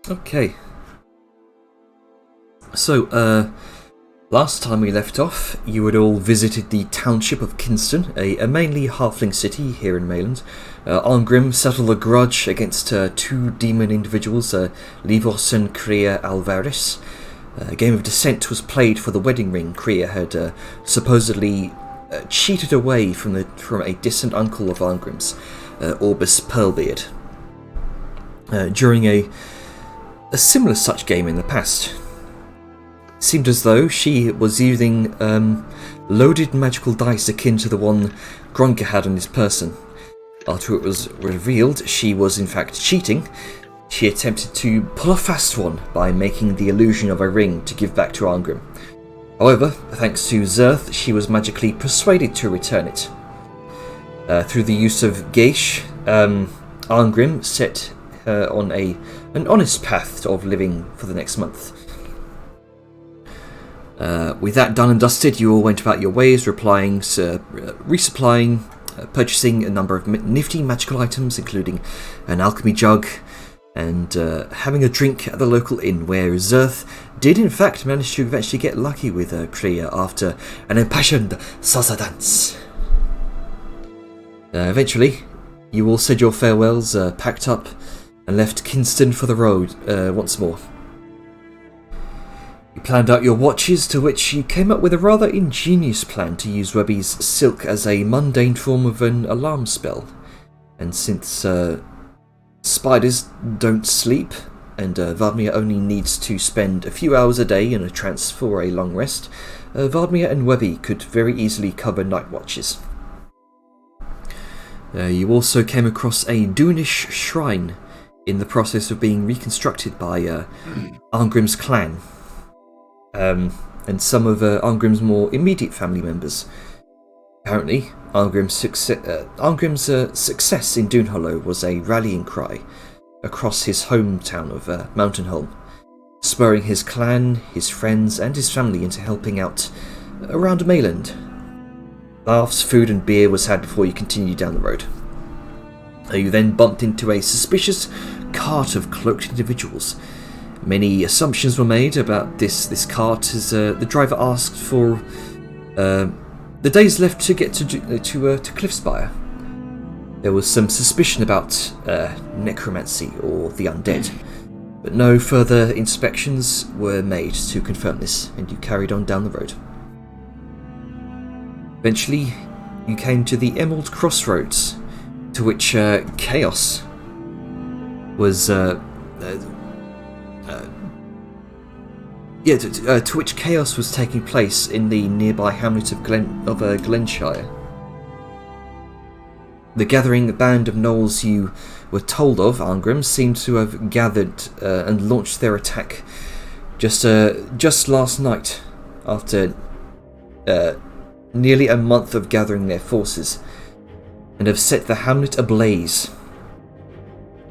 Okay. So, last time we left off, you had all visited the township of Kinston, a mainly halfling city here in Mayland. Arngrim settled a grudge against two demon individuals, Livos and Kriya Alvarez. A game of descent was played for the wedding ring Kriya had supposedly cheated away from a distant uncle of Arngrim's, Orbis Pearlbeard. During a similar such game in the past, it seemed as though she was using loaded magical dice akin to the one Gronka had on his person. After it was revealed she was in fact cheating, she attempted to pull a fast one by making the illusion of a ring to give back to Arngrim. However, thanks to Zerth, she was magically persuaded to return it. Through the use of Geish, Arngrim set her on an honest path of living for the next month. With that done and dusted, you all went about your ways, resupplying, purchasing a number of nifty magical items, including an alchemy jug, and having a drink at the local inn, where Zerth did in fact manage to eventually get lucky with Kriya after an impassioned salsa dance. Eventually, you all said your farewells, packed up, and left Kinston for the road once more. You planned out your watches, to which you came up with a rather ingenious plan to use Webby's silk as a mundane form of an alarm spell. And since spiders don't sleep, and Vardmir only needs to spend a few hours a day in a trance for a long rest, Vardmir and Webby could very easily cover night watches. You also came across a Doonish shrine in the process of being reconstructed by Arngrim's clan, and some of Arngrim's more immediate family members. Apparently, Arngrim's success in Doonhollow was a rallying cry across his hometown of Mountainholm, spurring his clan, his friends, and his family into helping out around Mayland. Laughs, food, and beer was had before you continued down the road. You then bumped into a suspicious cart of cloaked individuals. Many assumptions were made about this cart as the driver asked for the days left to get to Cliffspire. There was some suspicion about necromancy or the undead, but no further inspections were made to confirm this, and you carried on down the road. Eventually, you came to the Emerald Crossroads, to which chaos was to which chaos was taking place in the nearby hamlet of Glenshire. The gathering band of Gnolls you were told of, Arngrim, seemed to have gathered and launched their attack just last night, after nearly a month of gathering their forces, and have set the hamlet ablaze.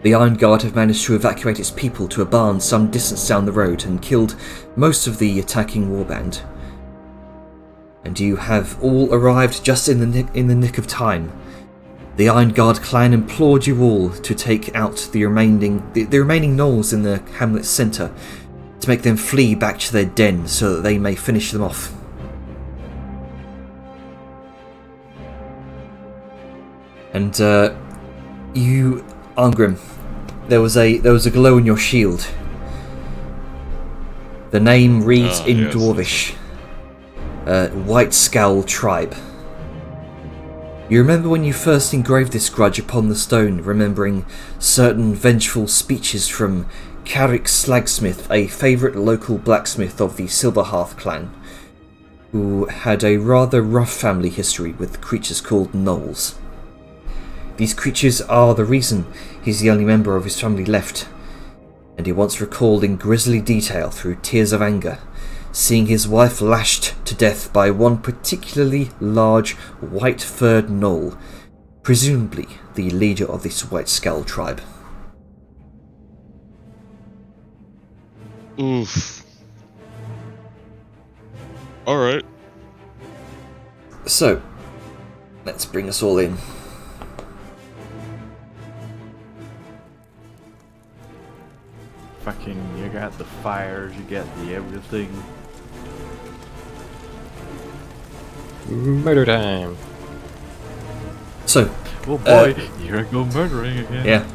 The Iron Guard have managed to evacuate its people to a barn some distance down the road and killed most of the attacking warband. And you have all arrived just in the nick of time. The Iron Guard clan implored you all to take out the remaining Gnolls in the hamlet's centre, to make them flee back to their den so that they may finish them off. And you, Arngrim, there was a glow in your shield. The name reads in Dwarvish, White Scowl Tribe. You remember when you first engraved this grudge upon the stone, remembering certain vengeful speeches from Carrick Slagsmith, a favourite local blacksmith of the Silverhearth clan, who had a rather rough family history with creatures called Gnolls. These creatures are the reason he's the only member of his family left, and he once recalled in grisly detail through tears of anger, seeing his wife lashed to death by one particularly large white-furred gnoll, presumably the leader of this White Scowl tribe. Oof. Alright. So, let's bring us all in. fucking, you got the fires, you got the everything. Murder time. So, Oh boy, here I go murdering again. yeah.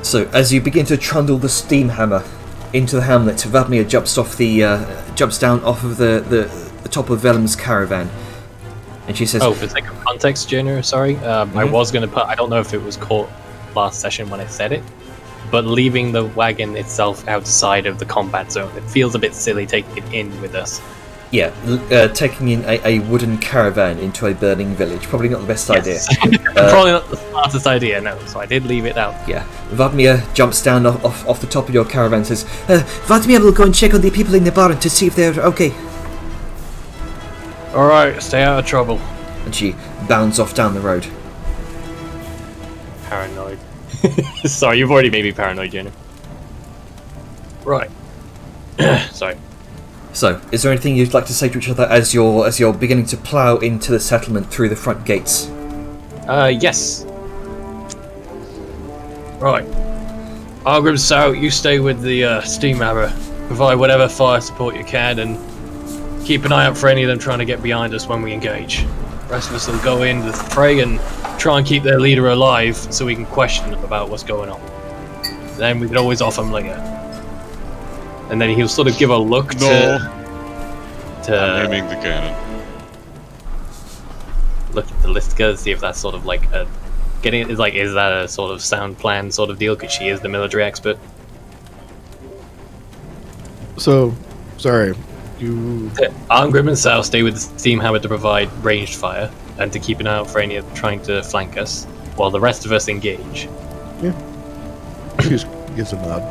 So, as you begin to trundle the steam hammer into the hamlet, Vladimir jumps down off of the top of Velem's caravan, and she says, Oh, for sake of context, Junior, sorry. I was going to put, I don't know if it was caught last session when I said it, but leaving the wagon itself outside of the combat zone, it feels a bit silly taking it in with us. yeah, taking in a wooden caravan into a burning village. Probably not the best idea. Probably not the smartest idea, no, so I did leave it out. Yeah. Vladimir jumps down off the top of your caravan and says, Vladimir will go and check on the people in the barn to see if they're okay. Alright, stay out of trouble. And she bounds off down the road. Paranoid. Sorry, you've already made me paranoid, Junior. Right. Sorry. So, is there anything you'd like to say to each other as you're beginning to plough into the settlement through the front gates? Yes. Right. Argrim Sow, you stay with the steam hammer. Provide whatever fire support you can, and keep an eye out for any of them trying to get behind us when we engage. The rest of us will go in the fray and try and keep their leader alive so we can question them about what's going on. Then we can always off him later. And then he'll sort of give a look to I'm aiming the cannon. Look at the Listica, see if that's sort of like a is that a sort of sound plan sort of deal, because she is the military expert. So, sorry, you... Arngrim and Sal stay with the steam hammer to provide ranged fire and to keep an eye out for any of them trying to flank us, while the rest of us engage. Yeah. She just gives a nod.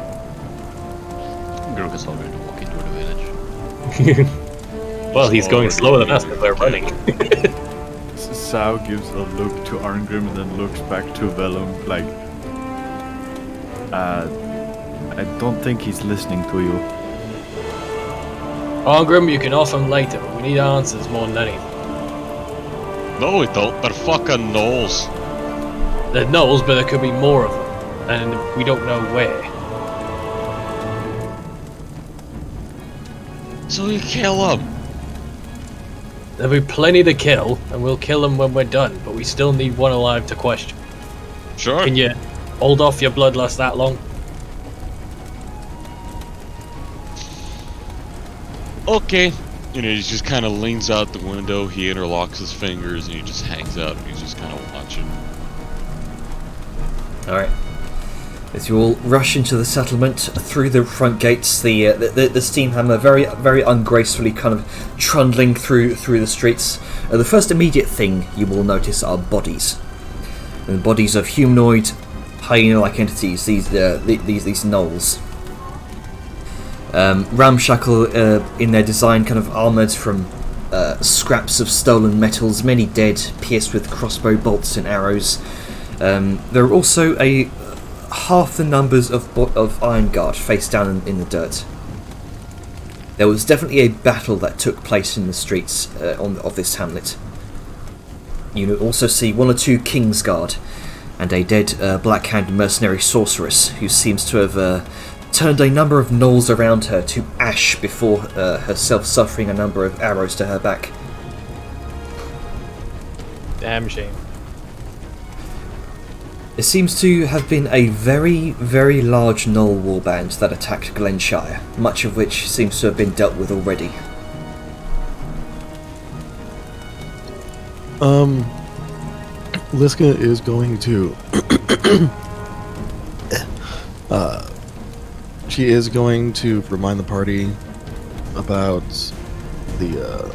Grok is already walking through the village. Well, he's going slower than us because we're running. Sao gives a look to Arngrim and then looks back to Velum like, I don't think he's listening to you. Arngrim, you can off him later, but we need answers more than anything. No, we don't. They're fucking Gnolls. They're Gnolls, but there could be more of them, and we don't know where. So you kill them. There'll be plenty to kill, and we'll kill them when we're done, but we still need one alive to question. Sure. Can you hold off your bloodlust that long? Okay. You know, he just kind of leans out the window, he interlocks his fingers, and he just hangs out, and he's just kind of watching. Alright. As you all rush into the settlement through the front gates, the steam hammer very very ungracefully kind of trundling through the streets. The first immediate thing you will notice are bodies, and the bodies of humanoid, hyena-like entities. These gnolls, ramshackle in their design, kind of armoured from scraps of stolen metals, many dead, pierced with crossbow bolts and arrows. There are also half the numbers of Iron Guard face down in the dirt. There was definitely a battle that took place in the streets of this hamlet. You also see one or two King's Guard and a dead black-handed mercenary sorceress who seems to have turned a number of gnolls around her to ash before herself suffering a number of arrows to her back. Damn shame. There seems to have been a very, very large Gnoll warband that attacked Glenshire, much of which seems to have been dealt with already. Liska is going to... she is going to remind the party about the,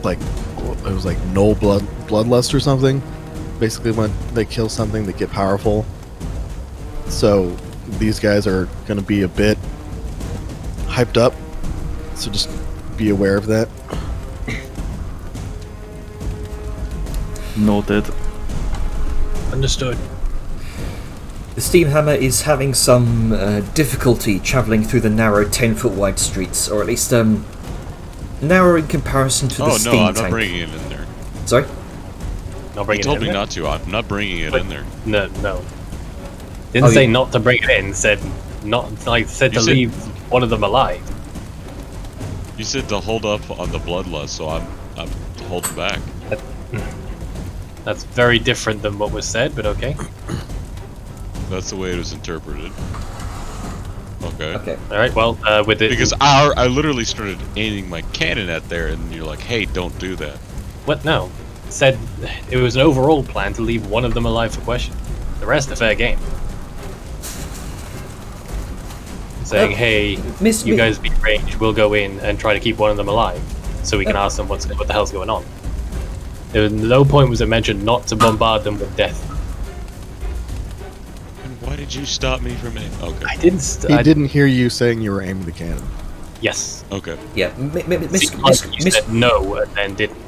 it was like Gnoll bloodlust or something. Basically, when they kill something, they get powerful. So these guys are going to be a bit hyped up. So just be aware of that. Noted. Understood. The steam hammer is having some difficulty travelling through the narrow 10-foot wide streets, or at least narrow in comparison to the steam tank. Oh no, I'm not bringing it in there. Sorry? Not bringing You told it in me there? not to. I'm not bringing it in there. No. Didn't Oh, say you- not to bring it in. Said said You to said- leave one of them alive. You said to hold up on the bloodlust, so I'm holding back. That's very different than what was said, but okay. That's the way it was interpreted. Okay. Okay. All right. Well, with it. Because I literally started aiming my cannon at there, and you're like, "Hey, don't do that." What? No. Said it was an overall plan to leave one of them alive for question. The rest, a fair game. Saying, hey, Miss- you guys be range, we'll go in and try to keep one of them alive, so we can ask them what the hell's going on. There was no point was it mentioned not to bombard them with death. And why did you stop me from aiming? Okay. I didn't. He didn't hear you saying you were aiming the cannon. Yes. Okay. Yeah, Seemed like you said no and then didn't.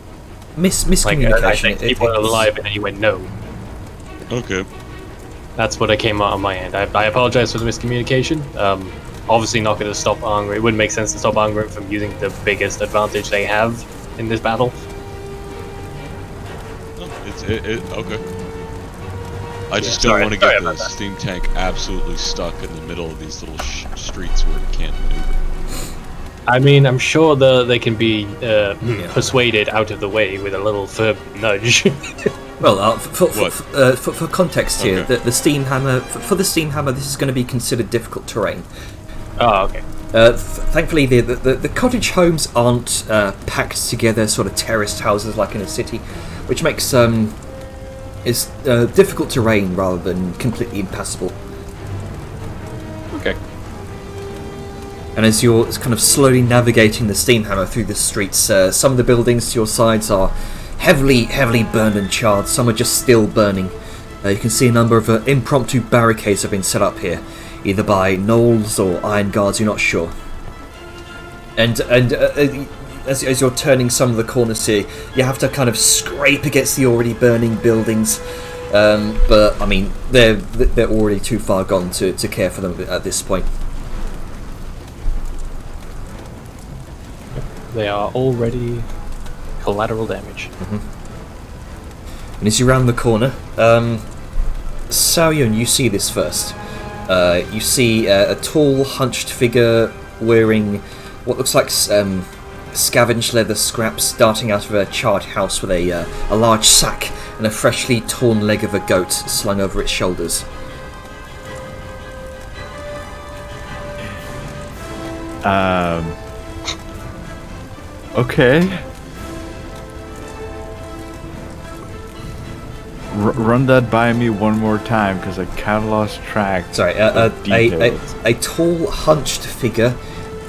Like, I miscommunication. said keep one alive and then you went no. Okay. That's what I came out on my end. I apologize for the miscommunication. Obviously not going to stop Angrim. It wouldn't make sense to stop Angrim from using the biggest advantage they have in this battle. No, okay. I just sorry- don't want to sorry get about the that. steam tank absolutely stuck in the middle of these little streets where it can't maneuver. I mean, I'm sure they can be persuaded out of the way with a little firm nudge. Well, What? for context here, Okay. the steam hammer for the steam hammer, this is going to be considered difficult terrain. Oh, okay. Thankfully, the cottage homes aren't packed together, sort of terraced houses like in a city, which makes is difficult terrain rather than completely impassable. Okay. And as you're kind of slowly navigating the steam hammer through the streets, some of the buildings to your sides are heavily burned and charred. Some are just still burning. You can see a number of impromptu barricades have been set up here, either by gnolls or iron guards. You're not sure. And as you're turning some of the corners here, you have to kind of scrape against the already burning buildings. But I mean, they're already too far gone to care for them at this point. They are already collateral damage. And as you round the corner, Saoyun, you see this first. You see a tall, hunched figure wearing what looks like scavenged leather scraps darting out of a charred house with a large sack and a freshly torn leg of a goat slung over its shoulders. Okay. Run that by me one more time, because I kind of lost track. Sorry, of details. a tall, hunched figure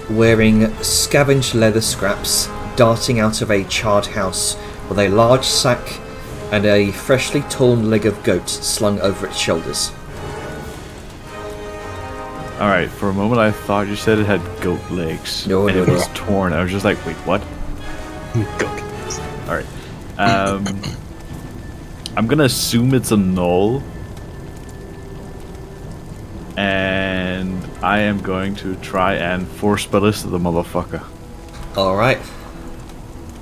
wearing scavenged leather scraps darting out of a charred house with a large sack and a freshly torn leg of goat slung over its shoulders. Alright, for a moment I thought you said it had goat legs. No, and no, it no. was torn. I was just like, wait, what? Alright. I'm gonna assume it's a Gnoll. And I am going to try and force ballista the motherfucker. Alright.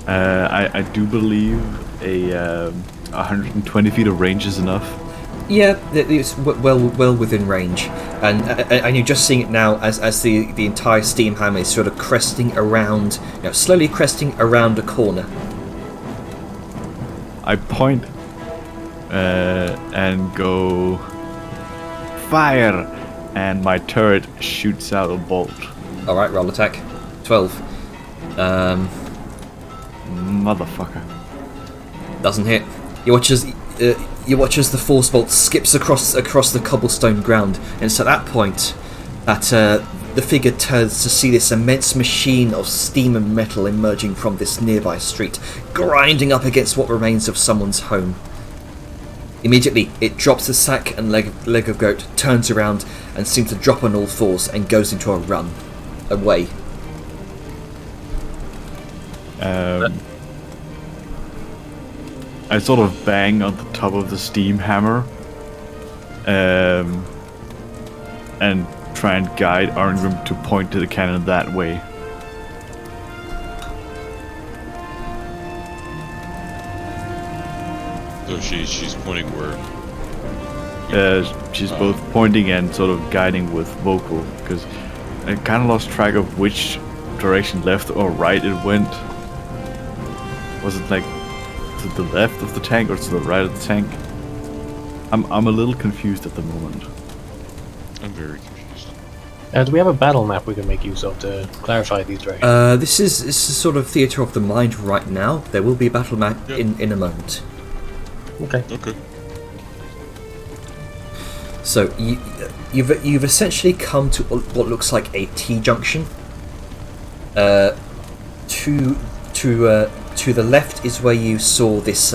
I do believe a 120 feet of range is enough. Yeah, it's well within range, and you're just seeing it now as the entire steam hammer is sort of cresting around, slowly cresting around a corner. I point and go fire, and my turret shoots out a bolt. All right, roll attack, 12. Motherfucker. Doesn't hit. You watch as the force bolt skips across the cobblestone ground, and it's at that point that the figure turns to see this immense machine of steam and metal emerging from this nearby street, grinding up against what remains of someone's home. Immediately, it drops the sack and leg of goat, turns around, and seems to drop on all fours and goes into a run away. I sort of bang on the top of the steam hammer, and try and guide Arngrim to point to the cannon that way. So she's pointing where? She's both pointing and sort of guiding with vocal, because I kind of lost track of which direction, left or right, it went. Was it like to the left of the tank or to the right of the tank? I'm a little confused at the moment. I'm very confused. Do we have a battle map we can make use of to clarify these directions? This is sort of theatre of the mind right now. There will be a battle map Yep. in a moment. Okay. Okay. So you've essentially come to what looks like a T-junction. To the left is where you saw this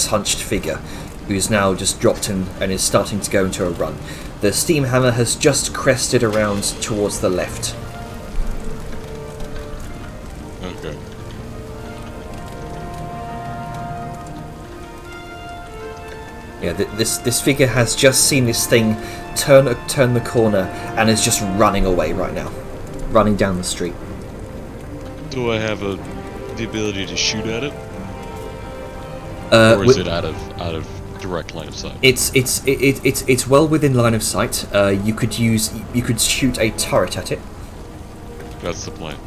hunched figure, who's now just dropped and is starting to go into a run. The steam hammer has just crested around towards the left. Okay. Yeah, this figure has just seen this thing turn the corner and is just running away right now, running down the street. Do I have the ability to shoot at it, or is With- it out of direct line of sight? It's well within line of sight. You could shoot a turret at it. That's the plan.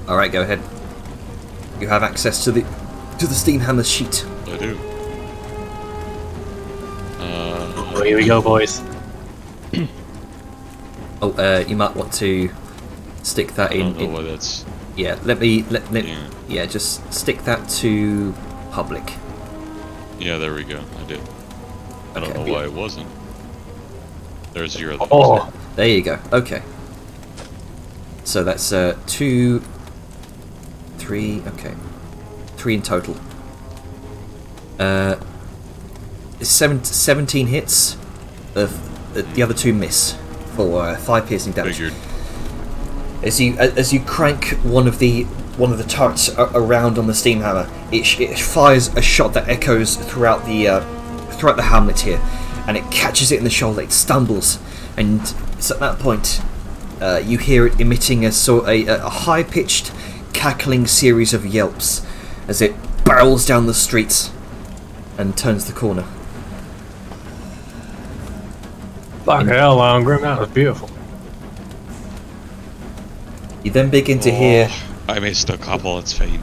All right, go ahead. You have access to the steam hammer's sheet. I do. Oh, here we go, boys. Oh, you might want to stick that I in. don't know why that's. Yeah, Yeah. just stick that to public. Yeah, there we go. I did. I don't Okay. know why it wasn't. There's your other. Oh, There you go. Okay. So that's 2, 3. Okay, 3 in total. 17 hits. The other 2 miss for 5 piercing damage. Figured. As you crank one of the turrets around on the steam hammer, it fires a shot that echoes throughout the hamlet here, and it catches it in the shoulder. It stumbles, and it's at that point you hear it emitting a high-pitched, cackling series of yelps as it barrels down the street and turns the corner. fuck hell, Grim, that was beautiful. You then begin to hear. I missed a couple. It's fate.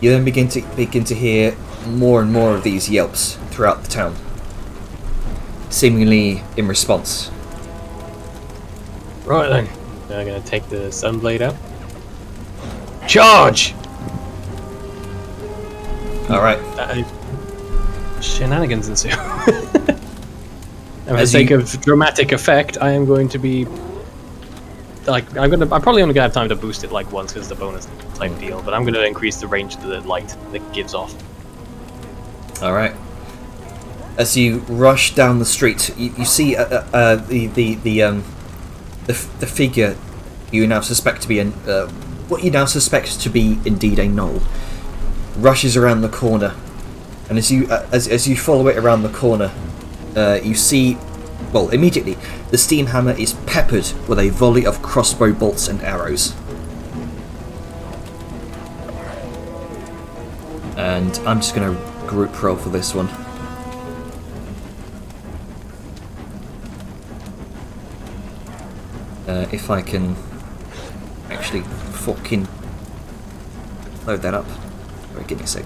You then begin to hear more and more of these yelps throughout the town, seemingly in response. Right then, now I'm gonna take the sunblade out. Charge! All right. Shenanigans ensue. And for the As sake you- of dramatic effect, I am going to be I'm probably only gonna have time to boost it like once because it's a bonus type deal, but I'm gonna increase the range of the light that it gives off. All right. As you rush down the street, you see the figure you now suspect to be what you now suspect to be indeed a gnoll rushes around the corner, and as you follow it around the corner, you see. Well, immediately, the steam hammer is peppered with a volley of crossbow bolts and arrows. And I'm just going to group roll for this one. If I can actually fucking load that up. Alright, give me a sec.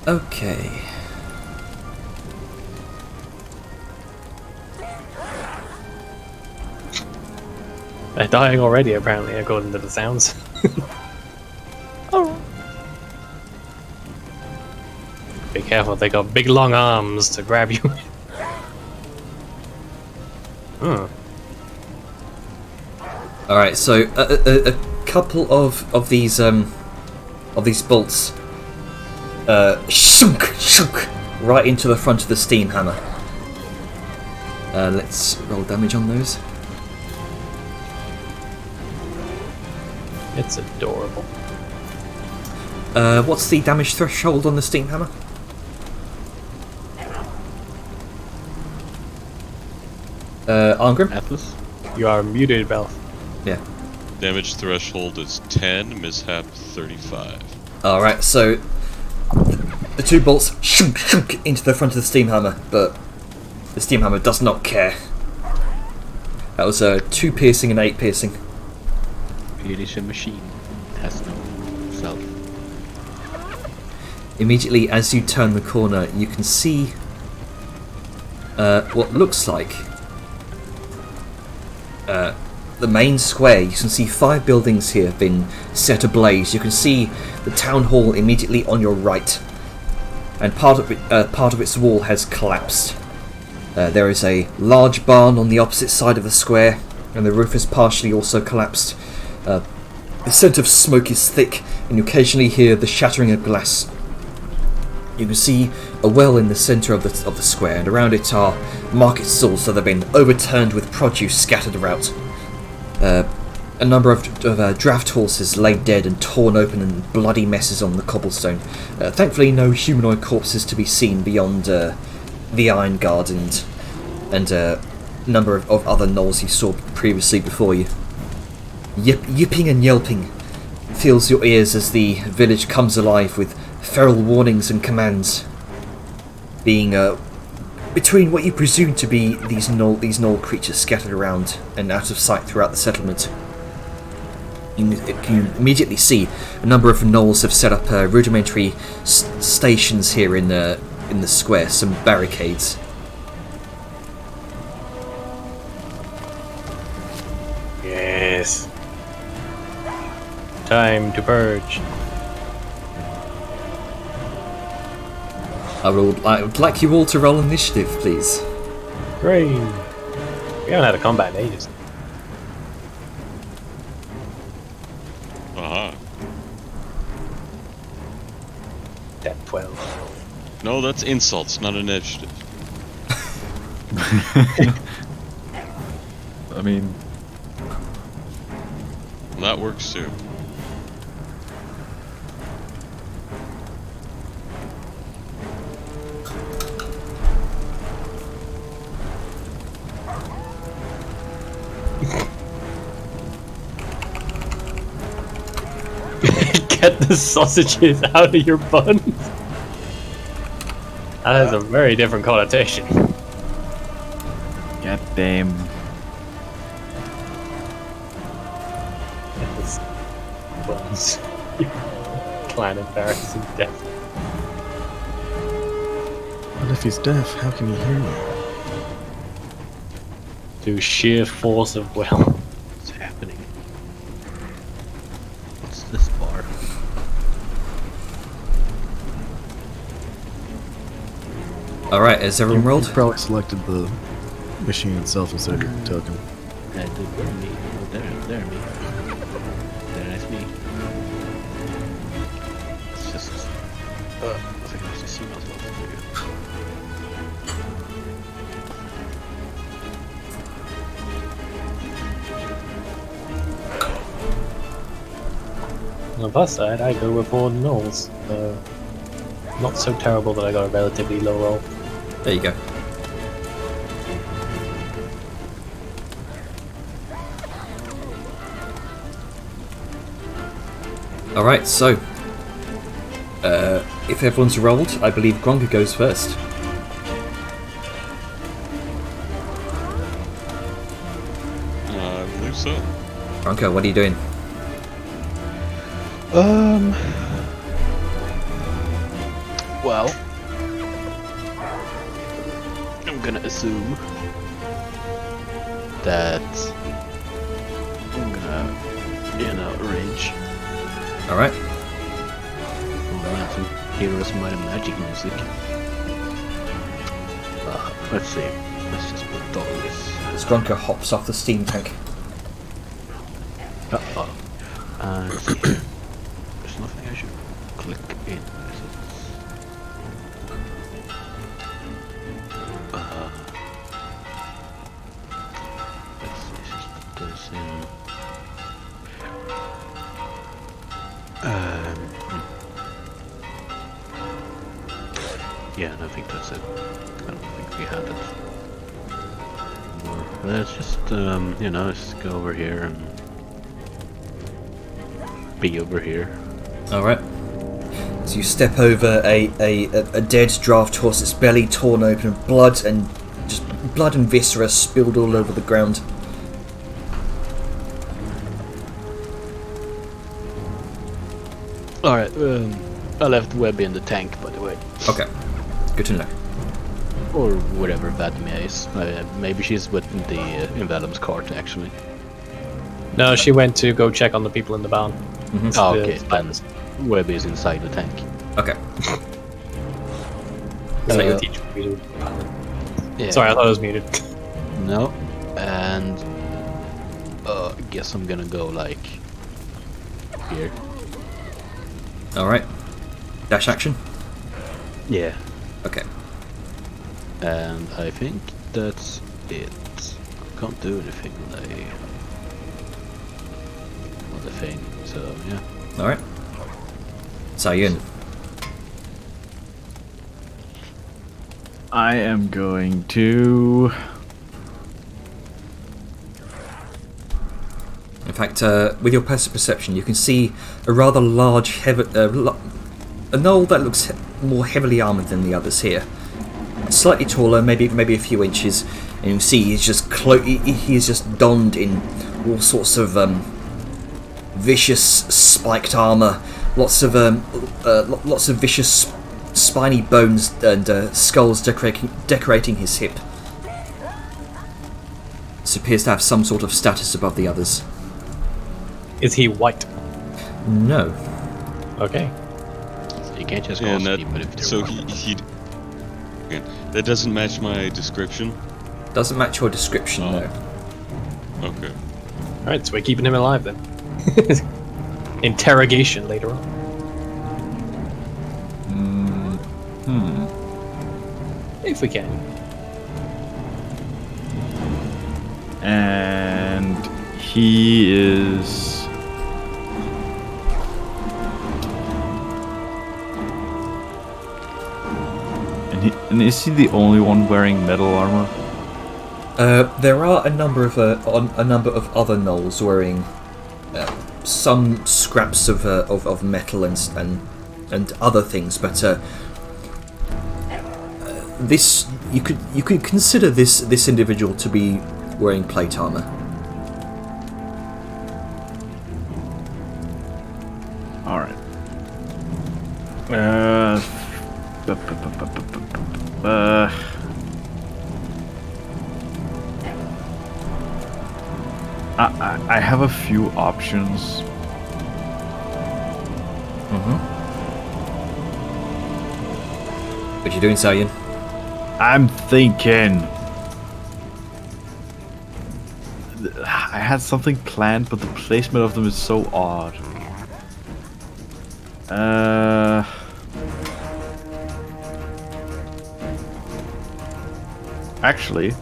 Okay. They're dying already, apparently, according to the sounds. Oh. Be careful, they got big long arms to grab you. Alright, so a couple of these bolts shunk right into the front of the steam hammer. Let's roll damage on those. It's adorable. What's the damage threshold on the steam hammer? Arngrim? Atlas? You are muted, Belf. Yeah. Damage threshold is 10, mishap 35. Alright, so the two bolts shunk, shunk into the front of the steam hammer, but the steam hammer does not care. That was 2 piercing and 8 piercing. It is a machine. It has no self. Immediately as you turn the corner, you can see what looks like the main square. You can see 5 buildings here have been set ablaze. You can see the town hall immediately on your right, and part of its wall has collapsed. There is a large barn on the opposite side of the square, and the roof has partially also collapsed. The scent of smoke is thick, and you occasionally hear the shattering of glass. You can see a well in the centre of the square, and around it are market stalls that have been overturned with produce scattered about. A number of draft horses laid dead and torn open in bloody messes on the cobblestone. Thankfully, no humanoid corpses to be seen beyond the Iron Guard and a number of other gnolls you saw previously before you. Yipping and yelping fills your ears as the village comes alive with feral warnings and commands, being between what you presume to be these gnoll creatures scattered around and out of sight throughout the settlement. You can immediately see a number of gnolls have set up rudimentary stations here in the square, some barricades. Yes. Time to purge. I would like you all to roll initiative, please. Great. We haven't had a combat in ages. Uh-huh. That 12. No, that's insults, not initiative. I mean, That works too. Get the sausages out of your buns. That has a very different connotation. god damn. Get the buns. Clan embarrassing death. But if he's deaf, how can he hear me? Through sheer force of will. What's happening? What's this bar? Alright, has everyone You rolled? probably selected the machine itself instead of your token. That did burn me. Oh, there me. That's me. It's just. I think I just see myself. On the plus side, I go with 4 gnolls. Not so terrible that I got a relatively low roll. There you go. Alright, so if everyone's rolled, I believe Gronka goes first. I believe so. Gronka, what are you doing? Well, I'm gonna assume that I'm gonna, arrange Alright. some Heroes Might and Magic music. Let's see. Let's just put all this. Gronka hops off the steam tank. Uh-oh. Let's see. There's nothing I should click in. Is it? Let's see, just put those in. Yeah, and I think that's it. I don't think we had it more. Let's just, just go over here and be over here. Alright. So you step over a dead draft horse, its belly torn open, blood and viscera spilled all over the ground. Alright, I left Webby in the tank, by the way. Okay, good to know. Or whatever Vadmia is. Maybe she's with the Invalum's cart, actually. No, she went to go check on the people in the barn. Mm-hmm. Oh, okay, then Webby is inside the tank. Okay. Is that your teacher muted? Yeah. Sorry, I thought it was muted. No, and guess I'm gonna go like here. Alright. Dash action? Yeah. Okay. And I think that's it. Can't do anything on the thing, so yeah. Alright. Sayun. I am going to... In fact, with your passive perception, you can see a rather large, a gnoll that looks more heavily armoured than the others here. Slightly taller, maybe a few inches, and you can see he's just he is just donned in all sorts of vicious spiked armour, lots of vicious spiny bones and skulls decorating his hip. This appears to have some sort of status above the others. Is he white? No. Okay. You can't just Yeah, call and people if they're so wrong. again, that doesn't match my description. Doesn't match your description, Oh. no. Okay. Alright, so we're keeping him alive then. Interrogation later on. If we can. And he is... And is he the only one wearing metal armor? There are a number of other gnolls wearing some scraps of metal and other things, but this you could consider this individual to be wearing plate armor. All right. I have a few options. What you doing, Sayun? I'm thinking. I had something planned, but the placement of them is so odd. Actually,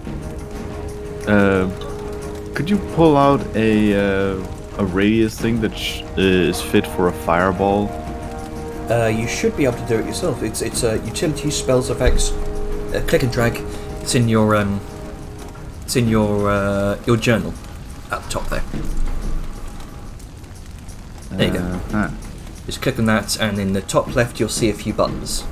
could you pull out a radius thing that is fit for a fireball? You should be able to do it yourself. It's utility spells effects. Click and drag. It's in your journal at the top there. There you go. Just click on that, and in the top left you'll see a few buttons.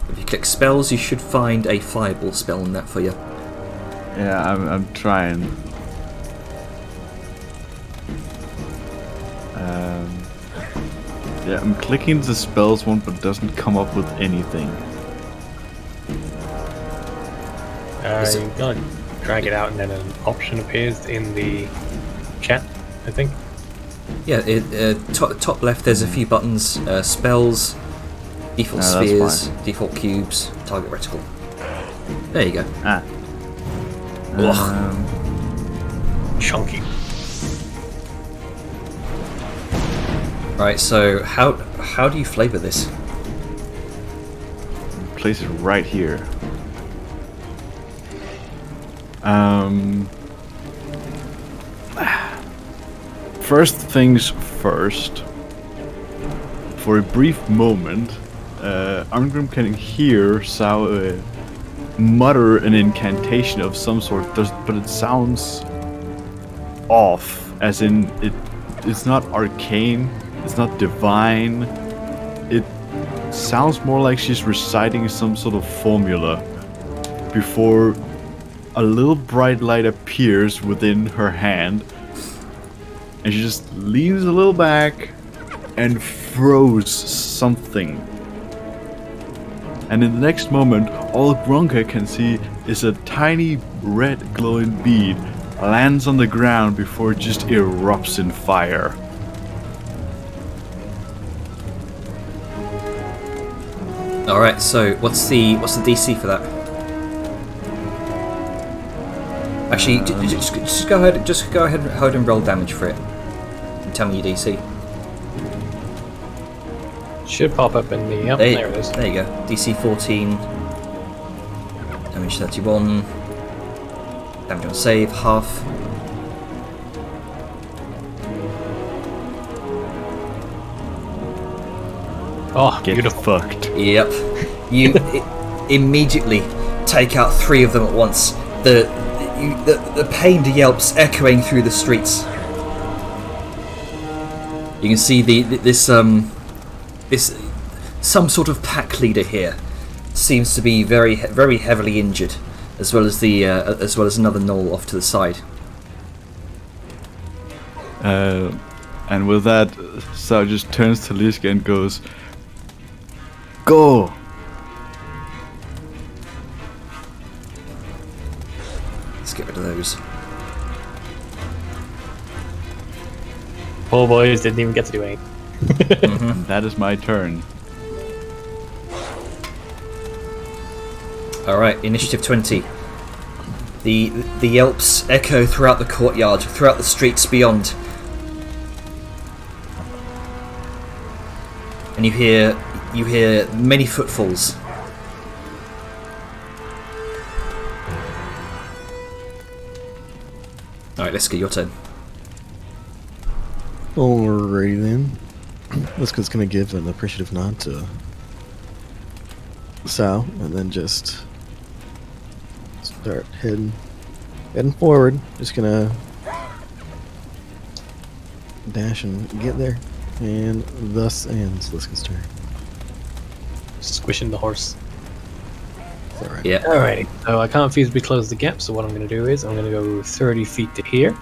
If you click spells, you should find a fireball spell in that for you. Yeah, I'm trying. Yeah, I'm clicking the spells one, but it doesn't come up with anything. You gotta drag it out and then an option appears in the chat, I think. Yeah, top left there's a few buttons, spells, default No, that's spheres, fine. default cubes, target reticle. There you go. Chunky. Right, so how do you flavour this? Place it right here. First things first. For a brief moment, Arngrim can hear Sao mutter an incantation of some sort, but it sounds off, as in it's not arcane, it's not divine. It sounds more like she's reciting some sort of formula before a little bright light appears within her hand, and she just leans a little back and throws something. And in the next moment, all Grunka can see is a tiny red glowing bead lands on the ground before it just erupts in fire. Alright, so what's the DC for that? Actually, just go ahead and roll damage for it. And tell me your DC. Should pop up in the... Yep, there it is. There you go. DC 14. Damage 31. Damage on save, half. Oh, Get beautiful. fucked. Yep. You immediately take out 3 of them at once. The pained yelps echoing through the streets. You can see this some sort of pack leader here seems to be very heavily injured, as well as another gnoll off to the side. And with that, Sao just turns to Liska and goes, "Go!" Let's get rid of those. Poor boys didn't even get to do anything. That is my turn. Alright, initiative 20. The yelps echo throughout the courtyard, throughout the streets beyond. And you hear many footfalls. Alright, let's get your turn. Alrighty then. Liska's gonna give an appreciative nod to Sal, and then just start heading forward. Just gonna dash and get there, and thus ends Liska's turn. Squishing the horse. Is that right? Yeah. Alrighty, so I can't feasibly close the gap, so what I'm going to do is I'm going to go 30 feet to here.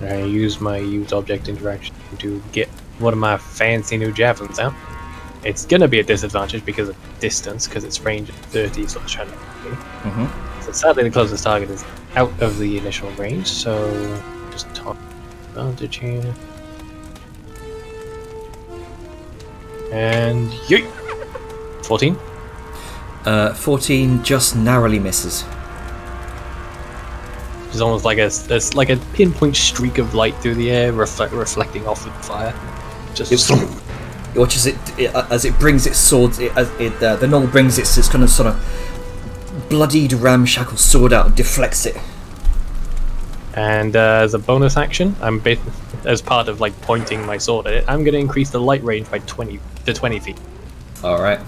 And I use my use object interaction to get one of my fancy new javelins out. It's going to be a disadvantage because of distance, because it's range at 30, so it's trying to... So sadly the closest target is out of the initial range, so just talk advantage here. And yeet! 14. 14 just narrowly misses. It's almost like a pinpoint streak of light through the air, reflecting off of the fire. Just You watch as it brings its sword. The gnoll brings its kind of sort of bloodied ramshackle sword out and deflects it. And as a bonus action, as part of like pointing my sword at it, I'm going to increase the light range by 20 feet. All right.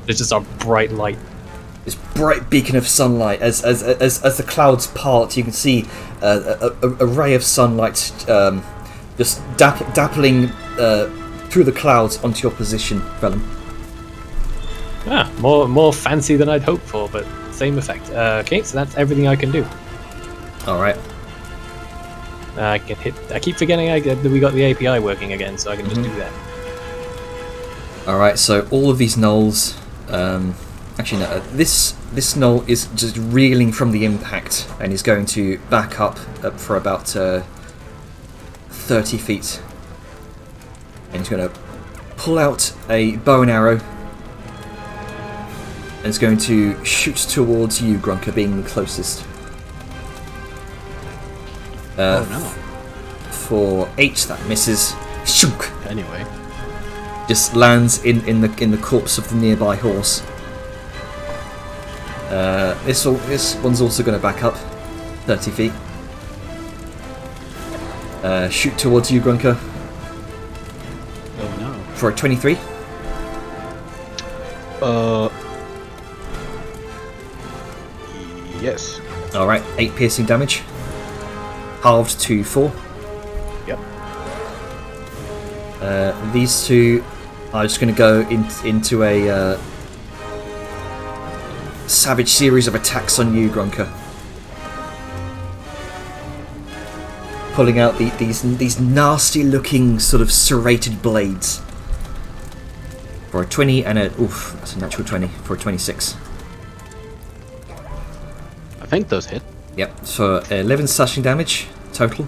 It's just a bright light. This bright beacon of sunlight, as the clouds part, you can see a ray of sunlight just dappling through the clouds onto your position, Vellum. More fancy than I'd hoped for, but same effect. Okay, so that's everything I can do. All right. I can hit. I keep forgetting we got the API working again, so I can just do that. All right. So all of these gnolls. Actually, no. This gnoll is just reeling from the impact and is going to back up for about 30 feet. And he's going to pull out a bow and arrow. And is going to shoot towards you, Grunka, being the closest. Oh no. For 8, that misses. Shunk! Anyway. Just lands in the corpse of the nearby horse. This one's also going to back up 30 feet. Shoot towards you, Grunka. Oh no. For a 23. Yes. Alright, 8 piercing damage. Halved to 4. Yep. These two are just going to go into a savage series of attacks on you, Gronka. Pulling out these nasty-looking sort of serrated blades. For a 20 and a... Oof, that's a natural 20 for a 26. I think those hit. Yep, so 11 slashing damage total.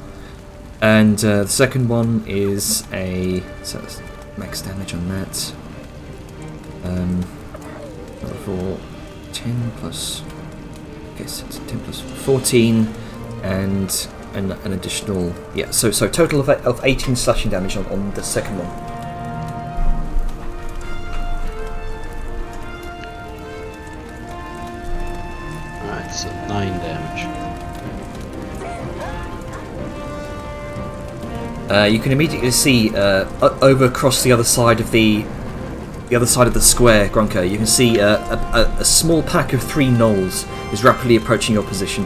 And the second one is a... So that's max damage on that. For 10 plus... Okay, so it's 10 plus 14 and an additional... Yeah, so total of 18 slashing damage on the second one. Alright, so 9 damage. You can immediately see over across the other side of the square, Gronka. You can see a small pack of 3 gnolls is rapidly approaching your position.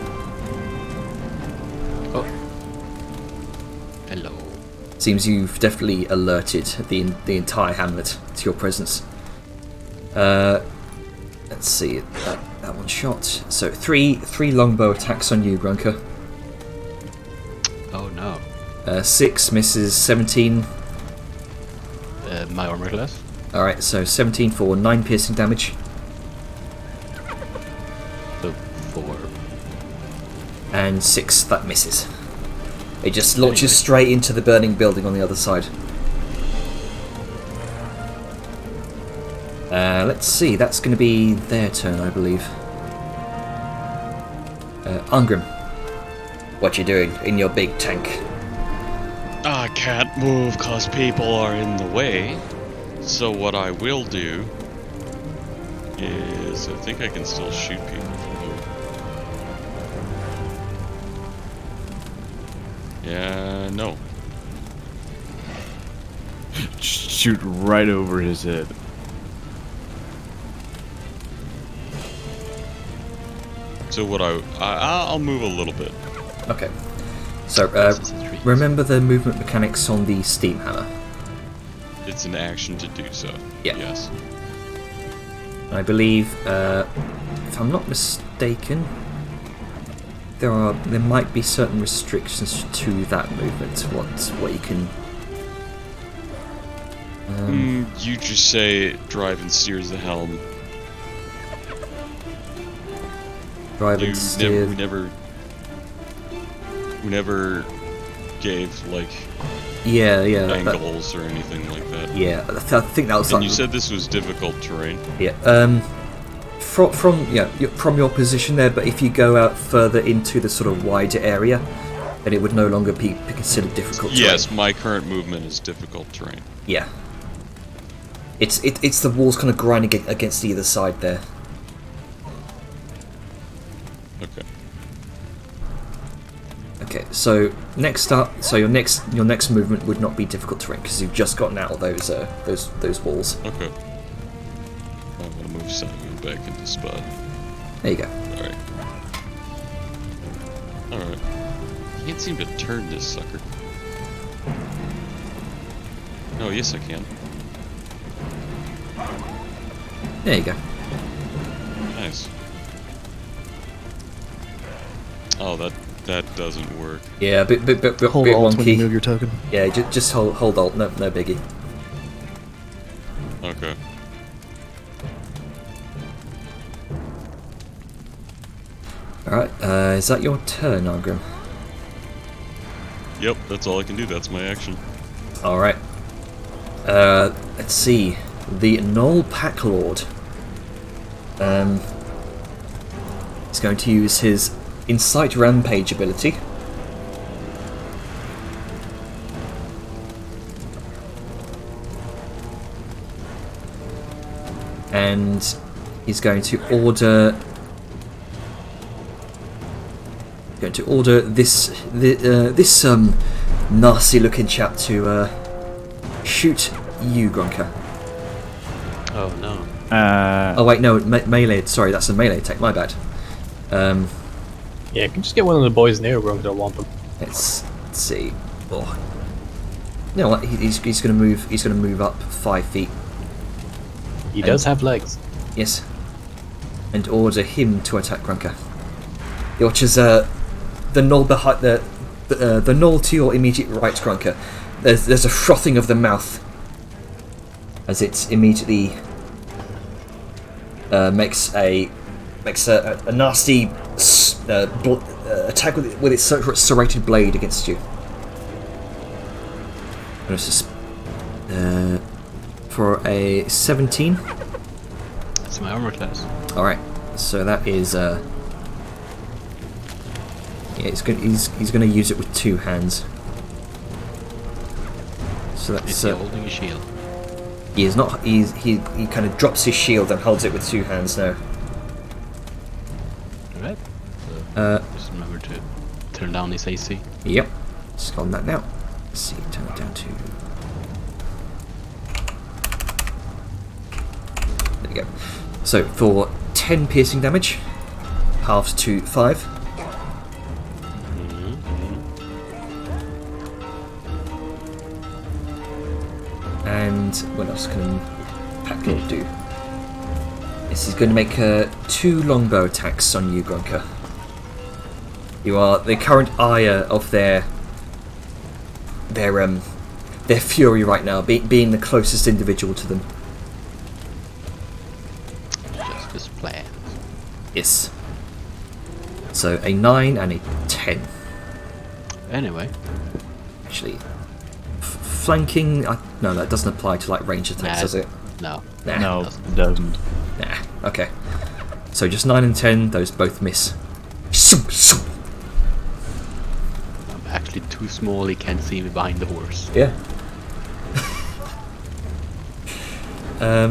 Oh. Hello. Seems you've definitely alerted the entire hamlet to your presence. Let's see, that one shot. So three longbow attacks on you, Gronka. Oh no. 6 misses, 17. My armor class? Alright, so 17 for 9 piercing damage. So 4. And 6, that misses. It just launches straight into the burning building on the other side. Let's see, that's going to be their turn, I believe. Ungrim, what you doing in your big tank? I can't move cause people are in the way. So what I will do is, I think I can still shoot people from here. Yeah, no. Shoot right over his head. So what I'll move a little bit. Okay. So, remember the movement mechanics on the steam hammer? It's an action to do so. Yeah. Yes. I believe, if I'm not mistaken, there might be certain restrictions to that movement. What you can. You just say drive and steers the helm. Drive and steer. We never gave like Yeah. angles or anything like that. Yeah, I think that was. And you said this was difficult terrain. Yeah. From your position there, but if you go out further into the sort of wider area, then it would no longer be considered difficult terrain. Yes, my current movement is difficult terrain. Yeah. It's the walls kind of grinding against either side there. Okay. Okay, so next up, so your next movement would not be difficult terrain because you've just gotten out of those walls. Okay. I'm gonna move Simon back into spot. There you go. Alright. Alright. Can't seem to turn this sucker. Oh, yes I can. There you go. Nice. Oh, that doesn't work. Yeah, bit Hold Alt when you move wonky. your token. Yeah, just hold Alt. No biggie. Okay. All right, is that your turn, Argrim? Yep, that's all I can do. That's my action. All right. Let's see. The Gnoll Pack Lord. He's going to use his Incite Rampage ability. And he's going to order this nasty-looking chap to shoot you, Gronka. Oh no. Oh wait, no, melee. Sorry, that's a melee attack. My bad. Yeah, you can just get one of the boys near where I don't want them. Let's see. Oh. You know what? He's going to move. He's going to move up 5 feet. He does have legs. Yes. And order him to attack Grunker. He watches the Gnoll behind the Gnoll to your immediate right, Grunker. There's a frothing of the mouth as it immediately makes a nasty attack with its serrated blade against you. And it's just for a 17. That's my armor class. All right, so that is yeah, he's going to use it with 2 hands. So that's Is he holding a shield? he is not. He kind of drops his shield and holds it with 2 hands now. Alright. So just remember to turn down his AC. Yep, just on that now. Let's see, turn it down to. There we go. So for 10 piercing damage, halved to 5. And what else can Packlord do? This is going to make 2 longbow attacks on you, Grunker. You are the current ire of their fury right now, being the closest individual to them. Just as planned. Yes. So a 9 and a 10. Anyway. Actually, flanking. No, that doesn't apply to like range attacks, Nah, does it? No. Nah. No, it doesn't. Nah. Okay. So just 9 and 10. Those both miss. I'm actually too small, he can't see me behind the horse. Yeah.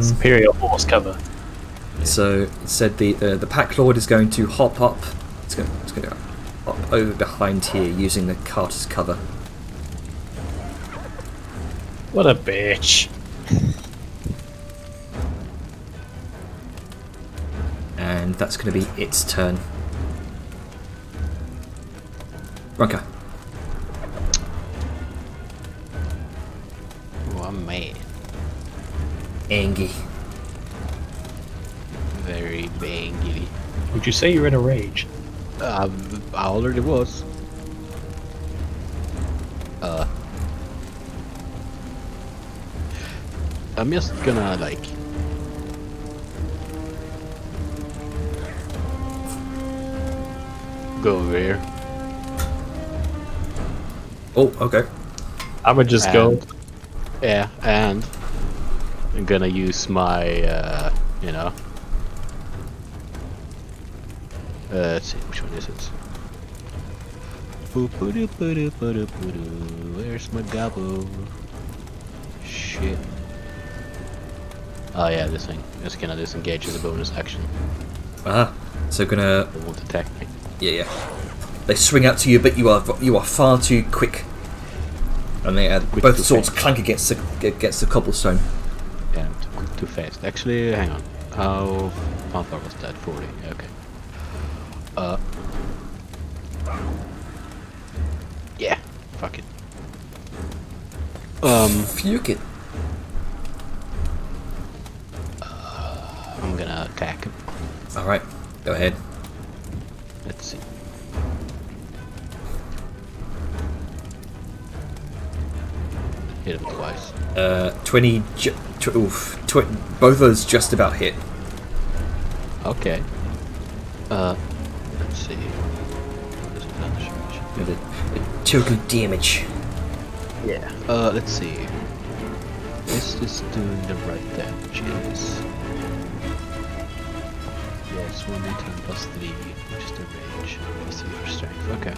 Superior horse cover. So it said the Pack Lord is going to hop up. It's going to hop over behind here using the carter's cover. What a bitch. And that's going to be its turn. Runker. Oh, I'm mad. Angie. Very bangly. Would you say you're in a rage? I already was. I'm just gonna like go over here. Oh, okay. I'ma just go. Yeah, and I'm gonna use my you know. Let's see, which one is it? Where's my gobble? Shit. Oh yeah, this thing. Just gonna disengage as a bonus action. So gonna. They won't attack me. Yeah. They swing out to you, but you are far too quick. And they both too swords fast. clank against the cobblestone. Yeah, too fast. Actually, hang on. How far was that? 40. Okay. Yeah. Fuck it. Fuck it. I'm gonna attack him. All right, go ahead. Let's see. Hit him twice. 20. Both of those just about hit. Okay. Let's see. What is it? The total damage. Yeah. Let's see. Is this doing the right damage? Yes. Yes, 1d10 plus 3, which is the range. Plus 3 for strength. Okay.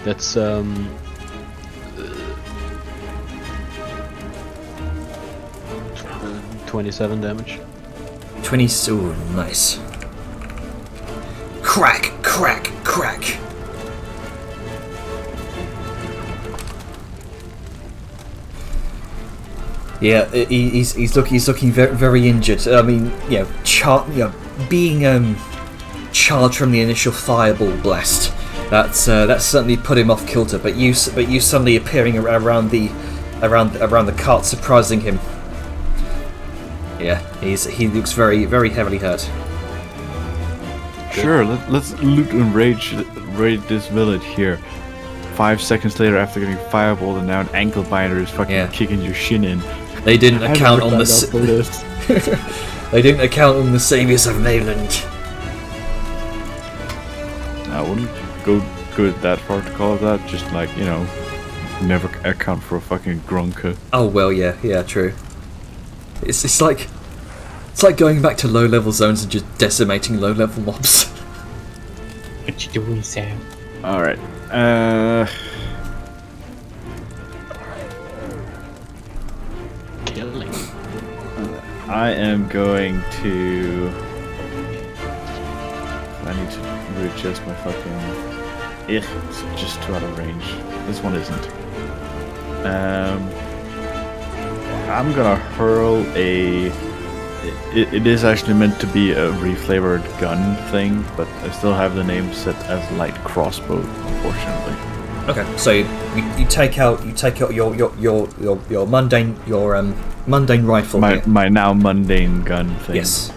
That's 27 damage. 20. Oh, nice. Crack, crack, crack. Yeah, he's looking very, very injured. I mean, being charged from the initial fireball blast, that's certainly put him off kilter. But you suddenly appearing around the cart, surprising him. Yeah, he looks very, very heavily hurt. Sure, let's loot and raid this village here. 5 seconds later, after getting fireballed, and now an ankle biter is fucking kicking your shin in. They didn't account on the list. They didn't account on the saviors of Mayland. I wouldn't go that far to call it that. Just like, never account for a fucking grunker. Oh well, yeah, true. It's like going back to low-level zones and just decimating low-level mobs. What you doing, Sam? All right. Killing. I am going to. I need to readjust my fucking. It's just too out of range. This one isn't. I'm gonna hurl a. It is actually meant to be a reflavored gun thing, but I still have the name set as light crossbow, unfortunately. Okay, so you take out your mundane mundane rifle. My now mundane gun thing. Yes.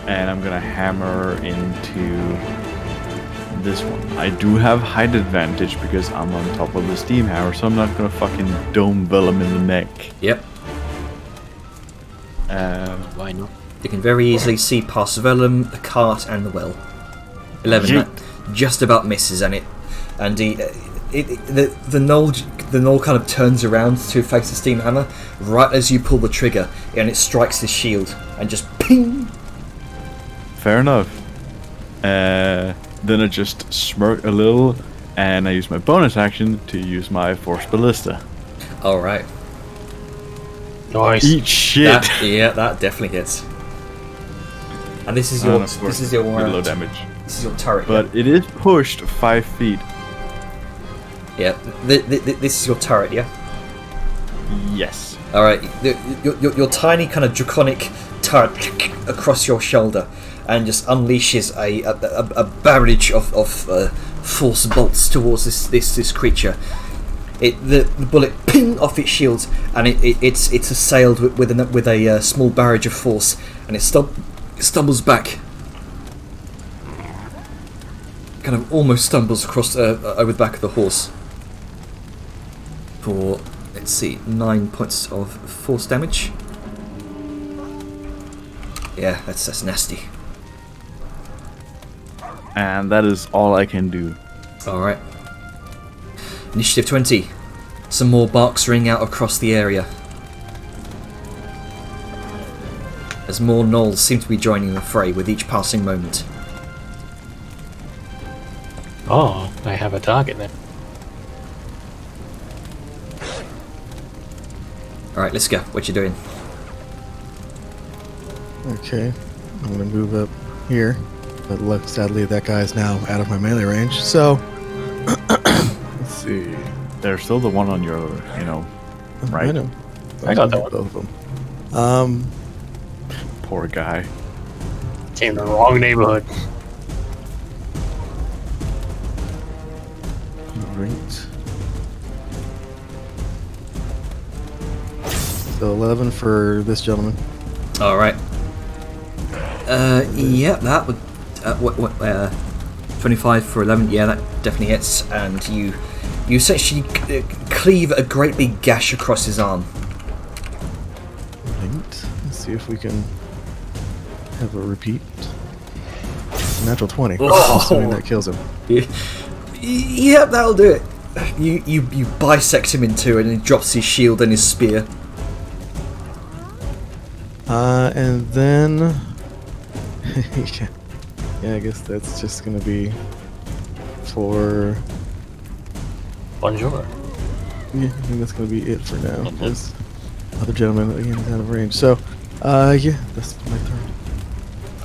And I'm gonna hammer into this one. I do have height advantage because I'm on top of the steam hammer, so I'm not gonna fucking dome Vellum in the neck. Yep. Why not? You can very easily see past Vellum, the cart, and the well. 11. That just about misses, and the Gnoll kind of turns around to face the steam hammer right as you pull the trigger, and it strikes the shield and just ping. Fair enough. Then I just smirk a little, and I use my bonus action to use my Force Ballista. All right. Nice. Eat shit. That definitely hits. And this is your And of course, this is your with low damage. This is your turret. But it is pushed 5 feet. Yeah. This is your turret. Yeah. Yes. All right. Your tiny kind of draconic turret across your shoulder, and just unleashes a barrage of force bolts towards this creature. The bullet ping off its shield, and it's assailed with a small barrage of force, and it stumbles back, kind of almost stumbles across over the back of the horse for, let's see, 9 points of force damage. Yeah, that's nasty. And that is all I can do. Alright. Initiative 20. Some more barks ring out across the area, as more Gnolls seem to be joining the fray with each passing moment. Oh, I have a target now. Alright, let's go. What you doing? Okay, I'm gonna move up here, but look, sadly that guy's now out of my melee range. So let's see. There's still the one on your, right? I know. I got that one. Both of them. Poor guy. In the wrong neighborhood. Right. So 11 for this gentleman. Alright. Yeah, that would. 25 for 11. Yeah, that definitely hits. And you essentially cleave a great big gash across his arm. Right. Let's see if we can have a repeat. Natural 20. Oh. Assuming that kills him. Yep, that'll do it. You bisect him in two, and he drops his shield and his spear. And then yeah, I guess that's just gonna be for. Bonjour. Yeah, I think that's gonna be it for now. This other gentleman again is out of range. So, yeah, that's my turn.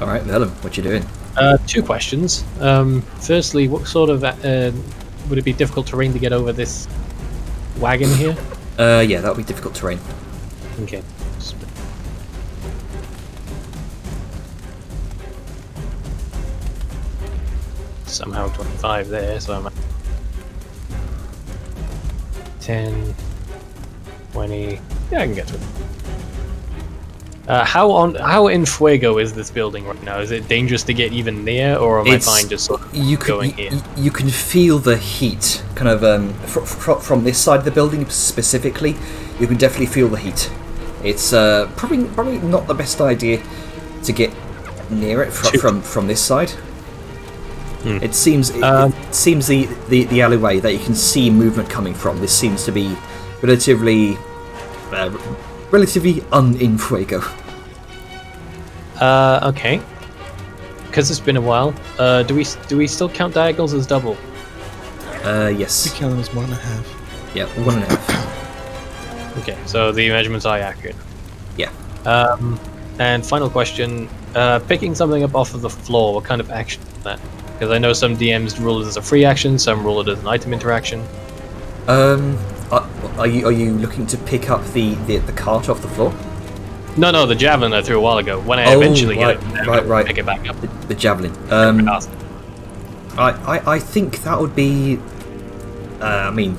All right, Vellum, what you doing? 2 questions. Firstly, what sort of would it be difficult terrain to get over this wagon here? Yeah, that'll be difficult terrain. Okay. Somehow 25 there, so I'm at 10, 20. Yeah, I can get to it. How in fuego is this building right now? Is it dangerous to get even near, or am I fine just sort of going here? You can feel the heat, kind of from this side of the building specifically. You can definitely feel the heat. It's probably not the best idea to get near it from this side. It seems it seems the alleyway that you can see movement coming from. This seems to be relatively in fuego. Okay. Because it's been a while. Do we still count diagonals as double? Yes. We count them as 1.5. Yeah, 1.5. Okay, so the measurements are accurate. Yeah. And final question: picking something up off of the floor, what kind of action is that? Because I know some DMs rule it as a free action, some rule it as an item interaction. Are you looking to pick up the cart off the floor? No, the javelin I threw a while ago. When I eventually get it, right. pick it back up. The javelin. I think that would be. I mean,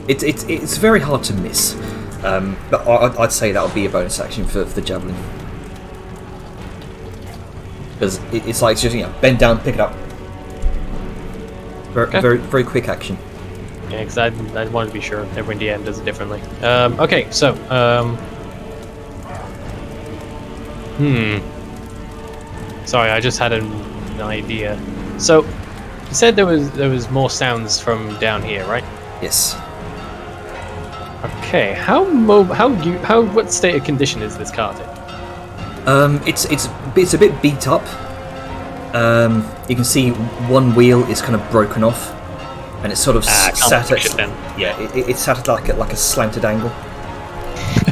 it's very hard to miss. But I'd say that would be a bonus action for the javelin. Because it's like just bend down, pick it up. Very quick action. Yeah, because I wanted to be sure. Every DM does it differently. Okay, so sorry, I just had an idea. So you said there was more sounds from down here, right? Yes. Okay, what state of condition is this cart in? It's a bit beat up. You can see one wheel is kind of broken off, and it's sort of sat at it's sat at like a slanted angle.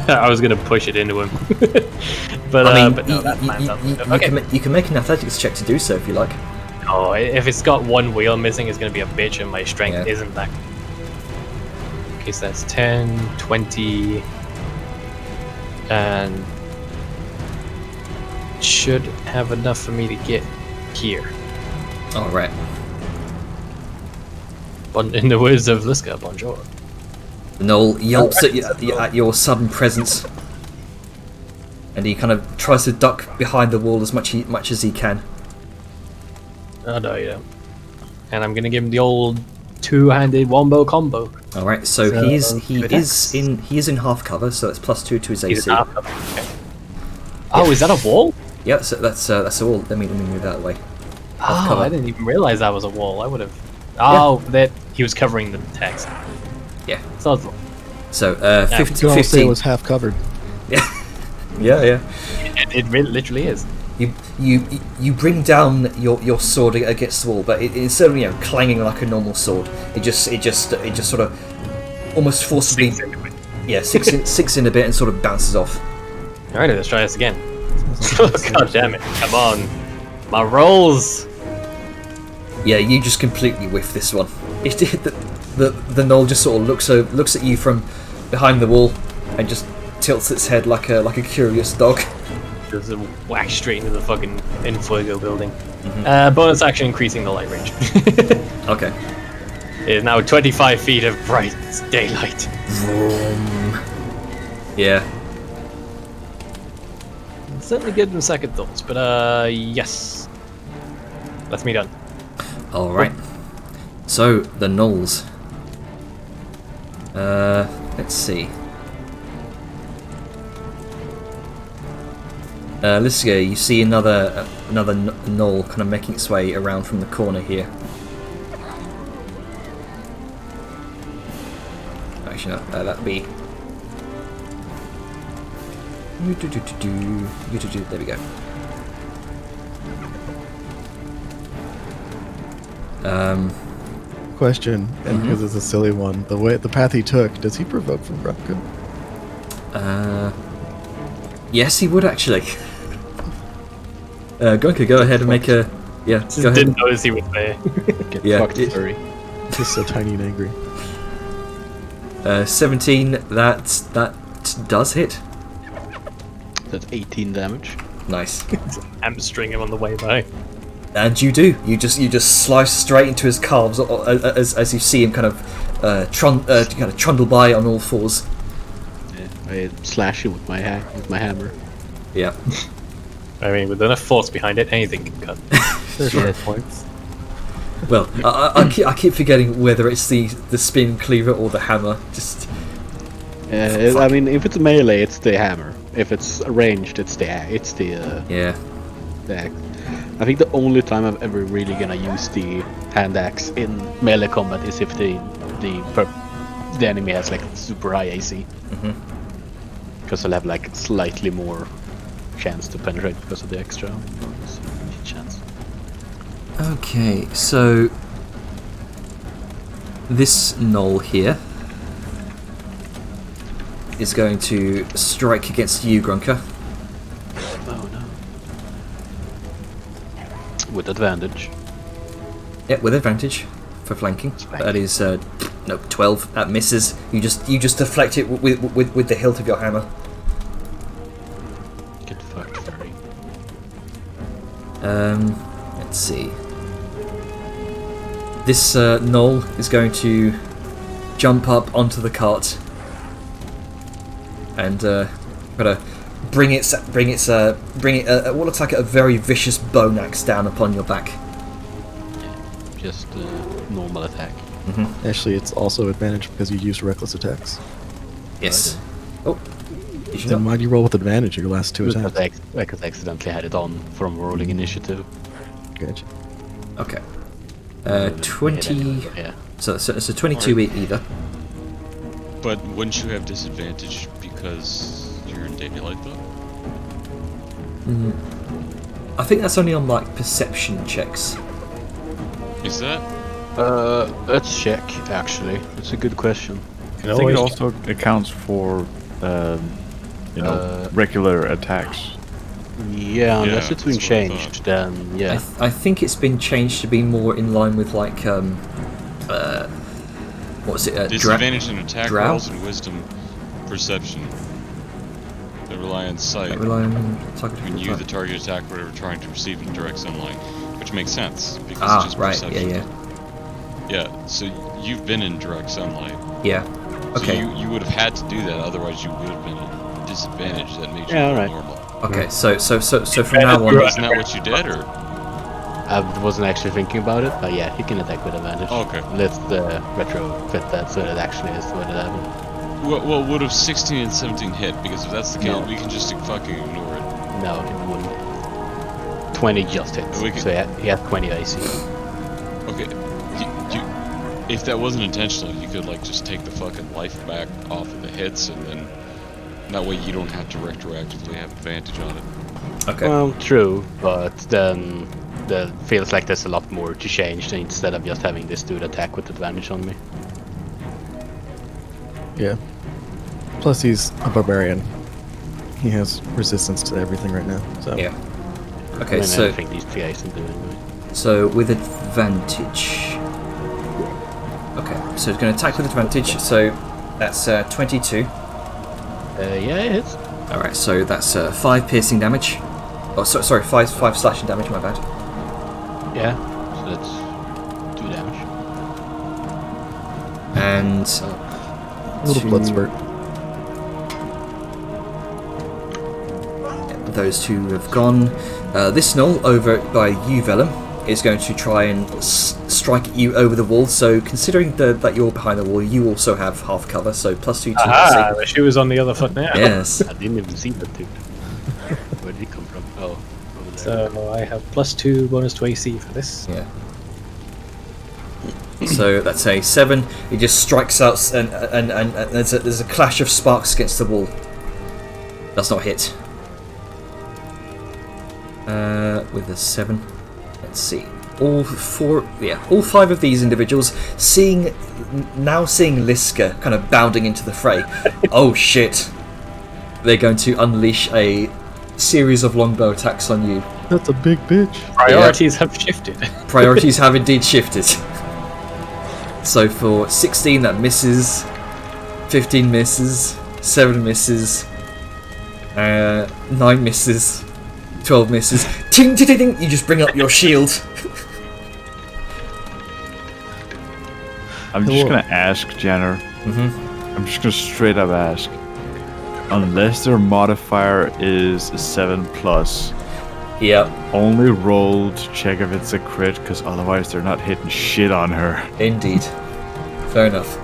I was gonna push it into him, but no, that's you can make an athletics check to do so if you like. Oh, if it's got one wheel missing, it's gonna be a bitch, and my strength isn't that. Okay, so that's 10, 20, and should have enough for me to get here. All right. In the words of Liska, bonjour. Gnoll yelps at your sudden presence, and he kind of tries to duck behind the wall as much as he can. Oh no, you don't. And I'm gonna give him the old two-handed wombo combo. All right, so he is in half cover, so that's +2 to his AC. Okay. Oh, is that a wall? Yeah, so that's a wall. Let me move that away. Oh, I didn't even realize that was a wall. I would have. Oh, that he was covering the text. Yeah. So 15. Say it was half covered. Yeah. It literally is. You bring down your sword against the wall, but instead of clanging like a normal sword, it just sort of almost forcibly sinks in a bit and sort of bounces off. Alright, let's try this again. God damn it! Come on, my rolls. Yeah, you just completely whiff this one. The gnoll just sort of looks at you from behind the wall and just tilts its head like a curious dog. Just whack straight into the fucking Infuego building. Mm-hmm. Bonus action increasing the light range. Okay. It is now 25 feet of bright daylight. Vroom. Yeah. Certainly give them second thoughts, but yes. That's me done. Alright. So, the Gnolls. Let's see. Liska, you see another gnoll kind of making its way around from the corner here. Actually, no, that'd be. There we go. Question, and because it's a silly one, the path he took, does he provoke from Brunko? Yes, he would actually. Gonka, go ahead and make a. Yeah, Just go ahead. didn't notice he was there. Get Yeah. fucked, furry. Just so tiny and angry. 17. That That does hit. That's 18 damage. Nice. Hamstring him on the way by. And you do. You just slice straight into his calves as you see him kind of trundle by on all fours. Yeah, I slash him with my hammer. Yeah. I mean, with enough force behind it, anything can cut. There's your points. Well, I keep forgetting whether it's the spin cleaver or the hammer. Just. I mean, if it's melee, it's the hammer. If it's ranged, it's the Yeah. the axe. I think the only time I'm ever really gonna use the hand axe in melee combat is if the enemy has like super high AC. Because I'll have like slightly more chance to penetrate because of the extra chance. Okay, so this Gnoll here is going to strike against you, Grunker. Oh no. With advantage. Yeah, with advantage for flanking. That is no 12. That misses. You just deflect it with the hilt of your hammer. Get fucked, Furry. Let's see. This Gnoll is going to jump up onto the cart and bring it what looks like a very vicious bone axe down upon your back. Just normal attack. Actually, it's also advantage because you used reckless attacks. Yes. Oh. Did you Then not? why do you roll with advantage your last two Because attacks? I accidentally had it on from rolling initiative. Gotcha. Okay. Hit 20. anyway, yeah. So 22 either. But wouldn't you have disadvantage because you're in daylight though? I think that's only on like perception checks. Is that? Let's check. Actually, it's a good question. I think it also accounts for, regular attacks. Yeah, unless Yeah, it's been that's what I changed, then yeah. I think it's been changed to be more in line with like what's it? Disadvantage in attack drow? rolls and wisdom perception. They rely on sight. Rely on target. When you, the target attack, whatever, trying to receive in direct sunlight, which makes sense because it's just right. perception. Yeah. Yeah. So you've been in direct sunlight. Yeah. Okay. So you would have had to do that, otherwise you would have been at disadvantage. That made you Yeah, alright. normal. Okay. So from now on. Isn't that what you did, or? I wasn't actually thinking about it, but yeah, you can attack with advantage. Oh, okay. Let's retrofit that so it actually is what it happened. Well, would have 16 and 17 hit? Because if that's the case, No. we can just fucking ignore it. No, it wouldn't. 20 just hits. We can- So he has 20 AC. Okay. If that wasn't intentional, you could like just take the fucking life back off of the hits, and then that way you don't have to retroactively have advantage on it. Okay. Well, true, but then it feels like there's a lot more to change instead of just having this dude attack with advantage on me. Yeah. Plus, he's a barbarian. He has resistance to everything right now. So Yeah. I Okay. mean, So I think these guys can do anyway. so with advantage. Okay. So it's going to attack with advantage. So that's 22. Yeah, it hits. All right. So that's 5 piercing damage. Oh, sorry. 5 slashing damage. My bad. Yeah, so that's 2 damage. And a little blood spurt. those two have gone. This Gnoll over by you, Vellum, is going to try and strike you over the wall. So considering that you're behind the wall, you also have half cover. So +2 to Aha! AC. The shoe is on the other foot now. Yes. I didn't even see that dude. Where did he come from? Oh, over there. So I have +2 bonus to AC for this. Yeah. So that's a 7. It just strikes out, and there's a clash of sparks against the wall. Does not hit. With a 7. Let's see. All 5 of these individuals now seeing Liska kind of bounding into the fray. Oh shit! They're going to unleash a series of longbow attacks on you. That's a big bitch. Priorities have shifted. Priorities have indeed shifted. So for 16 that misses, 15 misses, 7 misses, 9 misses, 12 misses. Ting, ting, ting, ting. You just bring up your shield. I'm just gonna ask, Jenner. I'm just gonna straight up ask. Unless their modifier is a 7+, Yep, only roll to check if it's a crit, because otherwise they're not hitting shit on her. indeed. Fair enough.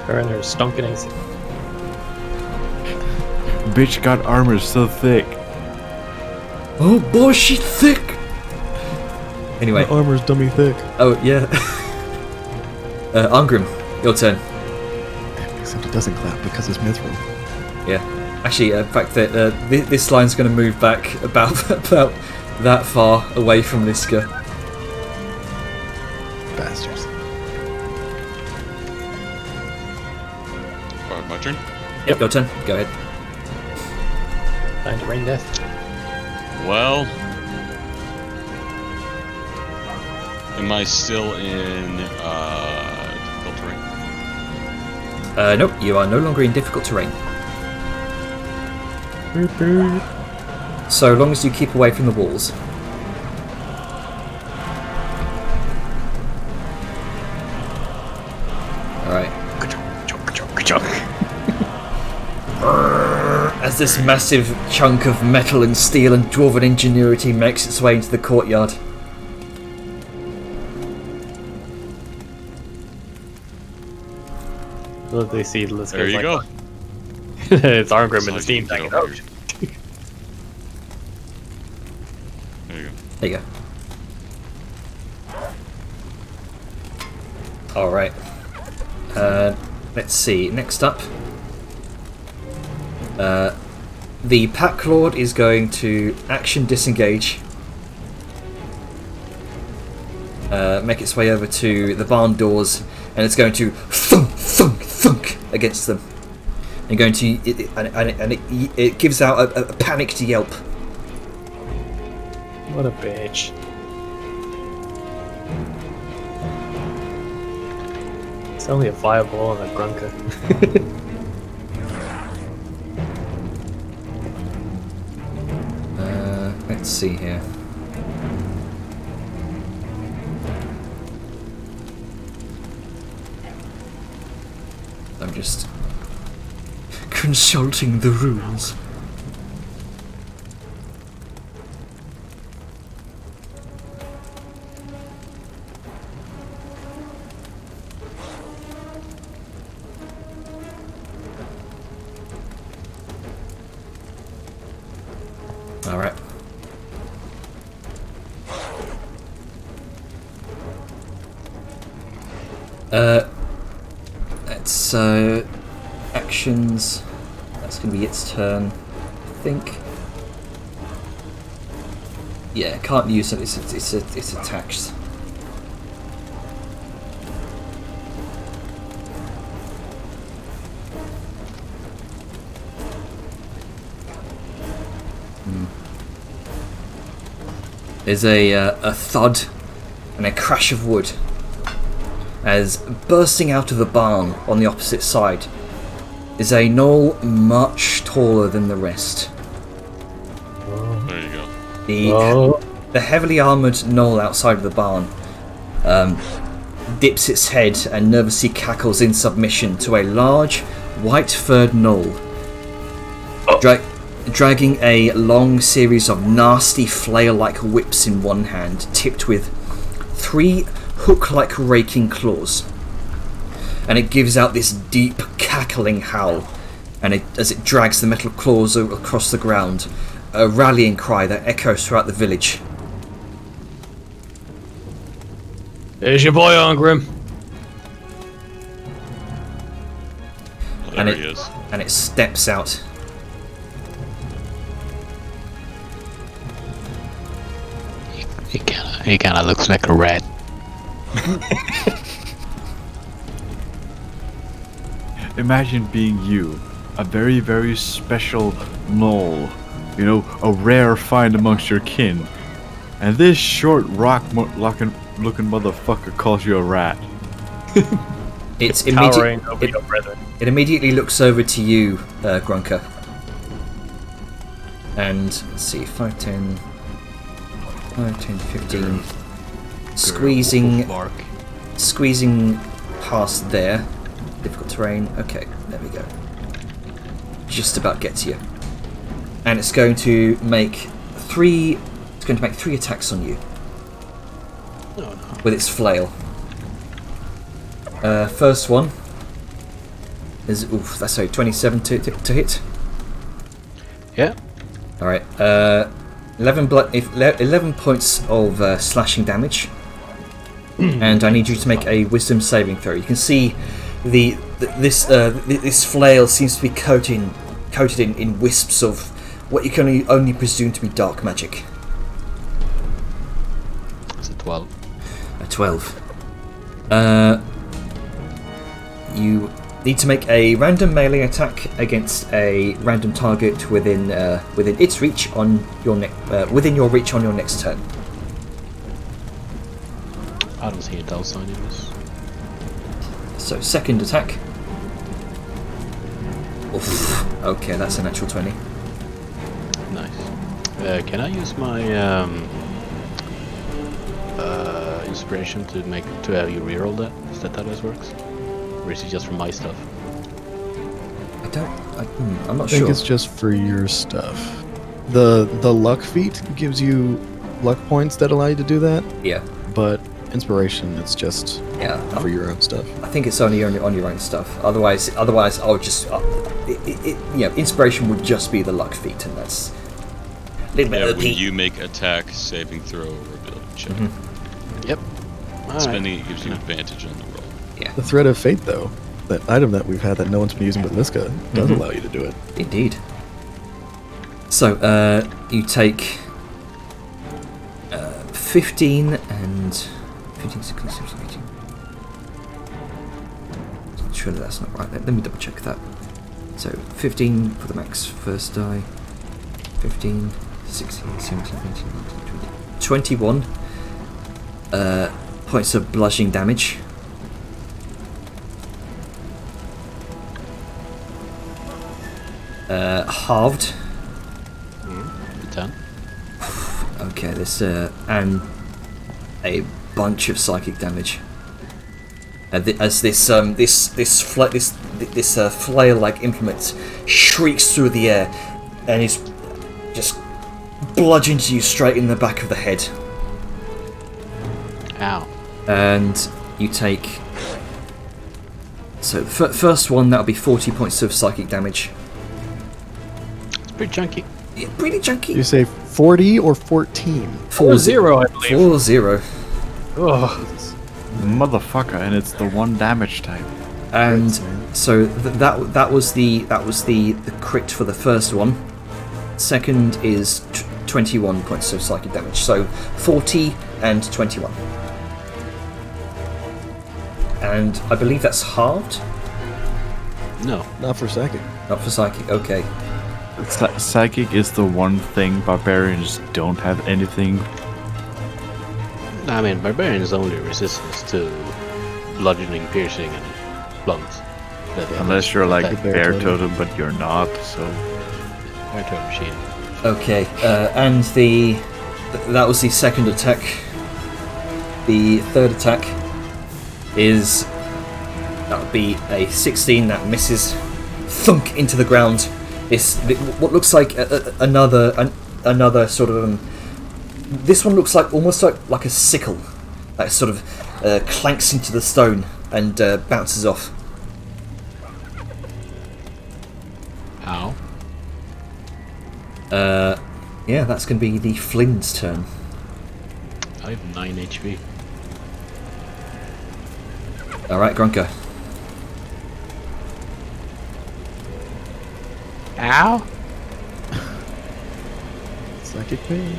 Her and her stonking AC. Bitch got armor so thick. Oh boy, she's thick! Anyway, My armor's dummy thick. oh yeah. Angrim, your turn. Except it doesn't clap because it's mithril. Yeah. Actually, in fact, this line's going to move back about that far away from Liska. Bastards. Alright, my turn. Yep, your turn. Go ahead. Time to rain death. Well, am I still in difficult terrain? Nope, you are no longer in difficult terrain. So long as you keep away from the walls. Alright. As this massive chunk of metal and steel and dwarven ingenuity makes its way into the courtyard. Look, they see the list. There you go. It's Arngrim and the That's steam how tank. you Oh, go. There you go. There you go. Alright. Let's see. Next up. The Pack Lord is going to action disengage. Make its way over to the barn doors, and it's going to thunk, thunk, thunk against them. And going to it gives out a panicked yelp. what a bitch. It's only a fireball and a grunker. Let's see here. I'm just consulting the rules. All right. It's actions. That's gonna be its turn, I think. Yeah, can't use it. It's attached. There's a thud and a crash of wood as bursting out of the barn on the opposite side is a gnoll much taller than the rest. There you go. The heavily armoured gnoll outside of the barn dips its head and nervously cackles in submission to a large, white-furred gnoll, dragging a long series of nasty flail-like whips in one hand, tipped with 3 hook-like raking claws. And it gives out this deep, cackling howl, and as it drags the metal claws across the ground, a rallying cry that echoes throughout the village. There's your boy, Arngrim. Well, And there he is. And it steps out. He kinda looks like a rat. Imagine being you, a very, very special gnoll, you know, a rare find amongst your kin, and this short rock-looking motherfucker calls you a rat. It's towering over your brethren. It immediately looks over to you, Grunker. And let's see, 5, 10, 15. Squeezing past there. Difficult terrain. Okay, there we go. Just about gets you. And it's going to make 3 attacks on you. Oh, no. With its flail. First one is that's 27 to hit. Yeah. All right. 11 points of slashing damage, and I need you to make a Wisdom saving throw. You can see this flail seems to be coated in wisps of what you can only presume to be dark magic. It's a 12. A 12. You need to make a random melee attack against a random target within its reach on your within your reach on your next turn. I don't see it outside of this. So second attack. Oof. Okay, that's a natural 20. Nice. Can I use my inspiration to have you reroll that? Is that how this works? Or is it just for my stuff? I'm not I think sure. it's just for your stuff. The luck feat gives you luck points that allow you to do that, Yeah, but inspiration, it's just yeah. for your own stuff. I think it's only on your own stuff. Otherwise, I would just inspiration would just be the luck feat, and that's a little bit Yeah, OP. when you make attack, saving throw, or ability check. Yep. Alright. Spending it gives you advantage on the roll. Yeah, The thread of fate, though, that item that we've had that no one's been using but Liska, does allow you to do it. indeed. So you take 15 and 15, 16, 17, 18. Surely that's not right. Let me double check that. So 15 for the max first die. 15, 16, 17, 18, 19, 20. 21 points of bludgeoning damage. Halved. 10. Okay, this and a bunch of psychic damage. As this flail-like implement shrieks through the air and is just bludgeons you straight in the back of the head. Ow. And you take. So first one, that'll be 40 points of psychic damage. It's pretty chunky. Yeah, pretty chunky. You say 40 or 14? 4-0, I believe. 4-0. Oh, Motherfucker, and it's the 1 damage type. And so that was the crit for the first one. Second is 21 points of psychic damage. So 40 and 21. And I believe that's halved. No. Not for psychic. Not for psychic. Okay. Psychic is the one thing barbarians don't have anything. I mean, barbarians only resistance to bludgeoning, piercing, and blunt. Unless you're like Bear bear totem. totem, but you're not, so... Bear totem machine. Okay. And that was the second attack. The third attack is that would be a 16 that misses. Thunk into the ground. What looks like another sort of. This one looks like almost like a sickle that sort of clanks into the stone and bounces off. Ow. Yeah, that's going to be the Flynn's turn. I have 9 HP. All right, Grunker. Ow. Psychic pain.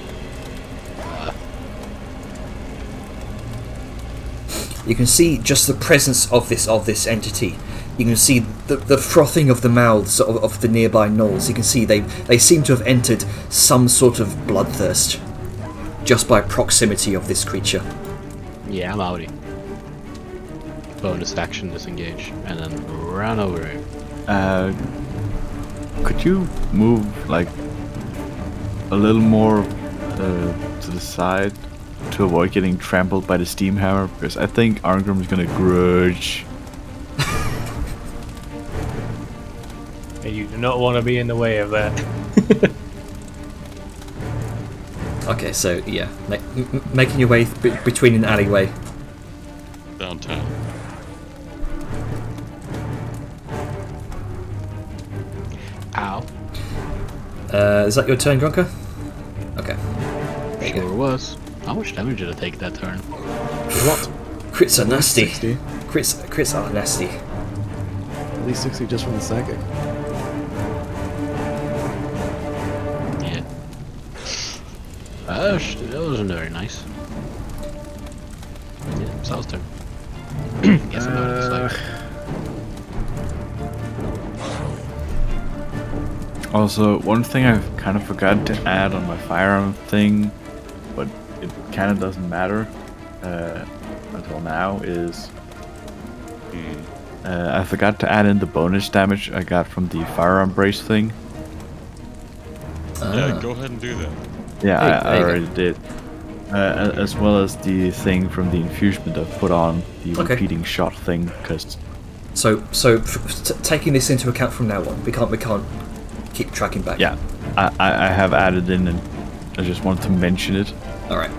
You can see just the presence of this entity. You can see the frothing of the mouths of the nearby gnolls. You can see they seem to have entered some sort of bloodthirst just by proximity of this creature. Yeah, I'm outie. bonus action disengage, and then run over him. Could you move like a little more to the side to avoid getting trampled by the steam hammer? Because I think Arngrim's gonna grudge. And you do not want to be in the way of that. Okay, so yeah, making your way between an alleyway. Downtown. Ow. Is that your turn, Gronka? Okay. There you Sure go. was. How much damage did I take that turn? What? Crits are nasty. 60. Crits are nasty. At least 60 just from the psychic. Yeah. That wasn't very nice. Yeah, Sal's turn. Guess I'm not dislike. Also, one thing I kind of forgot to add on my firearm thing, but it kind of doesn't matter until now, is I forgot to add in the bonus damage I got from the firearm brace thing. Yeah, go ahead and do that. Yeah, Hey, I there you already did. As well as the thing from the infusement I put on, the Okay. repeating shot thing, because So taking this into account from now on, we can't keep tracking back. yeah, I have added in, and I just wanted to mention it. All right.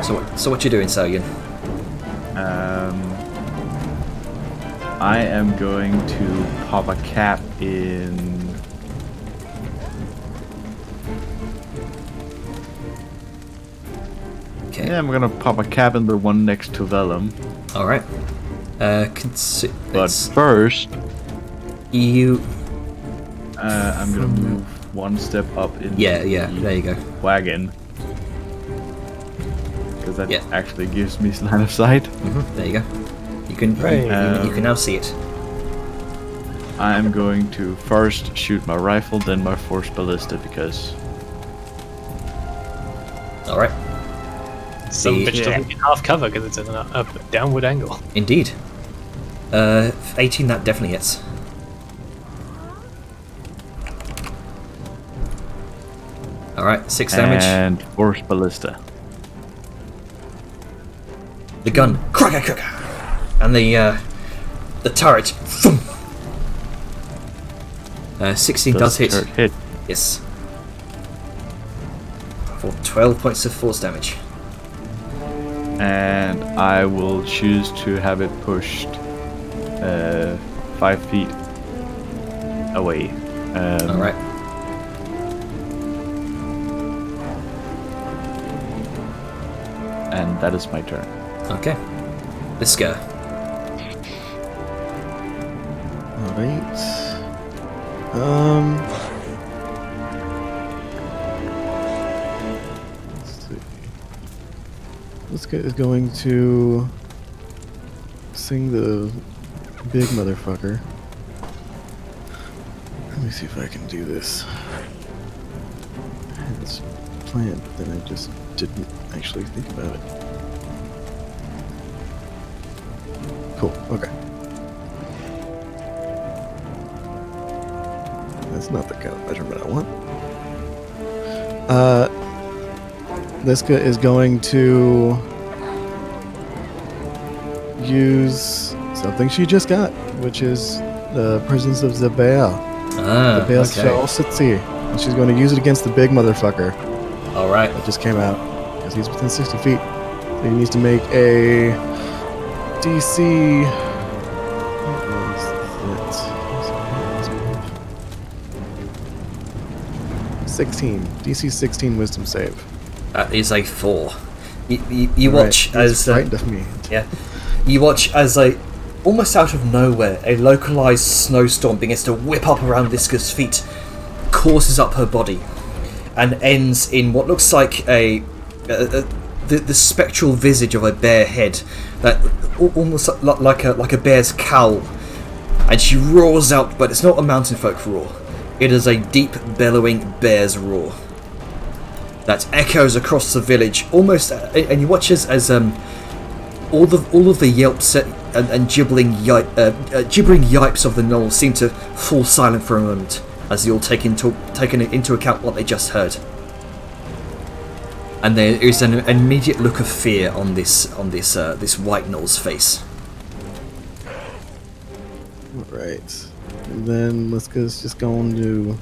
So what you doing, Salyan? I am going to pop a cap in. Okay. Yeah, I'm gonna pop a cap in the one next to Vellum. All right. But first, you. I'm gonna move one step up in Yeah. the There you go. wagon. Because that Yeah. actually gives me line of sight. There you go. You can you can now see it. I'm going to first shoot my rifle, then my force ballista, because All right. Some The- bitch doesn't get half cover because it's in a downward angle. Indeed. 18. That definitely hits. All right. 6 damage. and force ballista. The gun, crack, and the turret. Thump. 16 does hit. Hit. Yes. For 12 points of force damage. And I will choose to have it pushed 5 feet away. All right. And that is my turn. Okay. Liska. Alright. Let's see. This guy is going to sing the big motherfucker. Let me see if I can do this. I had this planned, but then I just didn't actually think about it. Cool, okay. That's not the kind of measurement I want. Liska is going to use something she just got, which is the presence of the bear. Ah. The bear Okay. shall succeed. And she's going to use it against the big motherfucker All right. that just came out. Because he's within 60 feet. So he needs to make a DC. What is that? 16. DC 16 wisdom save. That is a 4. You Alright, watch he's as frightened of me. yeah. You watch as almost out of nowhere, a localized snowstorm begins to whip up around Liska's feet, courses up her body, and ends in what looks like the spectral visage of a bear head, that almost like a bear's cowl. And she roars out, but it's not a mountain folk roar. It is a deep, bellowing bear's roar that echoes across the village, almost. And you watch as all of the yelps and gibbering yipes of the Gnolls seem to fall silent for a moment as you all take into account what they just heard. And there is an immediate look of fear on this white Gnoll's face. Alright. And then Liska's just going to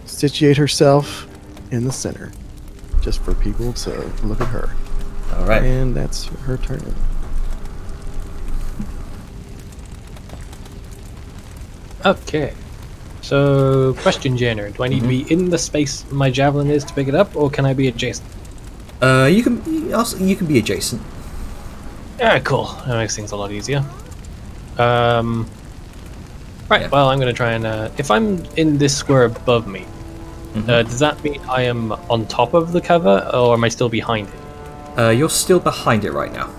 situate herself in the center. Just for people to look at her. Alright. And that's her turn. Okay. So, question, Jenner. Do I need to be in the space my javelin is to pick it up, or can I be adjacent? You can be adjacent. Yeah, cool. That makes things a lot easier. Right, Yeah. well, I'm going to try and... if I'm in this square above me, does that mean I am on top of the cover, or am I still behind it? You're still behind it right now.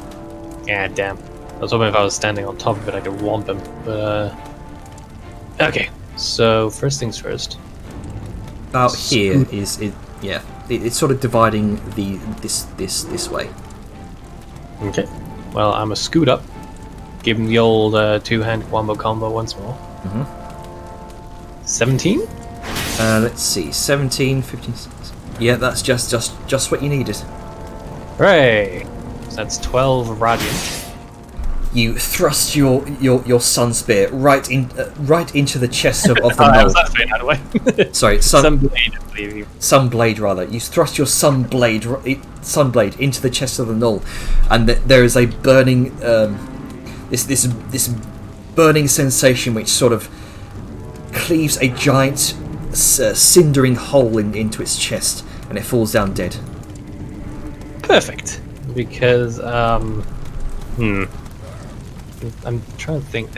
Yeah, damn. I was hoping if I was standing on top of it I could whomp him, but... Okay, so first things first. About here is it. Yeah, it's sort of dividing this way. Okay. Well, I'm a scoot up. Give him the old two-hand wombo combo once more. 17? Let's see, 17, 15. Yeah, that's just what you needed. Hooray! So that's 12 radiant. You thrust your sun spear right into the chest of the How's Gnoll. that fade out of the way? Sorry, Sunblade, I believe. Sunblade rather. You thrust your sunblade into the chest of the Gnoll, and there is a burning this burning sensation which sort of cleaves a giant cindering hole into its chest, and it falls down dead. Perfect. Because I'm trying to think.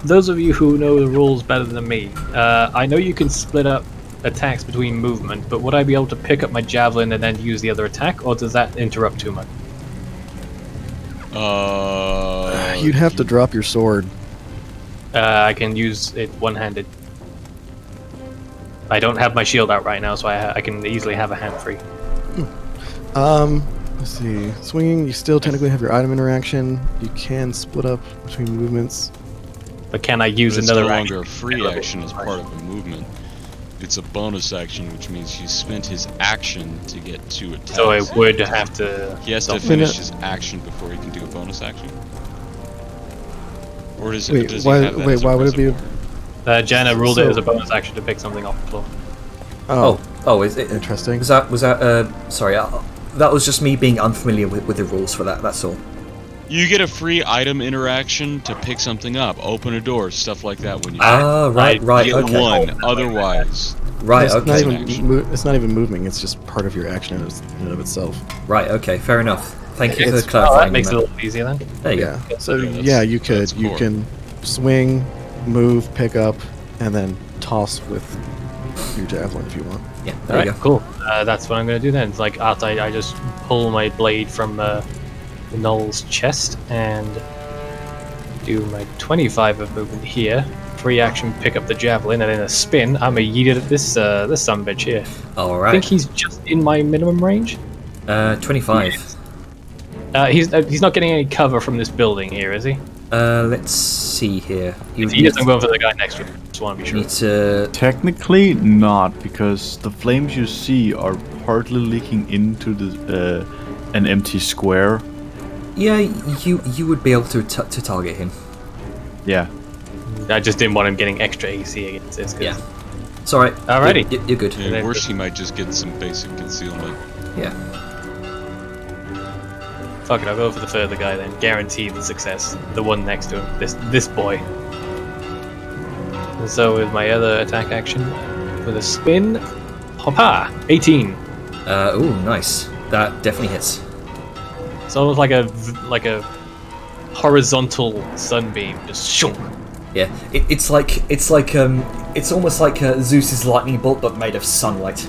Those of you who know the rules better than me, I know you can split up attacks between movement, but would I be able to pick up my javelin and then use the other attack, or does that interrupt too much? You'd have to drop your sword. I can use it one-handed. I don't have my shield out right now, so I can easily have a hand free. Let's see. Swinging, you still technically have your item interaction. You can split up between movements. But can I use It's another no action? longer a free action as part of a movement. It's a bonus action, which means he spent his action to get 2 attacks. So I would have to... He has to finish his action before he can do a bonus action? Or does Wait, does why? he have that Wait, as a why would it be? reservoir? Jana ruled it So- as a bonus action to pick something off the floor. Oh, is it? Interesting. Was that? Sorry, that was just me being unfamiliar with the rules for that. That's all. You get a free item interaction to pick something up, open a door, stuff like that when you Right, you get okay. one. Otherwise, Right, It's not okay. even it's not even moving. It's just part of your action in and of itself. Right, okay, fair enough. Thank you for It's- clarifying. Oh, that makes it a that. little easier then. There you Yeah. go. So Yeah, yeah, you could that's core. can swing, move, pick up, and then toss with your javelin if you want. Yeah, there you Alright, go. cool. That's what I'm going to do then. It's like after I just pull my blade from the Gnoll's chest and do my 25 of movement here. Free action, pick up the javelin, and in a spin, I'm going to yeet it at this sumbitch here. All I right. think he's just in my minimum range. 25. He's not getting any cover from this building here, is he? Let's see here. You If he is, I'm going for the guy next to him. Just want to be sure. need to. Technically not, because the flames you see are partly leaking into the an empty square. Yeah, you would be able to target him. Yeah. I just didn't want him getting extra AC against this. 'cause- Yeah. It's alright. Alrighty. You're good. yeah, worse he might just get some basic concealment. Yeah. Fuck it, I'll go for the further guy then. Guaranteed the success. The one next to him. This boy. And so with my other attack action, with a spin, hoppa! 18. Ooh, nice. That definitely hits. It's almost like a horizontal sunbeam, just shoom. Yeah. It's almost like Zeus's lightning bolt, but made of sunlight.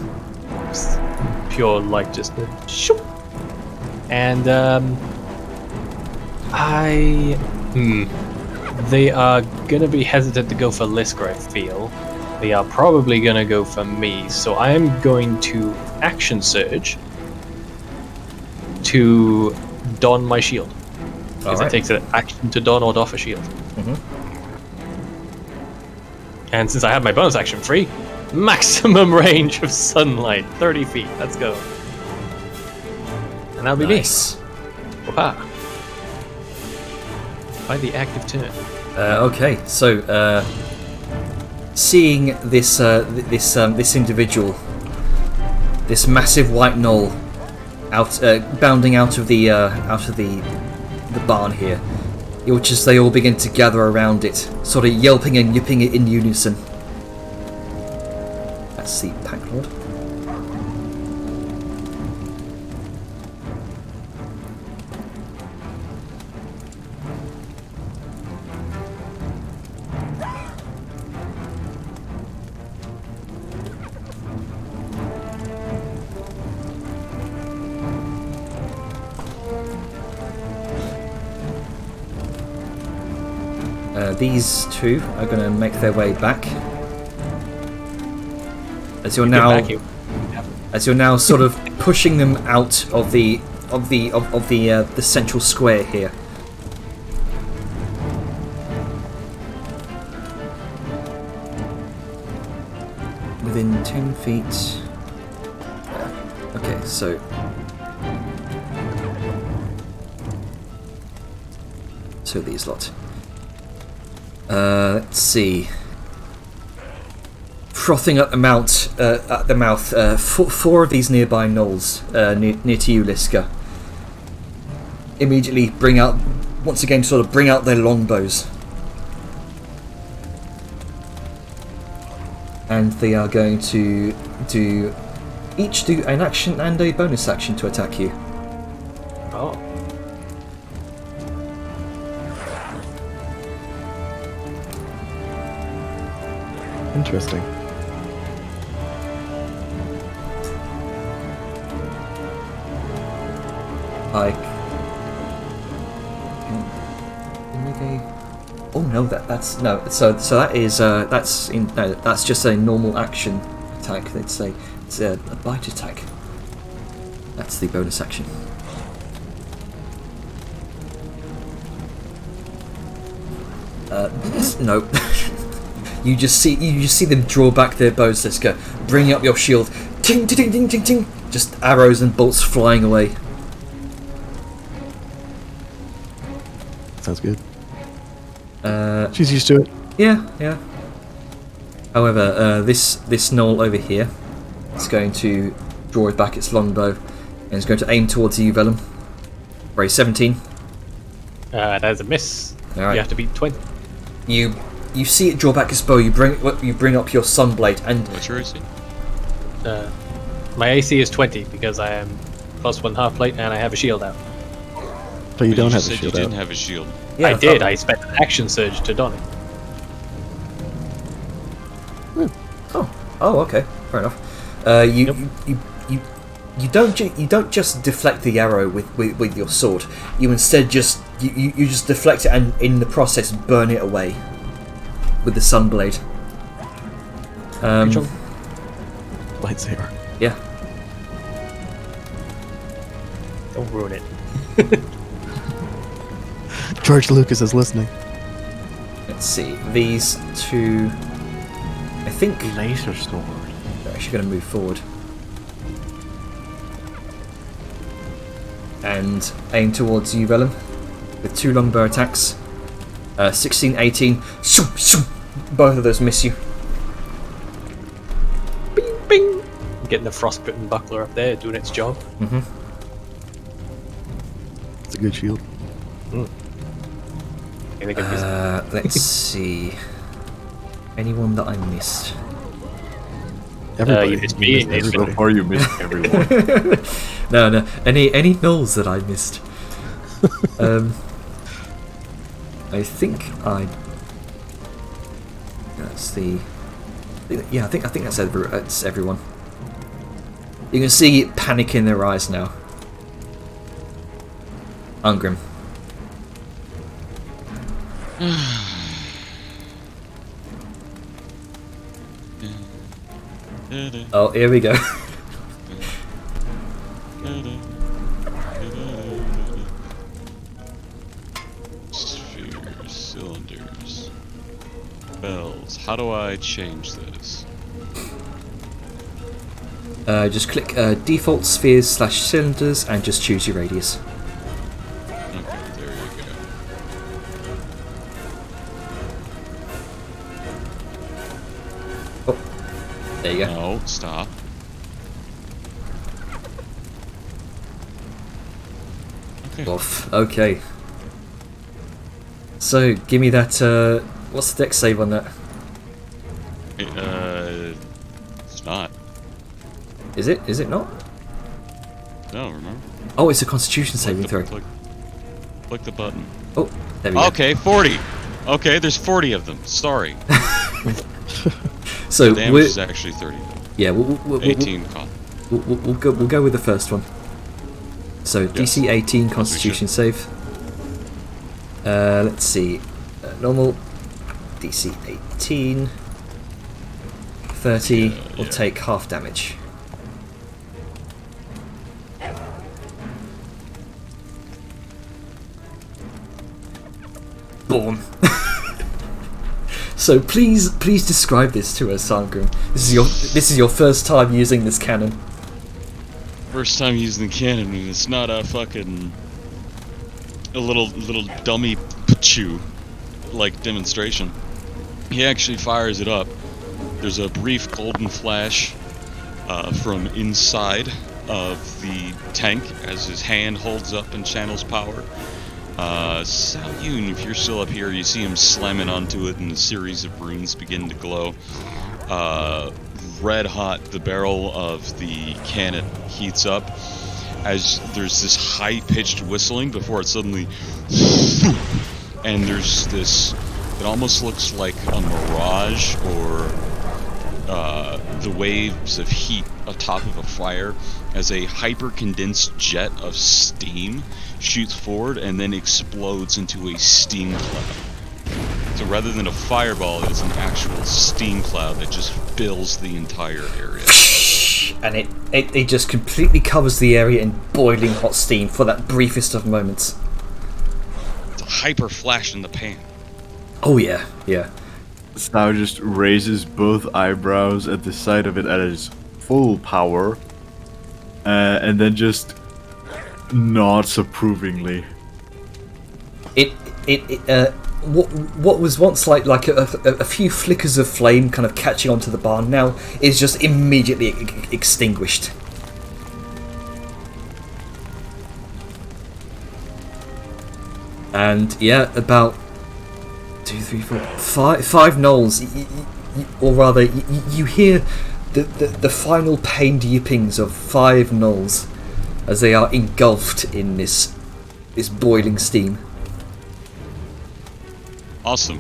Pure light, just shoom. And they are gonna be hesitant to go for Lisker, I feel. They are probably gonna go for me, so I am going to action surge to don my shield. Because Alright. it takes an action to don or doff a shield. And since I have my bonus action free, maximum range of sunlight, 30 feet. Let's go. And that'll be Nice. me. Whoa. By the active turn. Okay, so seeing this individual, this massive white gnoll, bounding out of the barn here, which as they all begin to gather around it, sort of yelping and yipping it in unison. That's the pack lord. These two are going to make their way back. As you're now sort of pushing them out of the central square here. Within 10 feet. Okay, so these lot. Let's see. Frothing at the mouth. Four of these nearby gnolls, near to you, Liska, immediately bring out their longbows, and they are going to each do an action and a bonus action to attack you. Oh. Interesting. Oh no, that's no. So that is that's just a normal action attack. It's a bite attack. That's the bonus action. No. You just see them draw back their bows, Liska, bring up your shield, ting ting ting ting ting, just arrows and bolts flying away. Sounds good. She's used to it. Yeah. However, this gnoll over here is going to draw back its longbow and is going to aim towards you, Vellum. For a 17. That is a miss. All right. You have to beat 20. You see it draw back its bow. You bring up your sunblade and. What's your AC? My AC is 20 because I am +1 half plate and I have a shield out. But you don't have said a shield you out. didn't have a shield. Yeah, I did. I spent an action surge to don it. Oh, okay, fair enough. You don't just deflect the arrow with your sword. You instead just deflect it and in the process burn it away with the sunblade. Lightsaber. Yeah. Don't ruin it. George Lucas is listening. Let's see. These two, I think, Laser sword. they're actually going to move forward and aim towards you, Vellum, with two longbow attacks. 16, 18. Both of those miss you. Bing, bing. Getting the frostbitten buckler up there, doing its job. Mm-hmm. It's a good shield. Let's see. Anyone that I missed? Everybody. you missed me. everybody. Or you missed everyone. No. Any gnolls that I missed? I think that's the. Yeah, I think that's everyone. You can see panic in their eyes now. Ungrim. Oh, here we go. Bells. How do I change this? Just click default spheres / cylinders and just choose your radius. Okay, there you go. Oh, there you go. No, stop. Okay. Off. Okay. So, give me that. What's the dex save on that? It's not. Is it? Is it not? No, remember? Oh, it's a Constitution saving throw. Click the button. Oh, there we go. Okay, 40. Okay, there's 40 of them. Sorry. So The damage is actually 30. yeah, we'll 18 con. we'll go with the first one. So DC 18 Constitution save. Let's see. Normal DC 18. 30 will yeah. take half damage. Boom. So please describe this to us, Sangrim. This is your first time using this cannon. First time using the cannon, and it's not a fucking a little dummy pachu like demonstration. He actually fires it up. There's a brief golden flash from inside of the tank as his hand holds up and channels power. Salyun, if you're still up here, you see him slamming onto it and a series of runes begin to glow. Red hot, the barrel of the cannon heats up as there's this high-pitched whistling before it suddenly and there's this, it almost looks like a mirage or the waves of heat atop of a fire as a hyper-condensed jet of steam shoots forward and then explodes into a steam cloud. So rather than a fireball, it's an actual steam cloud that just fills the entire area. And it just completely covers the area in boiling hot steam for that briefest of moments. It's a hyper flash in the pan. Oh yeah, yeah. Snow just raises both eyebrows at the sight of it at its full power, and then just nods approvingly. What was once like a few flickers of flame kind of catching onto the barn now is just immediately extinguished. And yeah, about 2, 3, 4, 5 gnolls, or rather, you hear the final pained yippings of 5 gnolls as they are engulfed in this boiling steam. Awesome.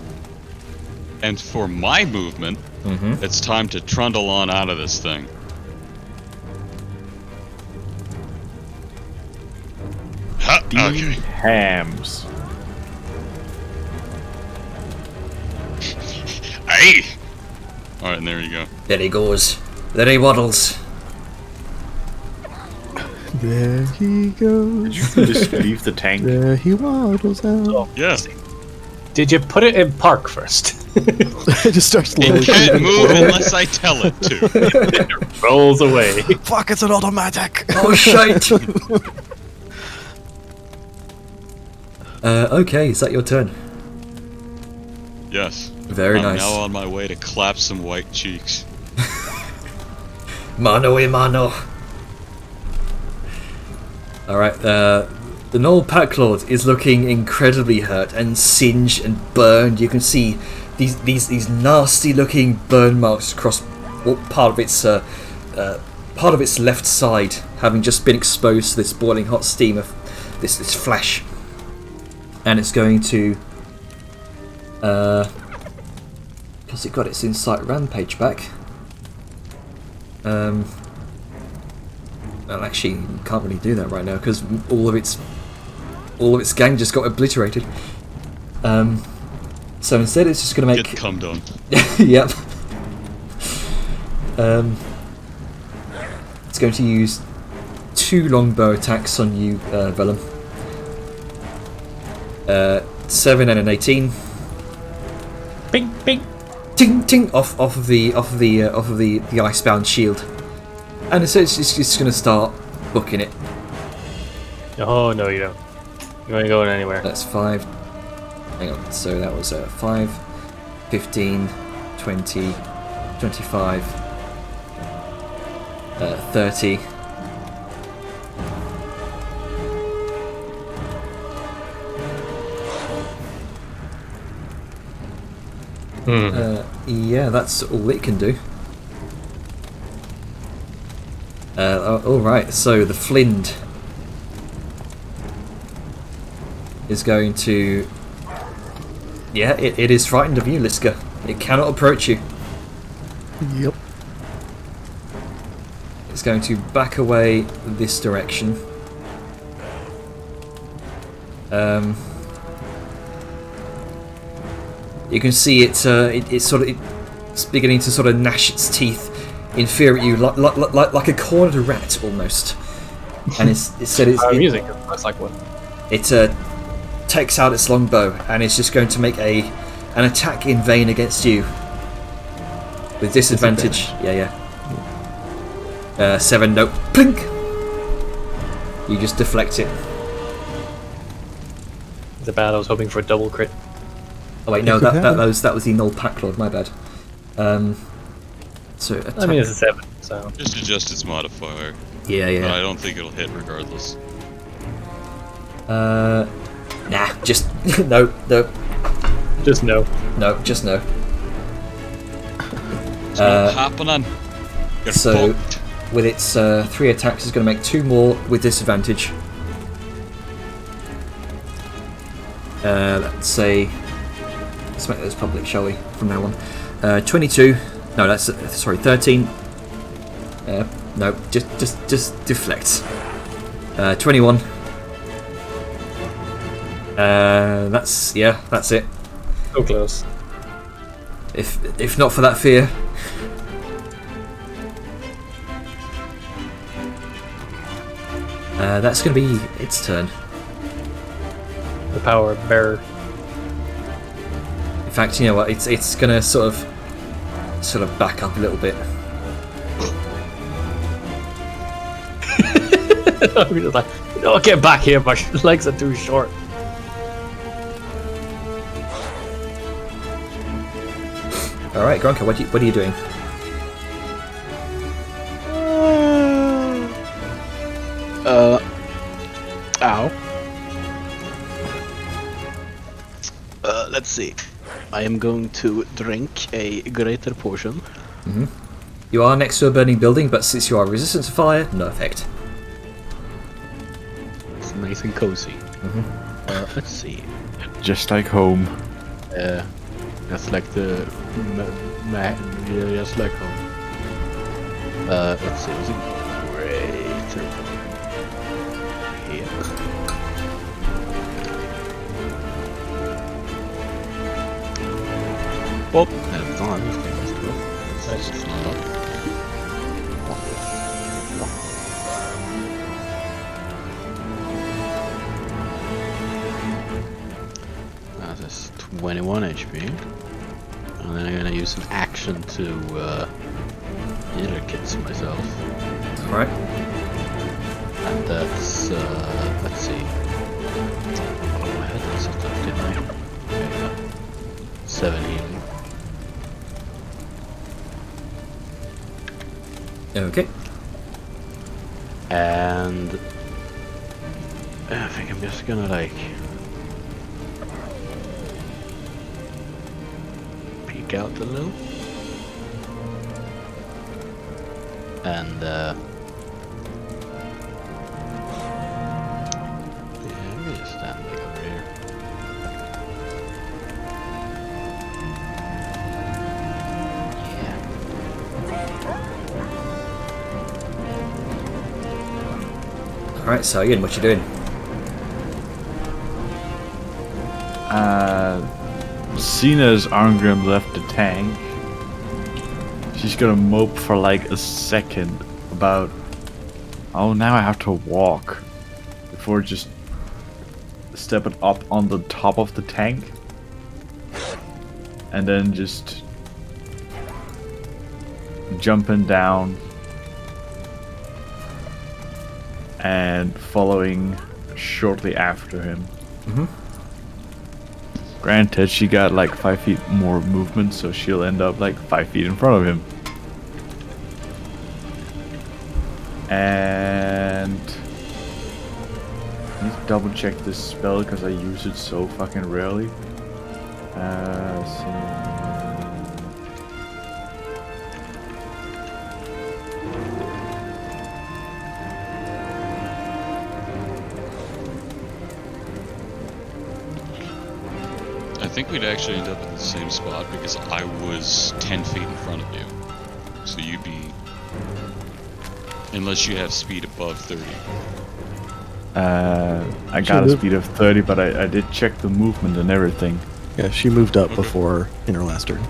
And for my movement, it's time to trundle on out of this thing. Ha, okay. Hams. Hey! Alright, and there you go. There he goes. There he waddles. There he goes. Just leave the tank. There he waddles out. Yeah. Did you put it in park first? It just starts It slowly. can't move unless I tell it to. Rolls away. Fuck, it's an automatic. Oh shite! Okay, is that your turn? Yes. Very I'm nice. now on my way to clap some white cheeks. Mano a mano. Alright, the Gnoll Packlord is looking incredibly hurt and singed and burned. You can see these nasty looking burn marks across part of its left side, having just been exposed to this boiling hot steam of this flash. And it's going to because it got its Insight Rampage back. Well, actually, you can't really do that right now because all of its gang just got obliterated. So instead, it's just going to make. Get cummed on. Yep. It's going to use 2 longbow attacks on you, Vellum. 7 and an 18. Bing, bing. ting ting off of the icebound shield, and it's just going to start booking it. Oh no, you don't. You ain't going anywhere. That's 5. Hang on. So that was 5, 15, 20, 25, 30. Yeah, that's all it can do. Alright, so the Flind is going to... Yeah, it is frightened of you, Liska. It cannot approach you. Yep. It's going to back away this direction. You can see it's beginning to sort of gnash its teeth in fear at you, like a cornered rat almost. And music. That's like what. It takes out its longbow and is just going to make an attack in vain against you with disadvantage. Yeah. 7. No. Plink. You just deflect it. The bad. I was hoping for a double crit. Oh wait, no, that was the Gnoll Packlord. My bad. So attack. I mean, it's a 7. So Just adjust its modifier. Yeah. But I don't think it'll hit regardless. Nah, just no. just no. No, just no. It's not happening. You're So, fucked. with its 3 attacks, it's going to make 2 more with disadvantage. Let's say, let's make those public, shall we? From now on, 22. No, that's 13. No, just deflect. 21. That's it. So close. If not for that fear. That's going to be its turn. The power of bearer. In fact, you know what? It's going to sort of back up a little bit. I'm just like, no, get back here. My legs are too short. All right, Gronka, what are you doing? Ow. Let's see. I am going to drink a greater portion. You are next to a burning building, but since you are resistant to fire, no effect. It's nice and cozy. Let's see. Just like home. That's like the just like home. Let's see. What's it greater? Here. Oh, that's not this thing. That's not up. That's 21 HP. And then I'm gonna use an action to healer kits myself. Alright. And that's let's see. Oh, I had that set up, didn't I? Okay, yeah. 7 healing. Okay. And I think I'm just gonna like peek out a little. And yeah, I'm just standing over here. Alright, so Ian, what you doing? Seeing as Arngrim left the tank, she's gonna mope for like a second about, oh, now I have to walk, before just stepping up on the top of the tank and then just jumping down and following shortly after him. Granted, she got like 5 feet more movement, so she'll end up like 5 feet in front of him. And I need to double check this spell because I use it so fucking rarely. I think we'd actually end up in the same spot because I was 10 feet in front of you. So you'd be... Unless you have speed above 30. I got a speed of 30, but I did check the movement and everything. Yeah, she moved up before in her last turn.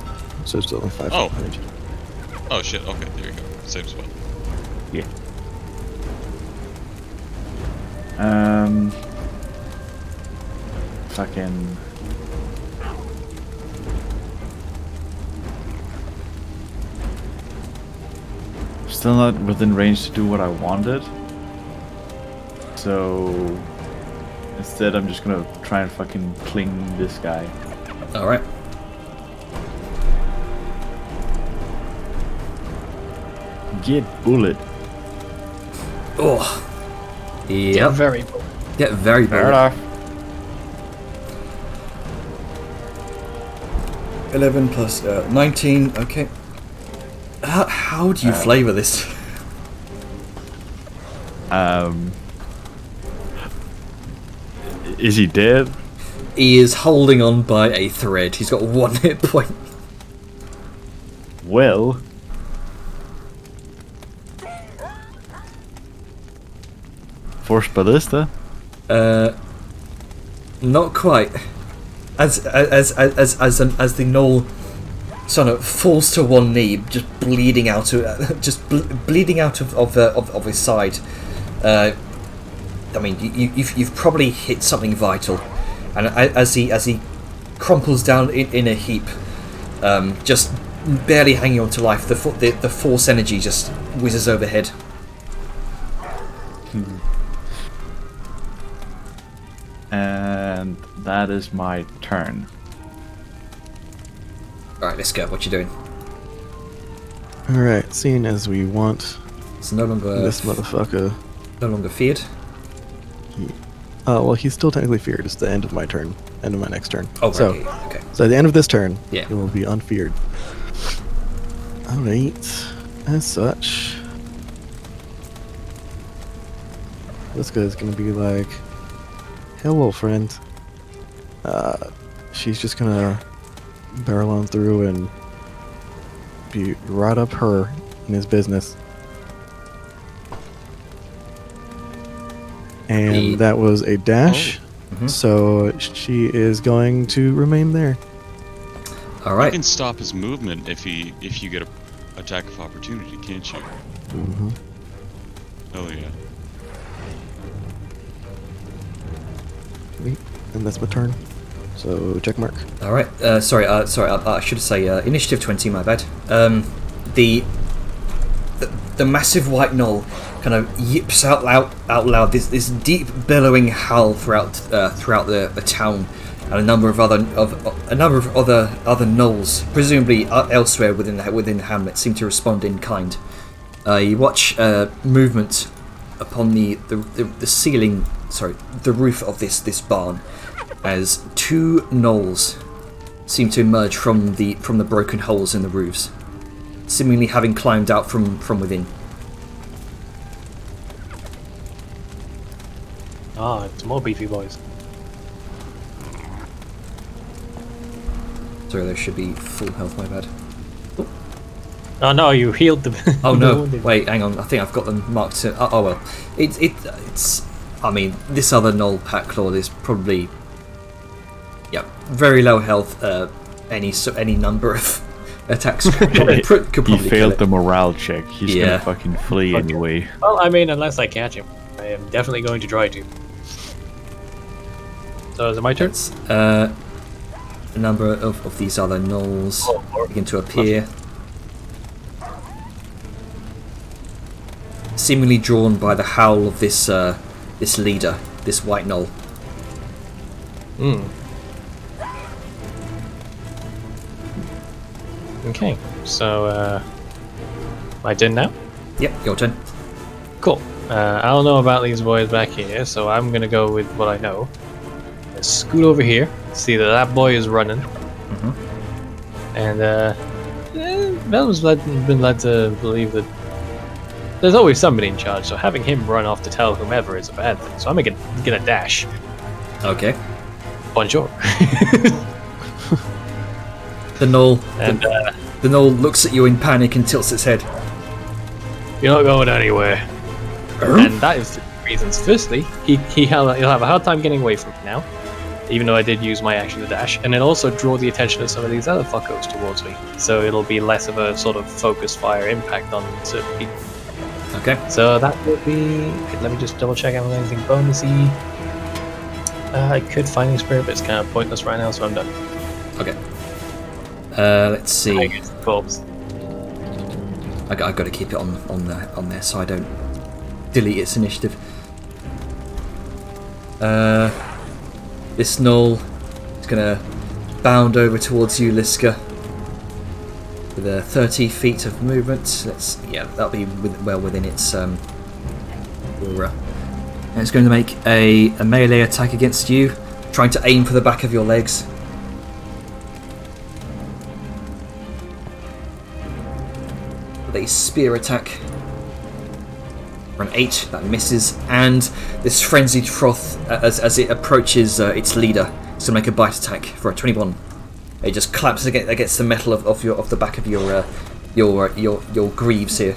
So it's still 5 feet range. Oh shit, okay, there you go. Same spot. Yeah. Fucking... Still not within range to do what I wanted. So... Instead I'm just gonna try and fucking cling this guy. Alright. Get bullet. Oh. Get Yep. very. Get very Fair bold. enough. 11 plus 19, okay. How do you flavour this? Is he dead? He is holding on by a thread. He's got 1 hit point. Well... Force ballista? Not quite. As the gnoll sort of falls to one knee, just bleeding out of bleeding out of his side. I mean, you've probably hit something vital, and as he crumples down in a heap, just barely hanging on to life, the force energy just whizzes overhead. And that is my turn. Alright, let's go. What you doing? Alright, seeing as we want It's no longer this motherfucker. no longer feared. Well, he's still technically feared. It's the end of my turn. End of my next turn. Oh, so, okay. so at the end of this turn, Yeah. it will be unfeared. Alright. As such, this guy's gonna be like, hello, friend. She's just gonna barrel on through and be right up her in his business. And that was a dash, so she is going to remain there. All You right. can stop his movement if you get a attack of opportunity, can't you? Mm-hmm. Oh yeah. And that's my turn. So check mark. All right. Sorry. I should say initiative 20. My bad. The massive white gnoll kind of yips out loud this deep bellowing howl throughout the town, and a number of other gnolls, presumably elsewhere within the hamlet, seem to respond in kind. You watch movement upon the ceiling, the roof of this barn, as 2 gnolls seem to emerge from the broken holes in the roofs, seemingly having climbed out from within. Ah, it's more beefy boys. Sorry, those should be full health. My bad. Oh no, you healed them. Oh the no! wounded. Wait, hang on. I think I've got them marked. Oh well. It's. I mean, this other gnoll pack claw is probably, very low health. Any number of attacks could probably He kill failed it. the morale check. He's Yeah. gonna fucking flee anyway. Well, I mean, unless I catch him, I am definitely going to try to. So is it my turn? It's, a number of these other gnolls begin to appear. seemingly drawn by the howl of this this leader, this white gnoll. Hmm. Okay, so am I done now? Yep, your turn. Cool. I don't know about these boys back here, so I'm gonna go with what I know. Let's scoot over here, see that that boy is running, and Mel's been led to believe that there's always somebody in charge. So having him run off to tell whomever is a bad thing. So I'm gonna dash. Okay. Bonjour. The gnoll, And the gnoll looks at you in panic and tilts its head. you're not going anywhere. And that is two reasons. Firstly, he'll have a hard time getting away from me now, even though I did use my action to dash, and it'll also draw the attention of some of these other fuckos towards me. So it'll be less of a sort of focus fire impact on certain people. Okay. So that would be. Okay, let me just double check. I haven't got anything bonusy. I could find spirit, but it's kind of pointless right now, so I'm done. Okay. Let's see. I guess the corpse. I got to keep it on there so I don't delete its initiative. This gnoll is gonna bound over towards you, Liska, with 30 feet of movement. That'll be well within its aura. And it's going to make a melee attack against you, trying to aim for the back of your legs. With a spear attack. For an 8, that misses, and this frenzied froth, as it approaches its leader, it's going to make a bite attack for a 21. It just claps against the metal of the back of your greaves here.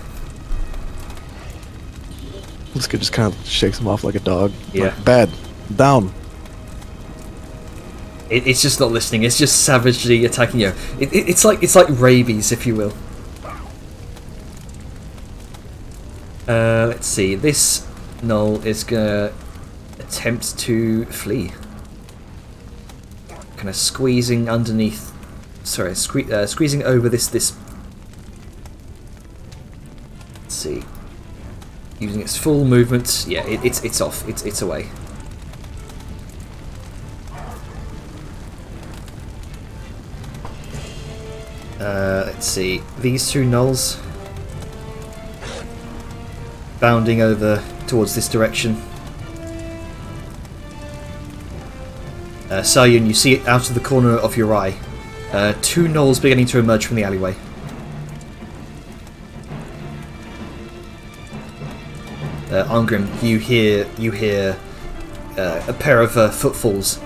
This kid just kind of shakes him off like a dog. Yeah. Like, bad. Down. It's just not listening. It's just savagely attacking you. It's like rabies, if you will. Let's see. This gnoll is gonna attempt to flee. Kind of squeezing underneath. Sorry, squeezing over this. Let's see. Using its full movement. Yeah, it's off. It's away. Let's see. These two gnolls bounding over towards this direction. Sayun, you see it out of the corner of your eye. Two gnolls beginning to emerge from the alleyway. Arngrim, you hear a pair of footfalls.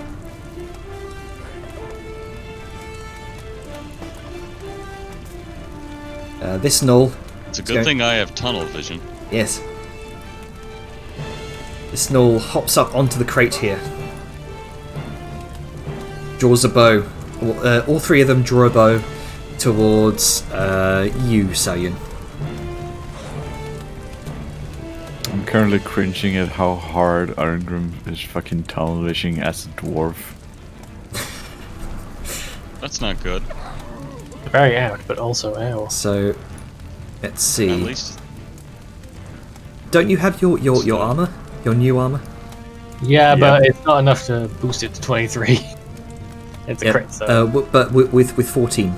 This gnoll. It's a good thing I have tunnel vision. Yes. This gnoll hops up onto the crate here. Draws a bow. All three of them draw a bow towards you, Sayun. I'm currently cringing at how hard Arngrim is fucking tunnel visioning as a dwarf. That's not good. Very apt, but also ow. So, let's see. At least Don't you have your armor? Your new armor? Yeah, but it's not enough to boost it to 23. It's a crit, so. But with 14.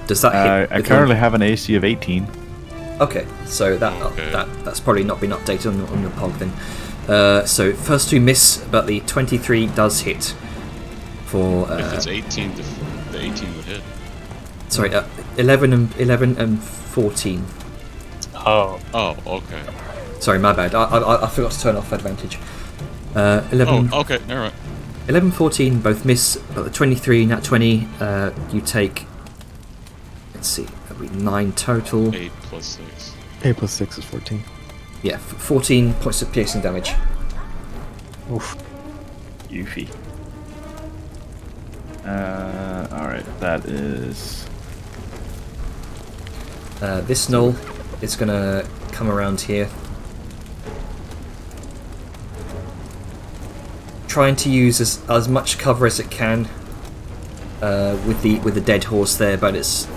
Does that hit? I currently have an AC of 18. Okay, so that's probably not been updated on your pog then. So first two miss, but the 23 does hit. For if it's 18, the 18 would hit. Sorry, 11 and 14. Oh, okay. Sorry, my bad. I forgot to turn off advantage. 11. Oh, okay, never mind. 11, 14 both miss, but the 23, nat 20, you take. Let's see, that'll be 9 total. 8 plus 6. 8 plus 6 is 14. Yeah, 14 points of piercing damage. oof. Yuffie. Alright, that is... This gnoll is gonna come around here, trying to use as much cover as it can with the dead horse there, but it's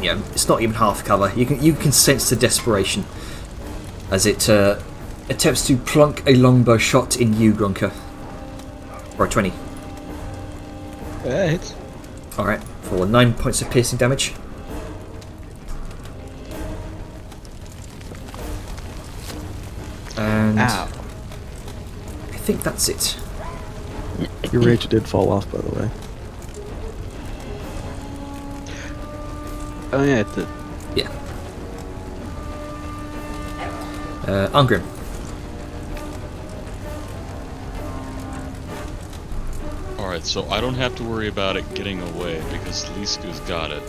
not even half cover. You can sense the desperation. as it attempts to plunk a longbow shot in you, Gronka. Or a 20. Hits. Alright, for 9 points of piercing damage. And Ow. I think that's it. Your rage did fall off, by the way. Oh yeah, it did. Yeah. Angrim. Alright, so I don't have to worry about it getting away because Lisku's got it.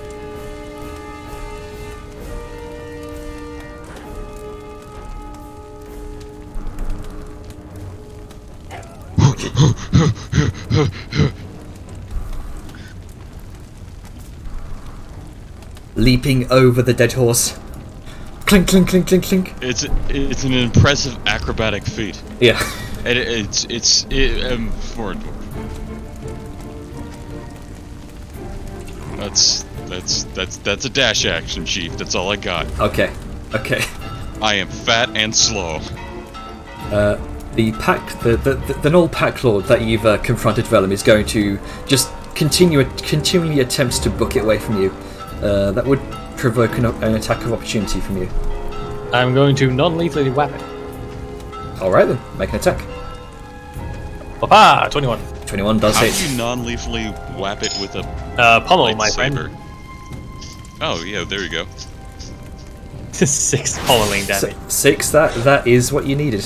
Leaping over the dead horse. Clink, clink, clink, clink, clink. It's an impressive acrobatic feat. Yeah. And it's for a dwarf. That's a dash action, Chief. That's all I got. Okay. Okay. I am fat and slow. The Gnoll pack lord that you've confronted, Vellum, is going to just continually attempts to book it away from you. That would provoke an attack of opportunity from you. I'm going to non-lethally whap it. Alright then, make an attack. Papa, 21. 21 does How hit. do you non-lethally whap it with a Pommel, my lightsaber? friend. Oh yeah, there you go. 6 pommeling damage. 6, that is what you needed.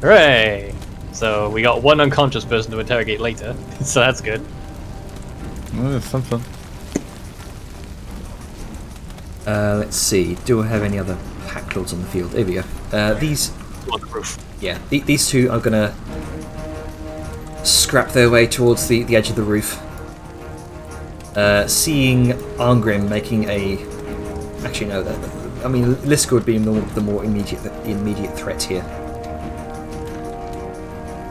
Hooray! So we got one unconscious person to interrogate later, so that's good. Well, that's some fun. Let's see, do I have any other pack lords on the field? Here we go. These On the roof. Yeah, these two are gonna scrap their way towards the edge of the roof. Seeing Arngrim making a... Actually, no, I mean, Liska would be the more immediate threat here.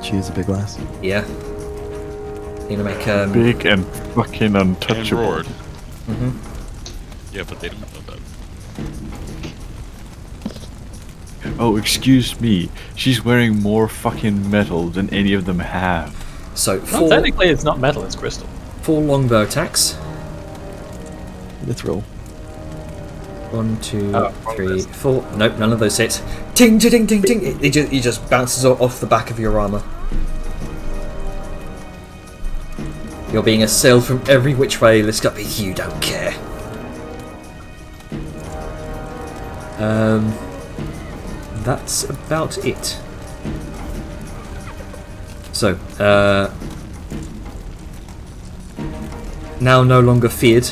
She is a big lass. Yeah. You're gonna make... Big and fucking And untouchable. roared. mhm. Yeah, but they don't know that. Oh, excuse me. She's wearing more fucking metal than any of them have. So, Well, technically it's not metal, it's crystal. 4 longbow attacks. Mithril. 1, 2, Oh, wrong 3, list. 4. Nope, none of those hit. Ting, ting, ting, ting, ting. He just bounces off the back of your armor. You're being assailed from every which way, Liska, but you don't care. That's about it. So, now no longer feared,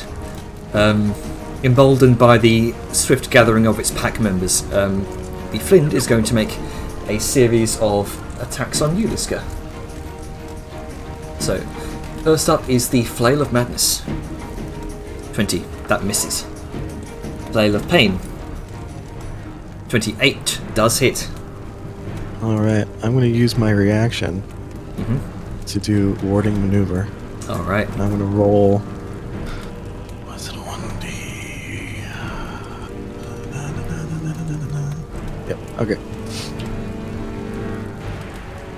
emboldened by the swift gathering of its pack members, the Flint is going to make a series of attacks on you, Liska. So, first up is the Flail of Madness. 20, that misses. Flail of Pain. 28 does hit. Alright, I'm going to use my reaction to do warding maneuver. Alright. And I'm going to roll. Was it a 1D? Yep, okay.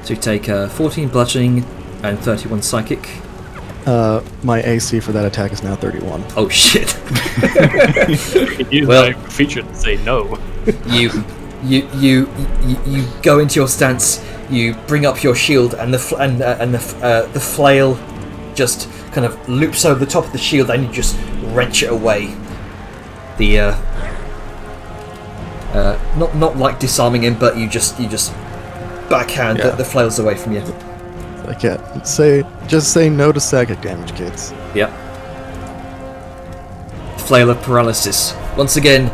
So you take 14 bludgeoning and 31 psychic. My AC for that attack is now 31. Oh shit. You can use Well- my feature to say no. you go into your stance. You bring up your shield, and the flail just kind of loops over the top of the shield, and you just wrench it away. The not like disarming him, but you just backhand Yeah. the flails away from you. I can't just say no to psychic damage, kids. Yep. Flail of paralysis. Once again,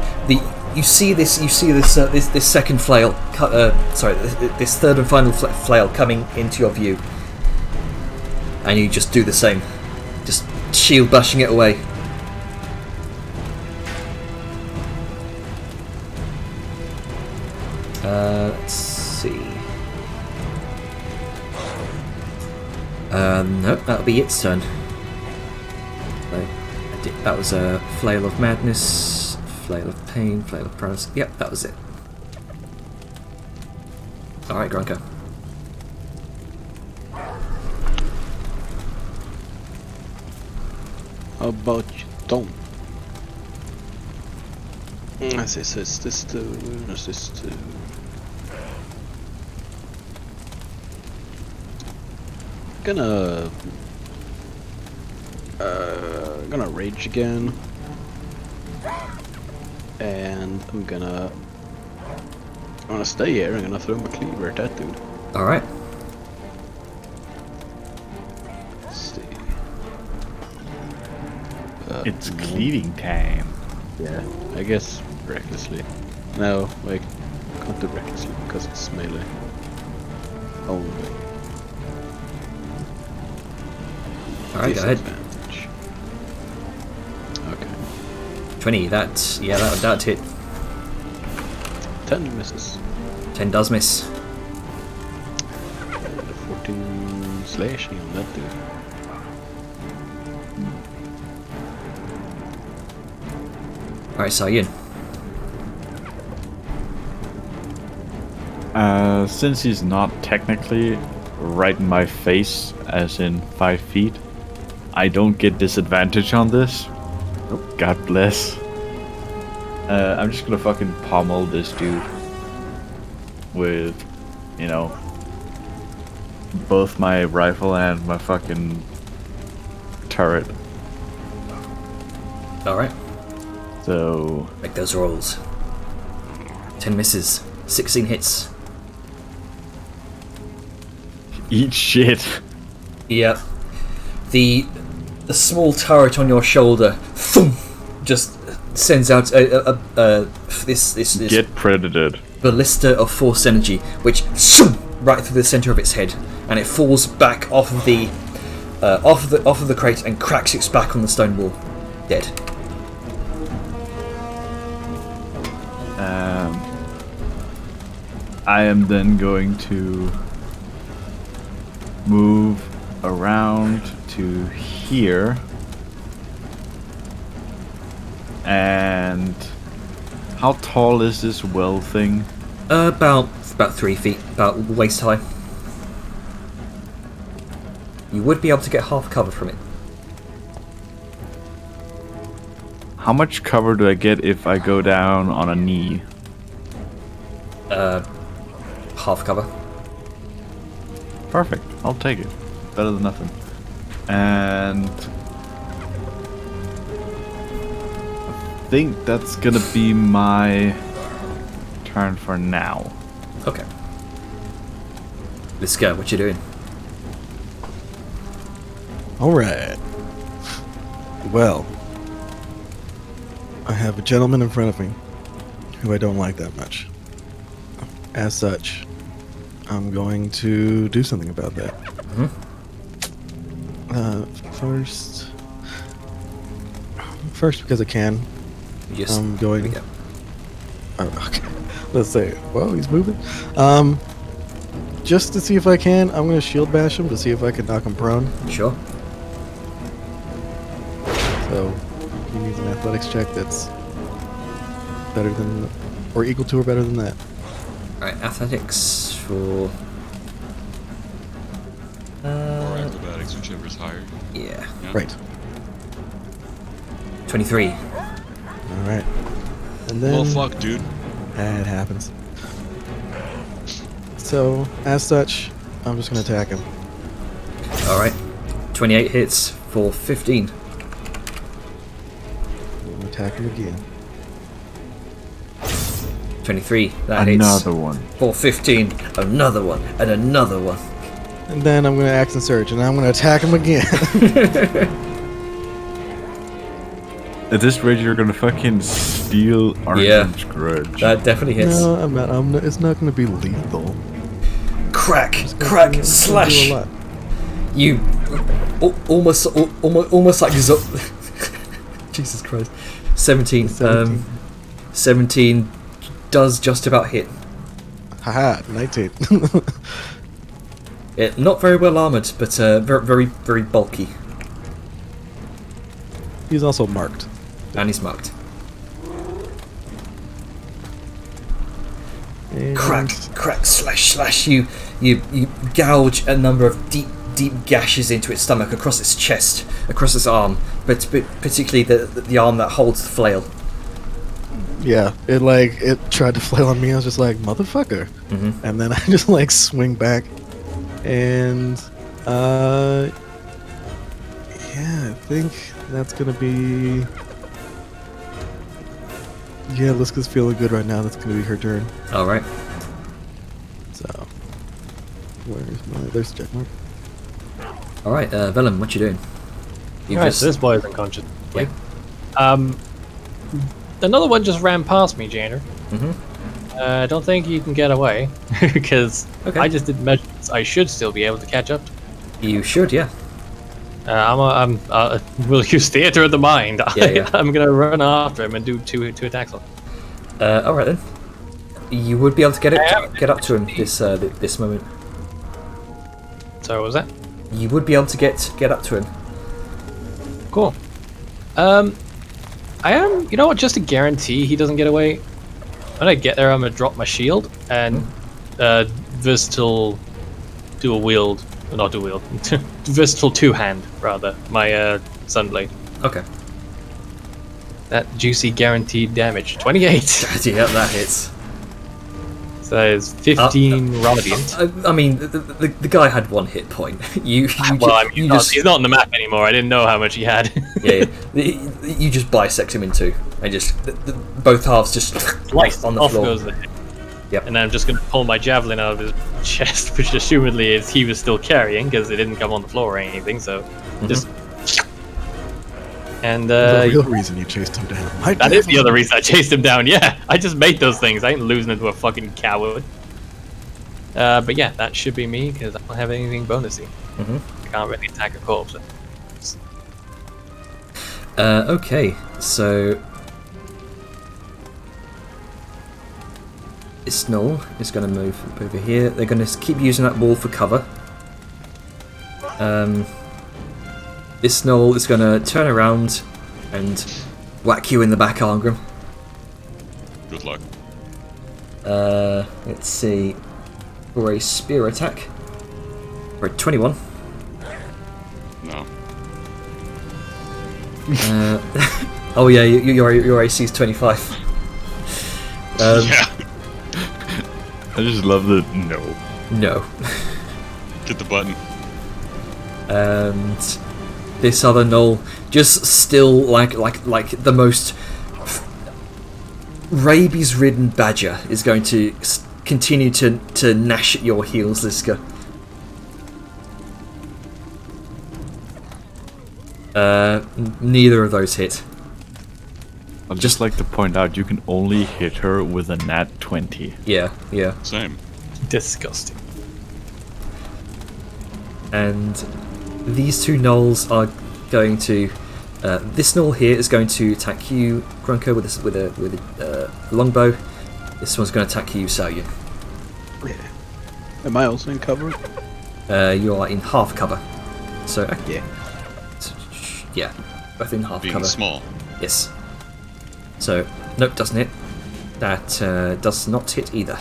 you see this second flail. This third and final flail coming into your view, and you just do the same, just shield bashing it away. Let's see. Nope, that'll be its turn. So, that was a Flail of Madness, Flail of Pain, Flail of Paralysis. Yep, that was it. Alright, Grunker. How about you don't? Assist two. Gonna rage again, and I'm gonna stay here. I'm gonna throw my cleaver at that dude. Alright. Let's see. It's cleaving time. Yeah, I guess recklessly. No, wait, can't do recklessly because it's melee. Only. Alright, go ahead. Disadvantage. Okay. 20, that hit. 10 misses. 10 does miss. 14 slashing on that dude. Alright, Saiyun. Since he's not technically right in my face, as in 5 feet, I don't get disadvantage on this. God bless. I'm just gonna fucking pommel this dude with, you know, both my rifle and my fucking turret. Alright. So Make those rolls. 10 misses. 16 hits. eat shit. Yep. The small turret on your shoulder, thump, just sends out this Get predated. ballista of force energy, which shoom, right through the center of its head, and it falls back off of the crate and cracks its back on the stone wall, dead. I am then going to move around to here, and how tall is this well thing? About 3 feet, about waist high. You would be able to get half cover from it. How much cover do I get if I go down on a knee? Half cover. Perfect. I'll take it. Better than nothing. And I think that's gonna be my turn for now. Okay. Let's go. What you doing? Alright. Well, I have a gentleman in front of me who I don't like that much. As such, I'm going to do something about that. First because I can. Yes. I'm going. Here we go. Oh, okay. Let's say, well, he's moving. Just to see if I can, I'm going to shield bash him to see if I can knock him prone. Sure. So he needs an athletics check that's better than, or equal to or better than that. Alright, athletics for... Or acrobatics, whichever's higher. yeah. Right. 23. Alright. And then... Well, fuck, dude. It happens. So, as such, I'm just going to attack him. Alright. 28 hits for 15. I'm going to attack him again. 23. That hits. Another one. For 15. Another one. And another one. And then I'm going to action surge, and I'm going to attack him again. At this rate, you're gonna fucking steal Argent's grudge. That definitely hits. No, I'm not. It's not going to be lethal. Crack! It's gonna Crack! do- it's gonna Slash! do a lot. You... almost like... Jesus Christ. 17. 17. 17 does just about hit. Haha, 19. Not very well armoured, but very, very bulky. He's also marked. And he's marked. And Crack, crack, slash, slash. You gouge a number of deep gashes into its stomach, across its chest, across its arm, but particularly the arm that holds the flail. Yeah, it tried to flail on me. I was just like, motherfucker. And then I just like swing back, and yeah, I think that's gonna be. Yeah, Liska's feeling good right now. That's gonna be her turn. All right. So, there's the check mark. All right, Vellum, what you doing? You Alright, so this boy is unconscious. Yeah. Another one just ran past me, Jander. Mm-hmm. I don't think you can get away because Okay. I just did measurements. I should still be able to catch up. You should, yeah. We'll use theater of the mind. Yeah. I'm gonna run after him and do two attacks on him. All right then. You would be able to get up to him this moment. So what was that? You would be able to get up to him. Cool. I am. You know what? Just to guarantee he doesn't get away, when I get there, I'm gonna drop my shield and versatile dual wield, not dual wield, versatile two-hand rather. My sunblade. Okay. That juicy guaranteed damage. 28. Yeah, that hits. So it's 15 radiant. I mean, the guy had 1 hit point. You Well, I mean, you he's not on the map anymore. I didn't know how much he had. yeah, you just bisect him in two, and just both halves just Sliced on the off floor. goes the head. Yep. And then I'm just going to pull my javelin out of his chest, which assumedly is he was still carrying because it didn't come on the floor or anything. So just. And The real reason you chased him down. that is the other reason I chased him down. Yeah, I just made those things. I ain't losing into a fucking coward. But yeah, that should be me because I don't have anything bonusy. I can't really attack a corpse. Okay, so this Gnoll is going to move over here. They're going to keep using that wall for cover. This Gnoll is going to turn around and whack you in the back, Arngrim. Good luck. Let's see. For a spear attack. For a 21. No. Oh yeah, your AC is 25. Yeah. I just love the no. No. Get the button. And this other Gnoll, just still like the most rabies-ridden badger, is going to continue to gnash at your heels, Liska. Neither of those hit. I'd just like to point out you can only hit her with a nat 20. Yeah. Same. Disgusting. And these two Gnolls are going to. This Gnoll here is going to attack you, Grunko, with a longbow. This one's going to attack you, Saoyu. Am I also in cover? You are in half cover. So Yeah. both in half Being cover. small. Yes. So nope, doesn't hit. That does not hit either.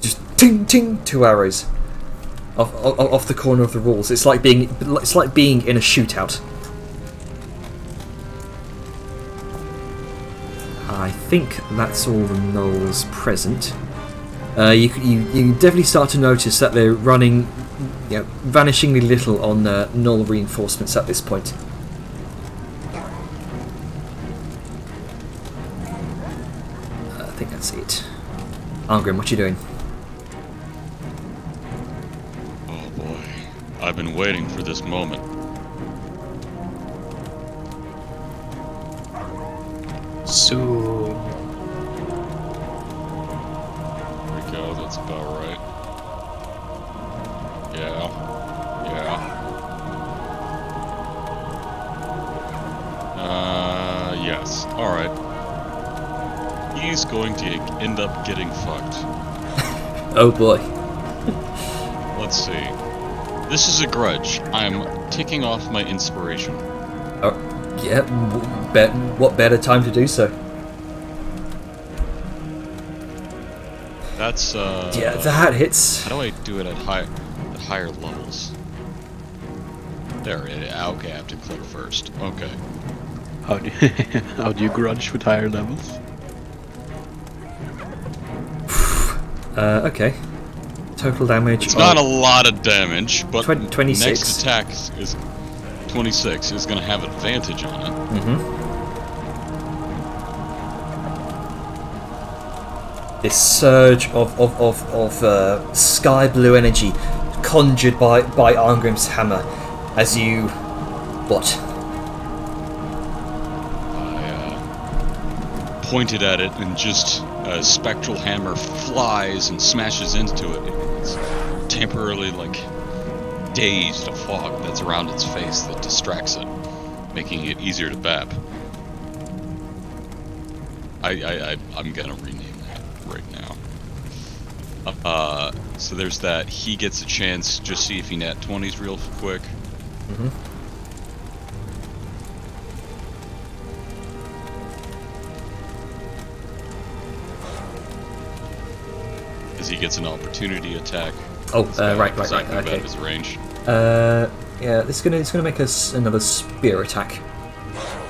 Just ting ting, 2 arrows off the corner of the walls. It's like being in a shootout. I think that's all the Gnolls present. You definitely start to notice that they're running, vanishingly little on Gnoll reinforcements at this point. I think that's it. Arngrim, what you doing? Oh boy. I've been waiting for this moment. Soon. There we go, that's about right. Yeah. Yes. Alright. He's going to end up getting fucked. Oh boy. Let's see. This is a grudge. I'm ticking off my inspiration. Oh, yeah. What better time to do so? That's Yeah, that hits. How do I do it at higher levels? There it is. Okay, I have to click first. Okay. How do how do you grudge with higher levels? Okay. Total damage. It's not a lot of damage, but 26. next attack is 26 is going to have advantage on it. This surge of sky blue energy conjured by Arngrim's hammer as you I pointed at it and just a spectral hammer flies and smashes into it. It's temporarily like dazed, a fog that's around its face that distracts it, making it easier to bap. I'm gonna rename that right now. So there's that. He gets a chance. Just see if he nat 20s real quick. As he gets an opportunity attack. Oh, right, exactly okay. About his range. Yeah, it's gonna make us another spear attack.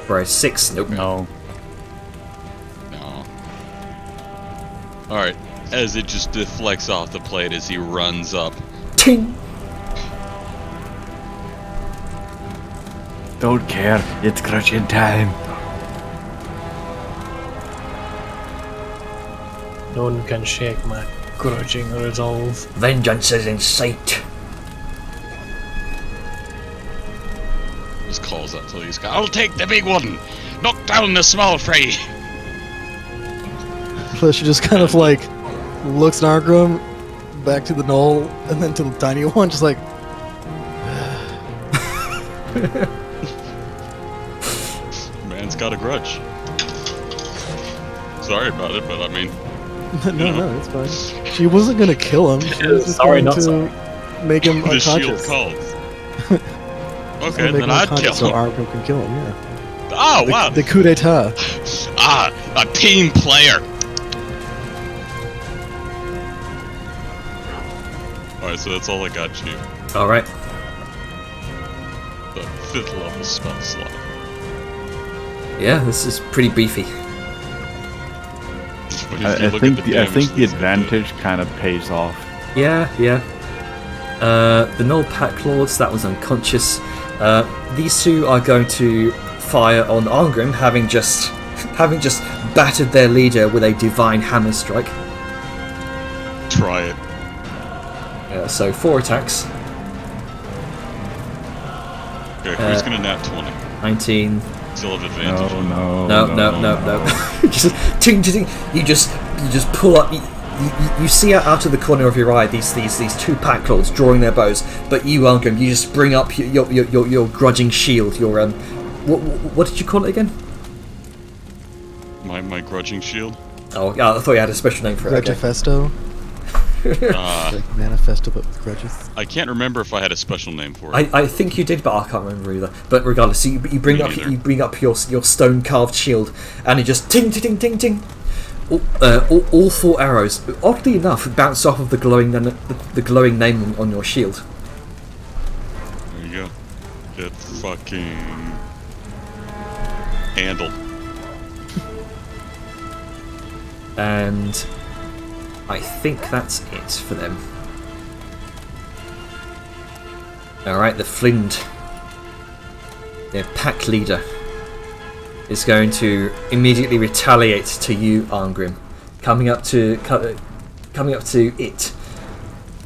For a 6. Nope. No. No. Alright, as it just deflects off the plate as he runs up. Ting! Don't care. It's grudging time. No one can shake my grudging resolve. Vengeance is in sight. Just calls out to these guys. I'll take the big one! Knock down the small fry! She just kind of like looks at Argrim, back to the gnoll, and then to the tiny one, just like. Man's got a grudge. Sorry about it, but I mean. No, it's fine. She wasn't gonna kill him. She was just Sorry, going not to sorry. make him The shield unconscious. called. She's Okay, gonna make then him I'd unconscious kill so him. Argrim can kill him. Yeah. Oh, wow! The coup d'état. A team player! Alright, so that's all I got you. Alright. The 5th level spell slot. Yeah, this is pretty beefy. But if you I look think at the damage, this is advantage kind of pays off. Yeah. The Gnoll Pack Lords, that was unconscious. These two are going to fire on Arngrim, having just battered their leader with a divine hammer strike. good. Try it. So 4 attacks. Okay, who's gonna nat 20? 19. Still have advantage. No. Just ting ting. You just pull up. You see out of the corner of your eye these 2 pack lords drawing their bows, but you, Arngrim, you just bring up your grudging shield. Your what did you call it again? My grudging shield? Oh, yeah, I thought you had a special name for it. Okay. Grudgefesto. Like manifesto, but with grudges. I can't remember if I had a special name for it. I think you did, but I can't remember either. But regardless, you bring Me up neither. your stone carved shield, and it just ting ting ting ting. All 4 arrows, oddly enough, bounce off of the glowing name on your shield. There you go. Get fucking handled. And I think that's it for them. Alright, the Flind, their pack leader, is going to immediately retaliate to you, Arngrim, coming up to it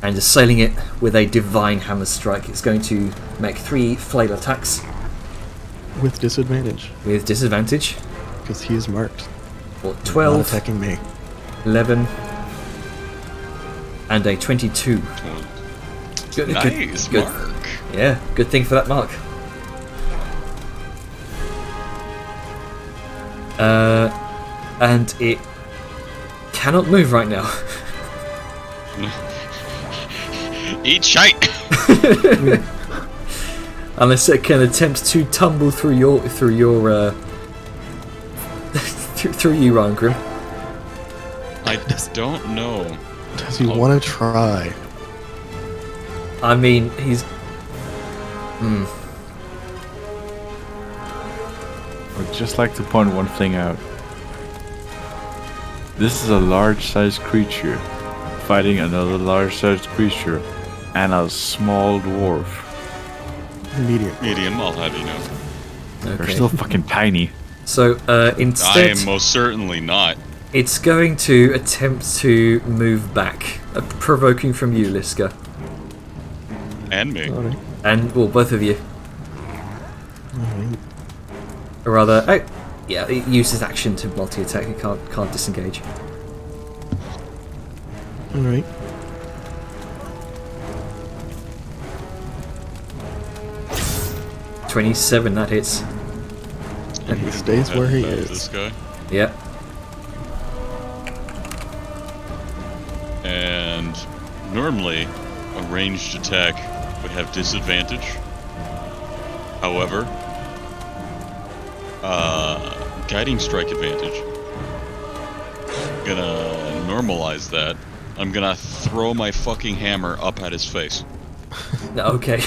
and assailing it with a divine hammer strike. It's going to make 3 flail attacks With disadvantage, with disadvantage. because he is marked. Or Not 12, attacking me. 11, and a 22. Good, Nice, good. Mark. Yeah, good thing for that mark. And it cannot move right now. Eat shite! Unless it can attempt to tumble through your through you, Arngrim. I don't know Does he want to try? I mean, he's... I'd just like to point one thing out. This is a large-sized creature fighting another large-sized creature and a small dwarf. Medium. Medium, I'll have you know. They're Okay. still fucking tiny. So, I instead, am most certainly not. it's going to attempt to move back, provoking from you, Liska. And me. Alright. And, well, both of you. Alright. Or rather, oh, yeah, it uses action to multi-attack, it can't disengage. Alright. $27, that hits. And he stays where he This is. guy. Yeah. And normally, a ranged attack would have disadvantage. However, guiding strike advantage. Gonna normalize that. I'm gonna throw my fucking hammer up at his face. Okay.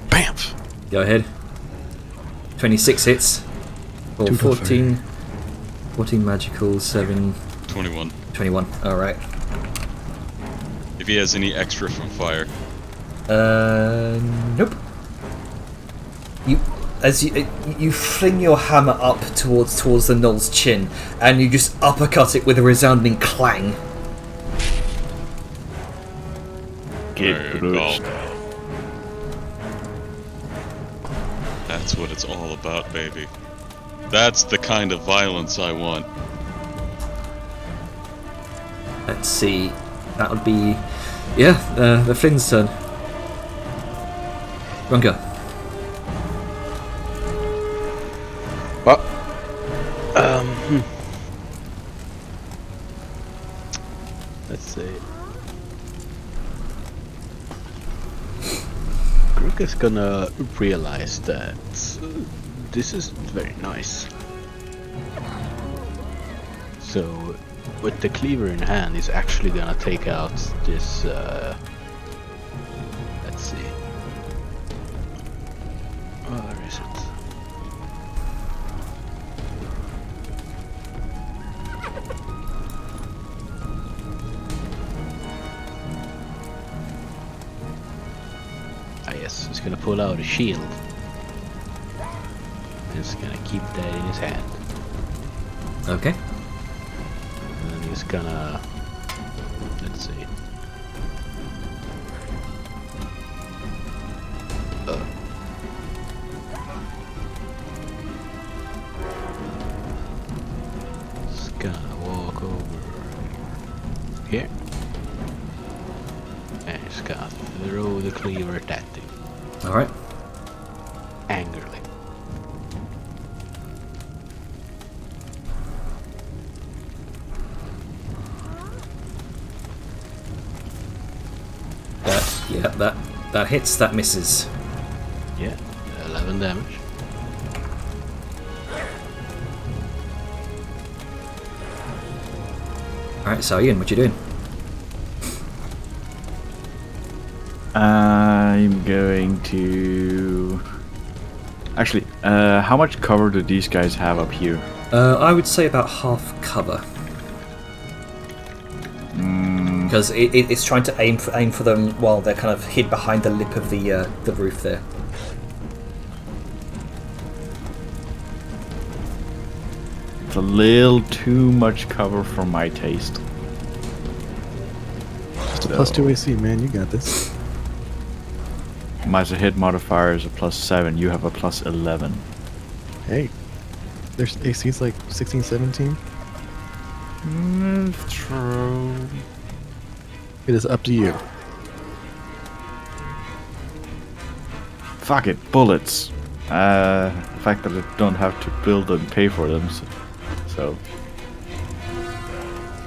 Bamf! Go ahead. 26 hits. Or Two to 14. 14 magical, 7, 21. 21. Alright. If he has any extra from fire. Nope. You fling your hammer up towards the Gnolls' chin, and you just uppercut it with a resounding clang. There you go. That's what it's all about, baby. That's the kind of violence I want. Let's see. That would be... Yeah, the Flynn's turn. Runga. Well, let's see. Grook is gonna realize that this is very nice. So, with the cleaver in hand, he's actually gonna take out this. Let's see. Where is it? Ah yes, he's gonna pull out a shield. He's gonna keep that in his hand. Okay. And then he's gonna... Let's see. He's gonna walk over here. And he's gonna throw the cleaver at that thing. Alright. Angrily. Yeah, that hits, that misses. Yeah, 11 damage. Alright, so Ian, what you doing? I'm going to... Actually, how much cover do these guys have up here? I would say about half cover. Because it's trying to aim for them while they're kind of hid behind the lip of the roof there. It's a little too much cover for my taste. Just a +2 AC, man. You got this. My hit modifier is a +7. You have a +11. Hey. There's AC's like 16, 17. True. It is up to you. Fuck it, bullets. The fact that I don't have to build and pay for them, so...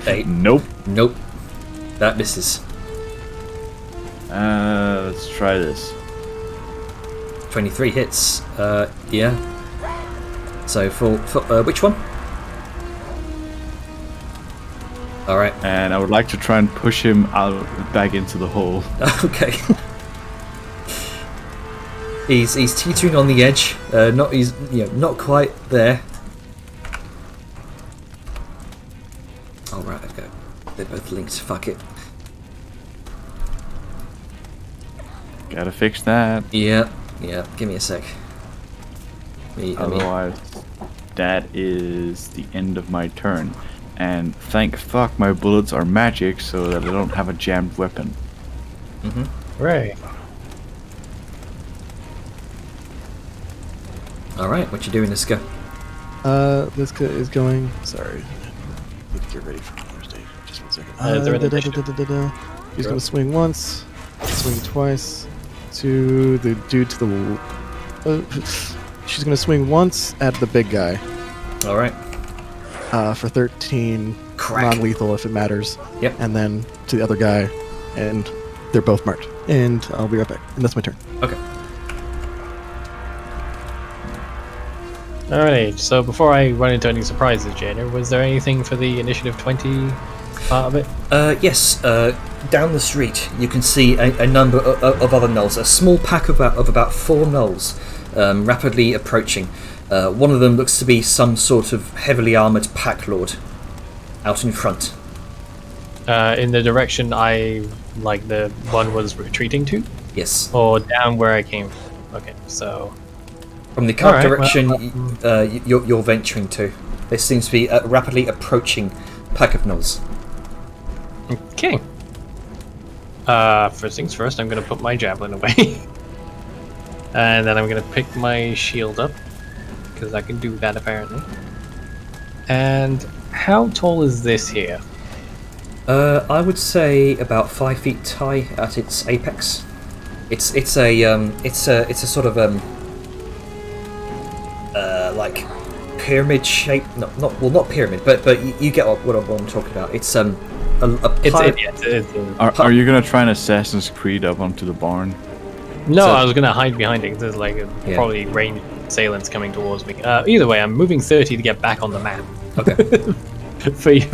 Hey, Nope. nope. That misses. Let's try this. 23 hits. Yeah. So for which one? Alright. And I would like to try and push him out back into the hole. Okay. he's teetering on the edge. Not quite there. Oh right, okay. They're both linked. Fuck it. Gotta fix that. Yeah. Give me a sec. Otherwise, that is the end of my turn. And thank fuck my bullets are magic, so that I don't have a jammed weapon. Right. All right, what you doing, Niska? This guy is going. Sorry, need to get ready for another stage. Just 1 second. Is there an initiative? He's gonna swing once, swing twice to the dude to the. She's gonna swing once at the big guy. All right. For 13 Crack. non-lethal if it matters. Yep. And then to the other guy, and they're both marked. And I'll be right back. And that's my turn. Okay. Alright, so before I run into any surprises, Jaina, was there anything for the Initiative 20 part of it? Yes. Down the street, you can see a number of other gnolls. A small pack of about 4 gnolls, rapidly approaching. One of them looks to be some sort of heavily armoured pack lord out in front. In the direction the one was retreating to? Yes. Or down where I came from? Okay, so... From the current Alright, direction you're venturing to. There seems to be a rapidly approaching pack of gnolls. Okay. First things first, I'm going to put my javelin away. And then I'm going to pick my shield up. Because I can do that apparently. And how tall is this here? I would say about 5 feet high at its apex. It's a sort of like pyramid shape. Not pyramid, but you get what I'm talking about. It's a Are you gonna try an Assassin's Creed up onto the barn? No, So- I was gonna hide behind it. There's probably range assailants coming towards me. Either way, I'm moving 30 to get back on the map. Okay.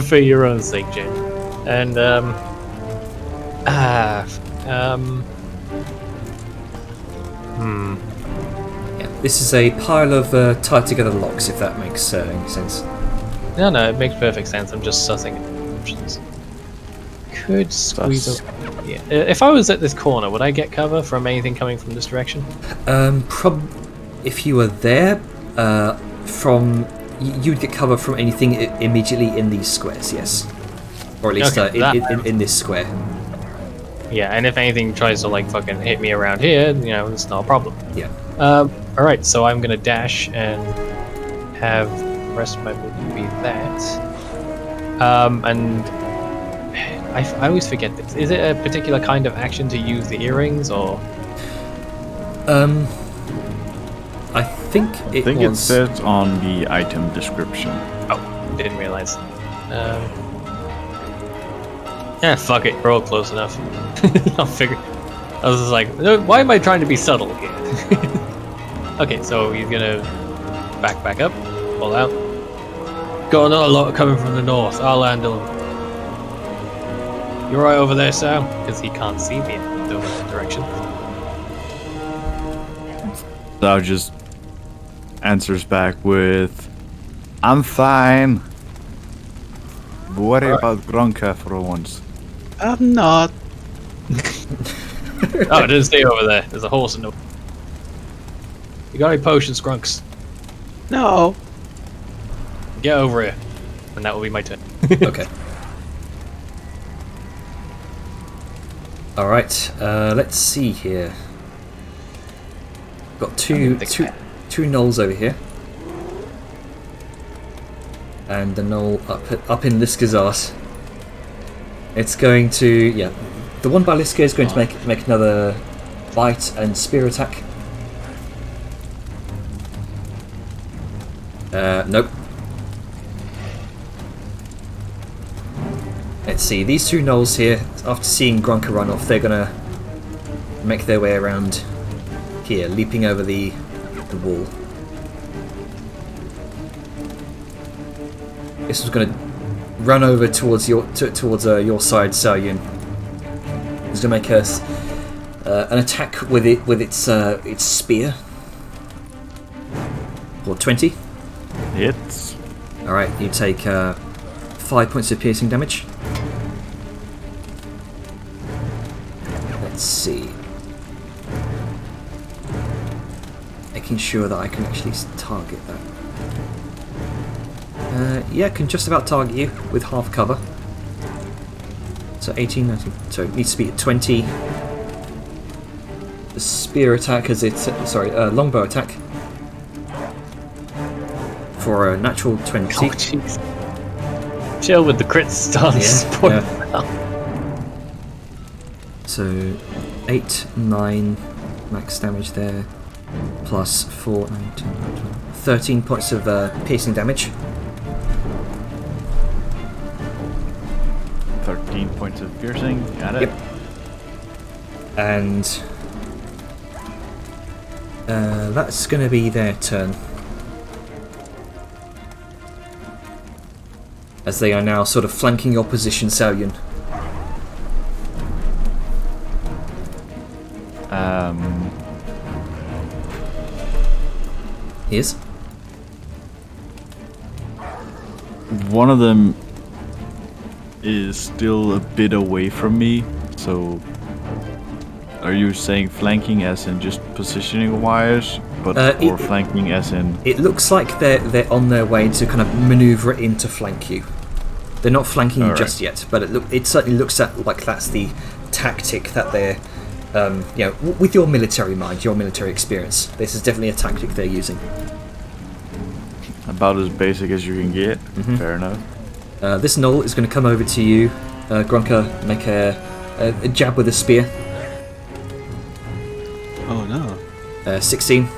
for your own sake, Jane. And Yeah, this is a pile of tied together locks, if that makes any sense. No, it makes perfect sense. I'm just sussing options. Could squeeze Sus. up. Yeah. If I was at this corner, would I get cover from anything coming from this direction? If you were there, you'd get cover from anything immediately in these squares, yes, or at least Okay, in this square. Yeah, and if anything tries to fucking hit me around here, it's not a problem. Yeah. All right, so I'm gonna dash and have the rest of my movement be that. And I always forget this. Is it a particular kind of action to use the earrings, or? I think I think it says on the item description. Oh, didn't realize. Yeah, fuck it. We're all close enough. I'll figure. I was just like, why am I trying to be subtle here? Okay, so he's gonna back up, pull out. Got another lot coming from the north. I'll handle him. You're right over there, Sam, because he can't see me in the direction. Thou just answers back with, "I'm fine. Worry about Gronka for once." I'm not. Oh, it didn't stay over there. There's a horse in the... You got any potions, Grunks? No. Get over here. And that will be my turn. Okay. All right. Let's see here. Got two gnolls over here, and the gnoll up in Liska's arse. It's going to the one by Liska is going to make another bite and spear attack. Nope. Let's see, these two gnolls here, after seeing Gronka run off, they're gonna make their way around here, leaping over the wall. This was gonna run over towards your side, Saoyun. He's going to make an attack with its spear. For 20. Hits. All right, you take 5 points of piercing damage. Let's see. Making sure that I can actually target that. Yeah, I can just about target you with half cover. So 18, 19. So it needs to be at 20. The spear attack is longbow attack. For a natural 20. Oh, jeez. Chill with the crit stance. Yeah. So 8, 9 max damage there. Plus 4, 9, 10, 12, 13 points of piercing damage. 13 points of piercing. Got it. Yep. And that's going to be their turn. As they are now sort of flanking your position, Saoyun. Yes? One of them is still a bit away from me, so are you saying flanking as in just positioning wise, or flanking as in? It looks like they're on their way to kind of maneuver in to flank you. They're not flanking you just yet, but it certainly looks like that's the tactic that they're, with your military mind, your military experience. This is definitely a tactic they're using. About as basic as you can get. Mm-hmm. Fair enough. This Gnoll is going to come over to you. Grunka, make a jab with a spear. Oh no. 16.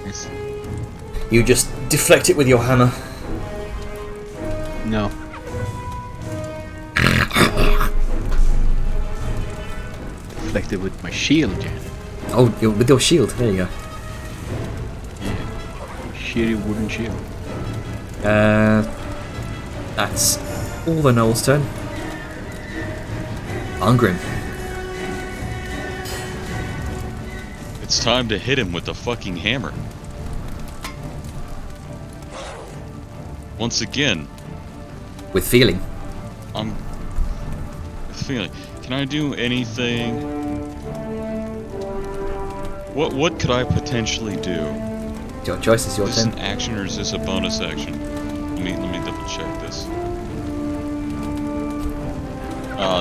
Yes. You just deflect it with your hammer. No. Deflected with my shield, Jan. Oh, with your shield. There you go. Shitty wooden shield. That's all the Gnoll's turn. Angrim. It's time to hit him with the fucking hammer. Once again. With feeling. I'm feeling. Can I do anything? What could I potentially do? Your choice is your Is this turn. an action or is this a bonus action? Let me double check this.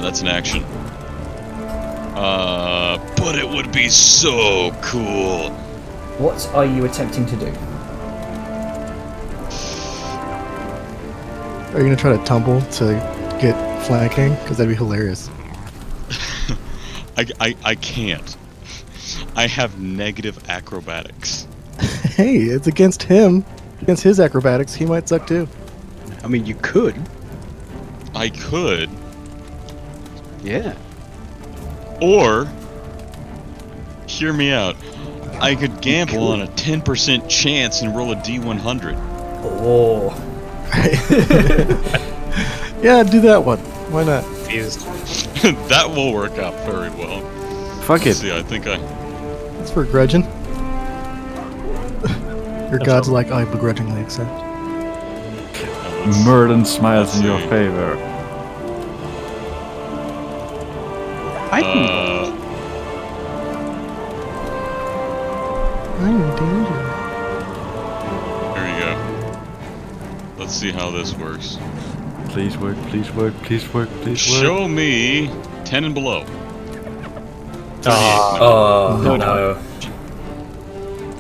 That's an action. But it would be so cool. What are you attempting to do? Are you gonna try to tumble to get flanking? Because that'd be hilarious. I can't. I have negative acrobatics. Hey, it's against him. Against his acrobatics, he might suck too. I mean, you could. I could. Yeah. Or, hear me out, I could gamble on a 10% chance and roll a D100. Oh. Yeah, do that one. Why not? That will work out very well. Fuck it. See, I think It's for grudging. Your god's like, I begrudgingly accept. Merlin smiles in your see. favor. I'm in danger. Here we go. Let's see how this works. Please work, please work, please work, please work. Show me 10 and below. 38, Oh, no.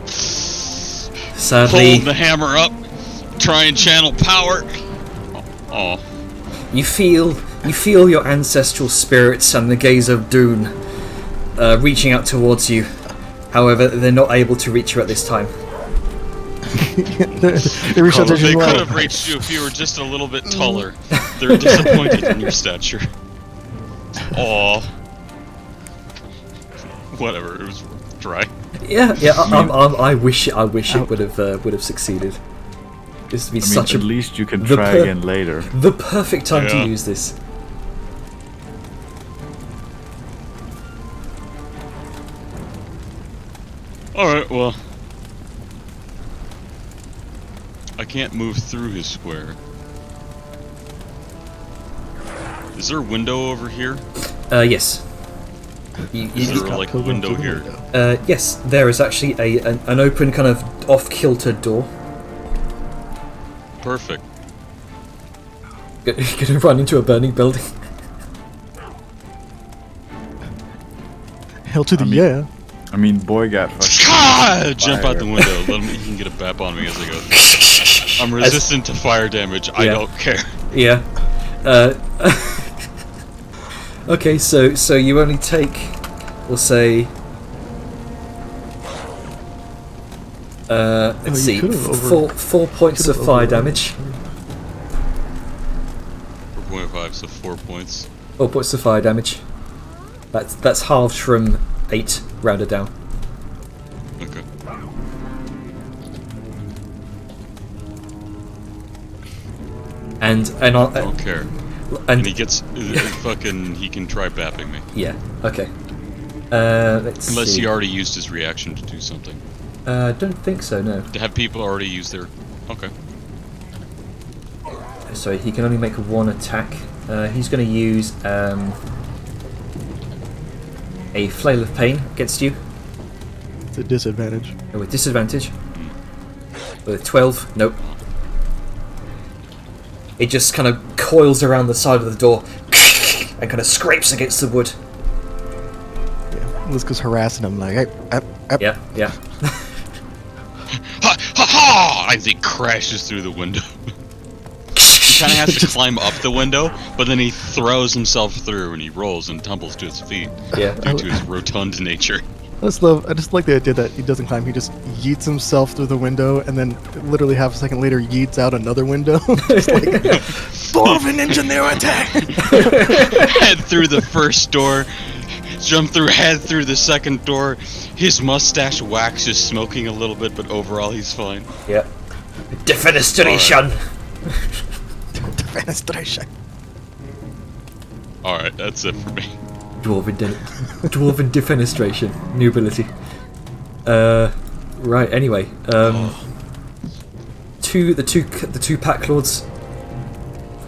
Sadly, Hold the hammer up. Try and channel power. Oh. you feel your ancestral spirits and the gaze of Dune reaching out towards you. However, they're not able to reach you at this time. They reach out to They you could like, have reached you if you were just a little bit taller. They're disappointed in your stature. Aw. Whatever, it was dry. Yeah. I wish it would have succeeded. This would be I mean, such at a least you can the try per- again later. the perfect time Yeah. to use this. Alright, well. I can't move through his square. Is there a window over here? Yes. Is there Got like a pilgrim window to the here? window. Yes, there is actually an open kind of off-kilter door. Perfect. Gonna run into a burning building. Hell to the I mean- yeah. I mean, boy got fucking. Ah! Jump out the fire. window. Let him, he can get a bap on me as I go. I'm resistant to fire damage. I Yeah. don't care. Yeah. Okay, so you only take, we'll say, let's you see, could've over- 4 points of could've fire overrun. damage. 4.5, so 4 points. 4 points of fire damage. That's halved from 8, rounded down. Okay. And I don't care. And he and gets fucking. He can try bapping me. yeah, okay. Let's Unless see. he already used his reaction to do something. Don't think so. No. Have people already used their. Okay. Sorry, he can only make 1 attack. He's going to use a flail of pain against you It's a disadvantage. with disadvantage. With 12, nope. It just kind of coils around the side of the door and kind of scrapes against the wood. Yeah. Liska's harassing him like, hey, Yeah, yeah. Ha ha ha! As he crashes through the window. He kind of has to climb up the window, but then he throws himself through and he rolls and tumbles to his feet Yeah. due to his rotund nature. I just like the idea that he doesn't climb, he just yeets himself through the window and then literally half a second later yeets out another window. Just like, Dwarven engineer attack! Head through the first door, jump through, head through the second door. His mustache waxes smoking a little bit, but overall he's fine. Yeah. Defenestration! Defenestration. Alright, that's it for me. Dwarven defenestration. New ability. Right, anyway. The two pack lords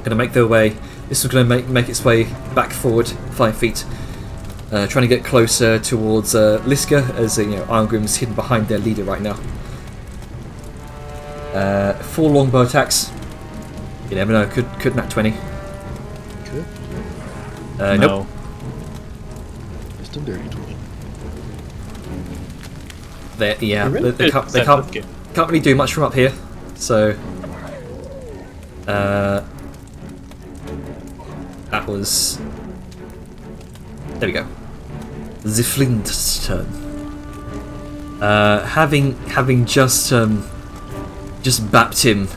gonna make their way. This is gonna make its way back forward 5 feet. Trying to get closer towards Liska, as Arngrim's hidden behind their leader right now. 4 longbow attacks. You never know, could nat 20. Good. Nope. No. Just a dirty 20. They can't really do much from up here. So that was, there we go. The Flint's turn. Having just bapped him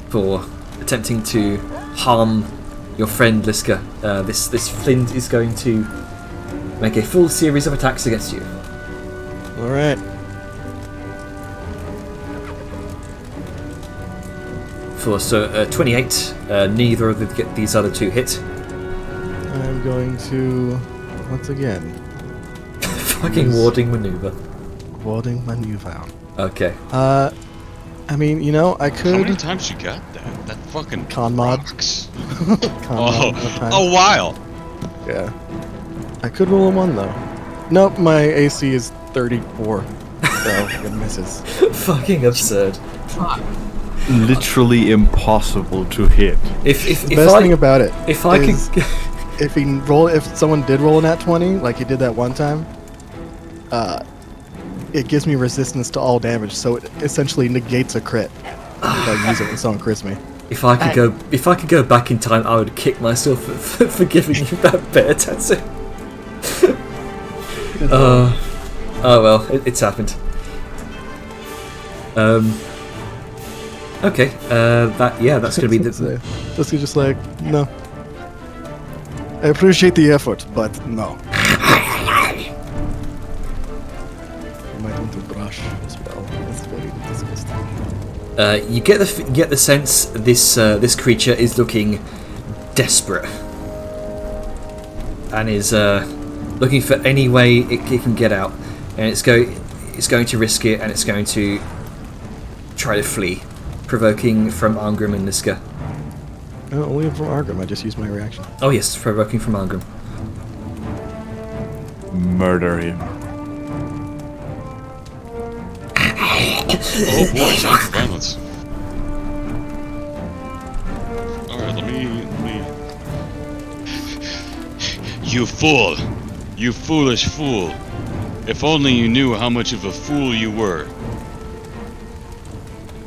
for attempting to harm your friend Liska, this Flint is going to make a full series of attacks against you. Alright. For 28, neither of these other two hit. I'm going to, once again, Fucking warding maneuver. warding maneuver. Okay. I mean, I How could many times you got that? That fucking Con mod. rocks. con mod one time. A while. Yeah. I could roll a 1 though. Nope, my AC is 34. So it misses. Fucking absurd. Literally impossible to hit. If Best thing about it if I is can if someone did roll a nat 20, like he did that one time, it gives me resistance to all damage, so it essentially negates a crit if I use it when someone crits me. if I could go back in time, I would kick myself for giving you that bear tattoo. Oh well, it's happened. Okay, that's gonna be the. This is just like, no. I appreciate the effort, but no. I might want to brush as well. That's very disgusting. You get the sense this creature is looking desperate and is looking for any way it can get out, and it's going to risk it, and it's going to try to flee, provoking from Arngrim and Niska. No, only from Arngrim. I just used my reaction. Oh yes, provoking from Arngrim. Murder him. Oh boy, time for violence. Alright, let me... You fool! You foolish fool! If only you knew how much of a fool you were.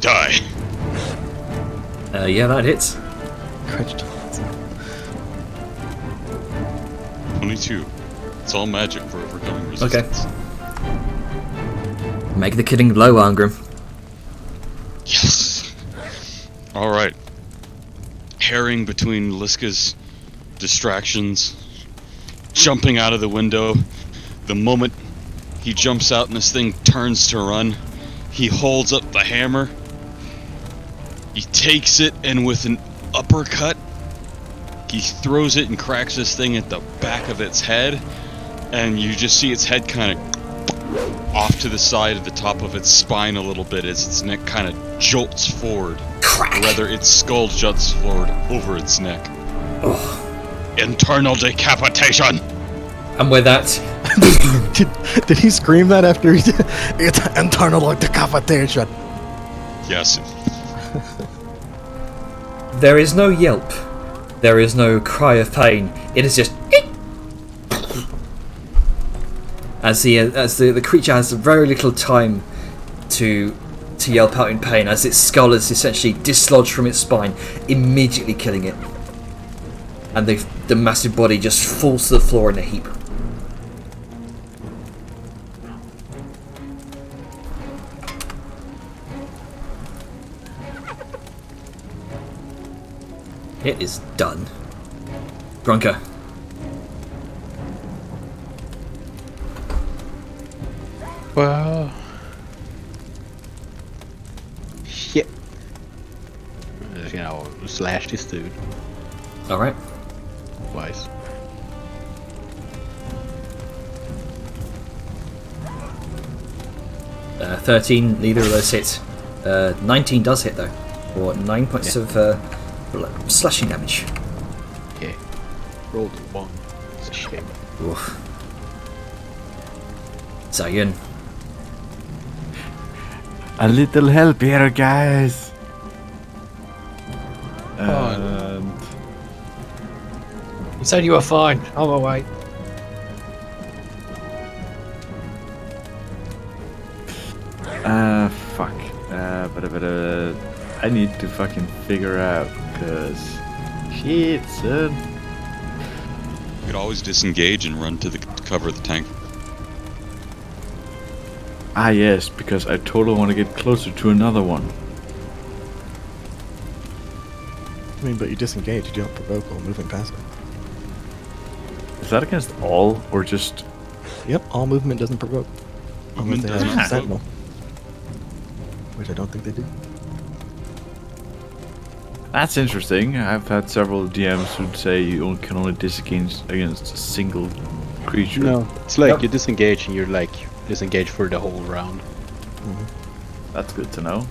Die! Yeah, that hits. Crouched. 22. It's all magic for overcoming resistance. Okay. Make the killing blow, Arngrim. Yes! Alright. Herring between Liska's distractions. Jumping out of the window. The moment he jumps out and this thing turns to run, he holds up the hammer. He takes it, and with an uppercut, he throws it and cracks this thing at the back of its head. And you just see its head kind of off to the side of the top of its spine a little bit as its neck kind of jolts forward. Or rather, its skull juts forward over its neck. Oh. Internal decapitation! And with that, did he scream that after he did? It's internal decapitation. Yes. there is no yelp. There is no cry of pain. It is just... As the creature has very little time to yelp out in pain, as its skull is essentially dislodged from its spine, immediately killing it. And the massive body just falls to the floor in a heap. It is done. Bronca. Well, shit. You know, slash this dude Alright. twice. Uh, 13, neither of those hit. 19 does hit though. Or 9 points of slashing damage. Yeah. Rolled a 1. It's a shame. Oof. Zion. A little help here, guys. Fine. You said you were fine. I'm away. Fuck. But I need to fucking figure out, cause shit, son. You could always disengage and run to cover the tank. Ah yes, because I totally want to get closer to another one. I mean, but you disengage. You don't provoke while moving past it. Is that against all, or just... Yep, all movement doesn't provoke. Unless Movement they does have not Sentinel. Which I don't think they do. That's interesting. I've had several DMs who'd say you can only disengage against a single creature. No, it's like you disengage and you're like disengage for the whole round. That's good to know.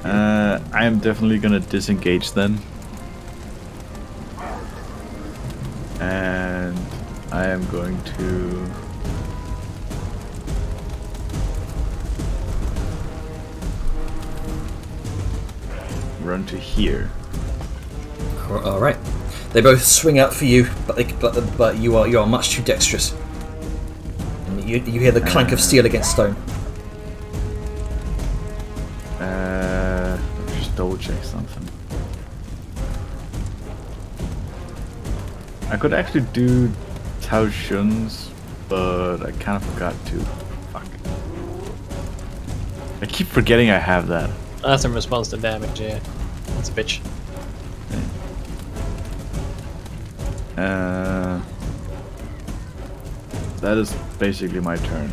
I am definitely gonna disengage then. And I am going to... run to here. Alright. They both swing out for you, but you are much too dexterous. And you hear the clank of steel against stone. Just double check something. I could actually do Tao Shun's, but I kind of forgot to. Fuck. I keep forgetting I have that. That's in response to damage, yeah. That's a bitch. That is basically my turn.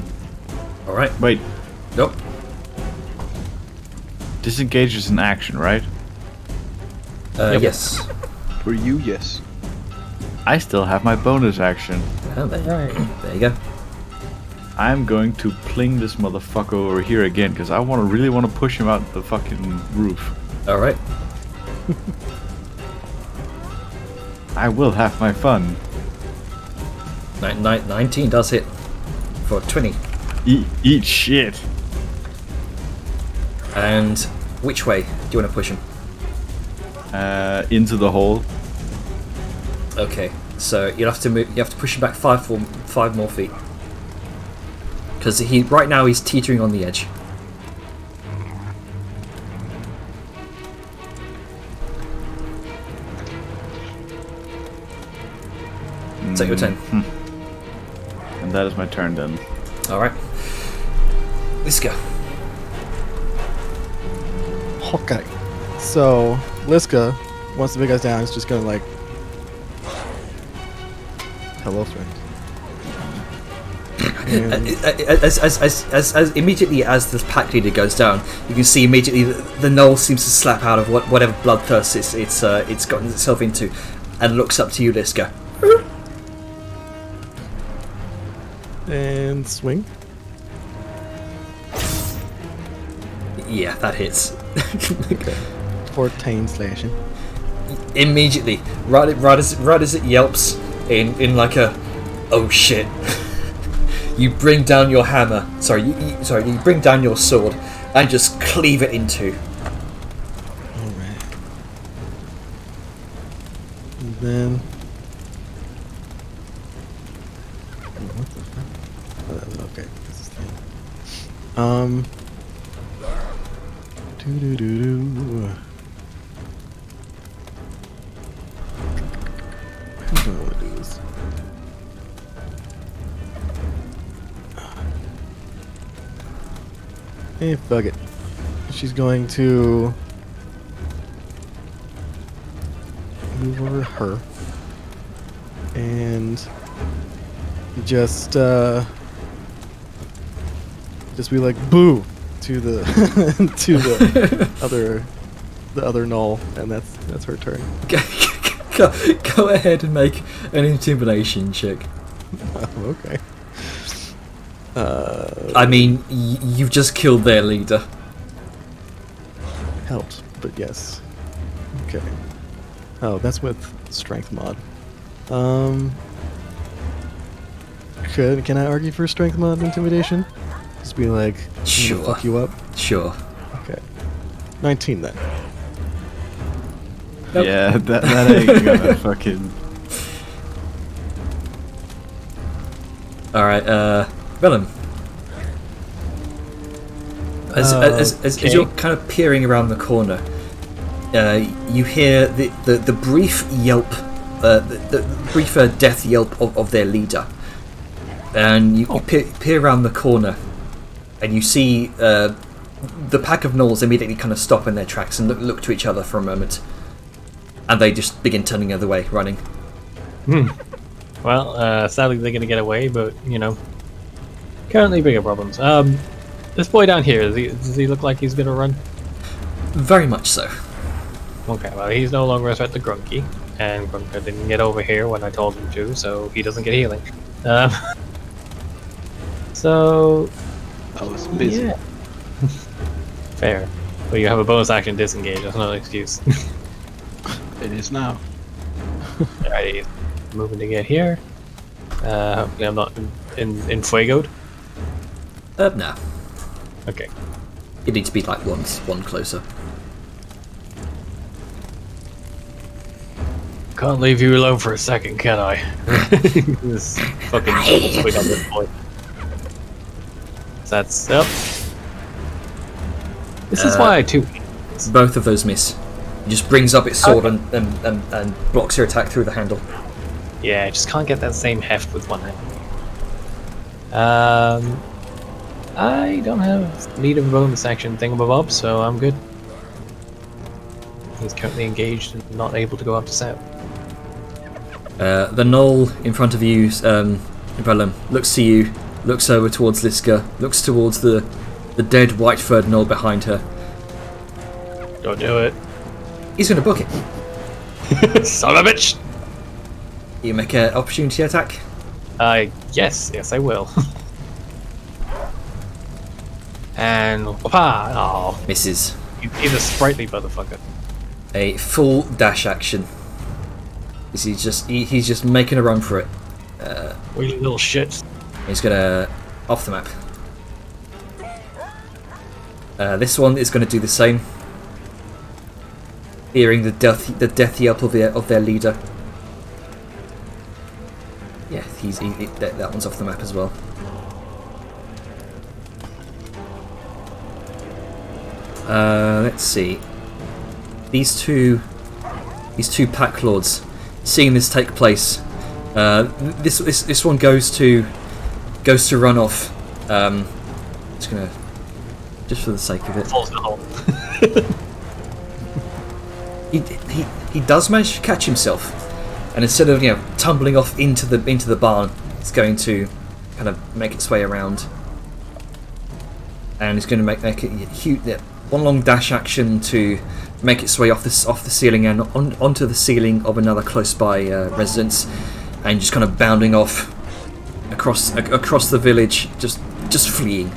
Alright. Wait. Nope. Disengage is an action, right? Yes. For you, yes. I still have my bonus action. Oh, there you go. I'm going to pling this motherfucker over here again because I really want to push him out the fucking roof. All right. I will have my fun. 19 does hit for 20. Eat shit. And which way do you want to push him? Into the hole. Okay, so you'll have to move. You have to push him back 5 more feet. Because right now he's teetering on the edge. Is that your turn? And that is my turn then. Alright. Let's go. Okay. So, Liska, once the big guy's down, is just gonna like... Hello, friend. And As immediately as the pack leader goes down, you can see immediately the Gnoll seems to slap out of whatever bloodthirst it's gotten itself into, and looks up to you, Liska. and swing. Yeah, that hits. Okay. 14 slashing. Immediately, right as it yelps in like a oh shit. You bring down your hammer. You bring down your sword and just cleave it into. Alright. And then... What the fuck? Okay, this is thing. Doo-doo-doo-doo. I don't want to do this. Hey, fuck it. She's going to move over to her and just be like boo to the to the other Gnoll, and that's her turn. Go ahead and make an intimidation check. Oh, okay. I mean, you've just killed their leader. Helped, but yes. Okay. Oh, that's with strength mod. Can I argue for strength mod intimidation? Just be like, I'm gonna Sure. fuck you up. Sure. Okay. 19 then. Nope. Yeah, that ain't gonna fucking... Alright, Vellum. As you're kind of peering around the corner, you hear the brief yelp, the brief death yelp of their leader. And you peer around the corner, and you see the pack of Gnolls immediately kind of stop in their tracks and look to each other for a moment. And they just begin turning the other way, running. Well, sadly they're going to get away, but, you know, currently bigger problems. This boy down here, does he look like he's going to run? Very much so. Okay, well, he's no longer a threat to Grunky, and Grunker didn't get over here when I told him to, so he doesn't get healing. So... I was busy. Yeah. Fair. But you have a bonus action disengage, that's not an excuse. It is now. Alrighty, moving to get here. Hopefully I'm not in fuegoed. No. Okay. You need to be like one closer. Can't leave you alone for a second, can I? This fucking swing on this boy. That's yep. This is why I too. Both of those miss. It just brings up its sword and blocks your attack through the handle. Yeah, I just can't get that same heft with one hand. I don't have need of a bonus action thingamabob, so I'm good. He's currently engaged and not able to go up to south. The Gnoll in front of you, Vellum, looks to you, looks over towards Liska, looks towards the dead white-furred Gnoll behind her, Don't do it. He's going to book it. Son of a bitch! You make an opportunity attack. Yes, I will. And whoopah! Oh, Misses. he's a sprightly motherfucker. A full dash action. He's just making a run for it. We little shit. He's gonna off the map. This one is gonna do the same. Hearing the death yelp of their leader. Yeah, that one's off the map as well. Let's see. These two pack lords, seeing this take place, this one goes to run off. Just for the sake of it. Falls in the hole. He does manage to catch himself, and instead of tumbling off into the barn, it's going to kind of make its way around, and it's going to make a huge one long dash action to make its way off the ceiling and onto the ceiling of another close by residence, and just kind of bounding off across the village, just fleeing.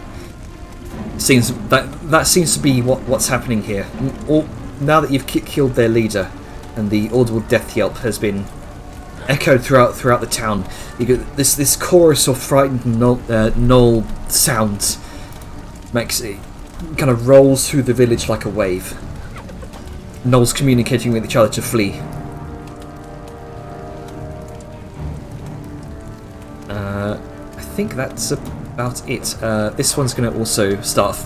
That seems to be what's happening here. Now that you've killed their leader, and the audible death yelp has been echoed throughout the town, you get this chorus of frightened gnoll sounds. Makes it kind of rolls through the village like a wave. Gnolls communicating with each other to flee. I think that's about it. This one's going to also start,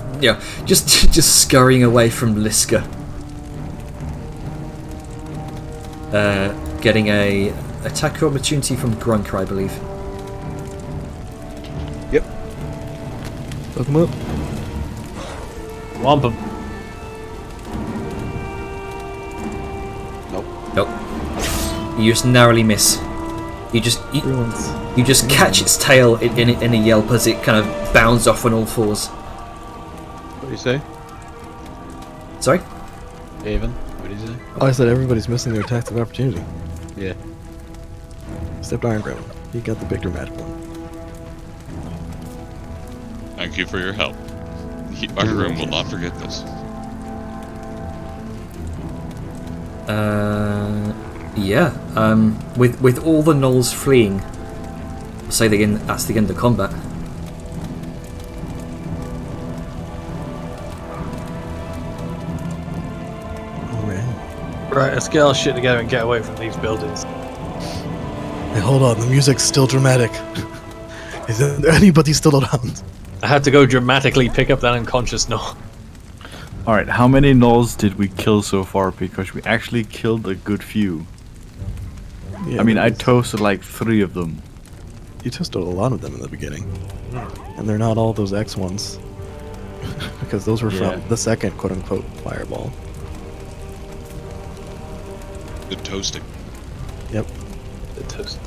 just scurrying away from Liska. Getting a attack opportunity from Grunker, I believe. Yep. Look him up. Womp him. Nope. You just narrowly miss. You just catch its tail in a yelp as it kind of bounds off on all fours. What do you say? Sorry? Avon, what do you say? Oh, I said everybody's missing their attacks of opportunity. Yeah. Except Iron Grim. He got the big dramatic one. Thank you for your help. Our room will not forget this. Yeah. With all the gnolls fleeing, say again, that's the end of combat. Alright. Right, let's get our shit together and get away from these buildings. Hey, hold on, the music's still dramatic. Is there anybody still around? I had to go dramatically pick up that unconscious gnoll. Alright, how many gnolls did we kill so far? Because we actually killed a good few. Yeah, I mean, I toasted like 3 of them. You toasted a lot of them in the beginning. And they're not all those X ones. Because those were from the second quote-unquote fireball. Good toasting. Yep. The toast.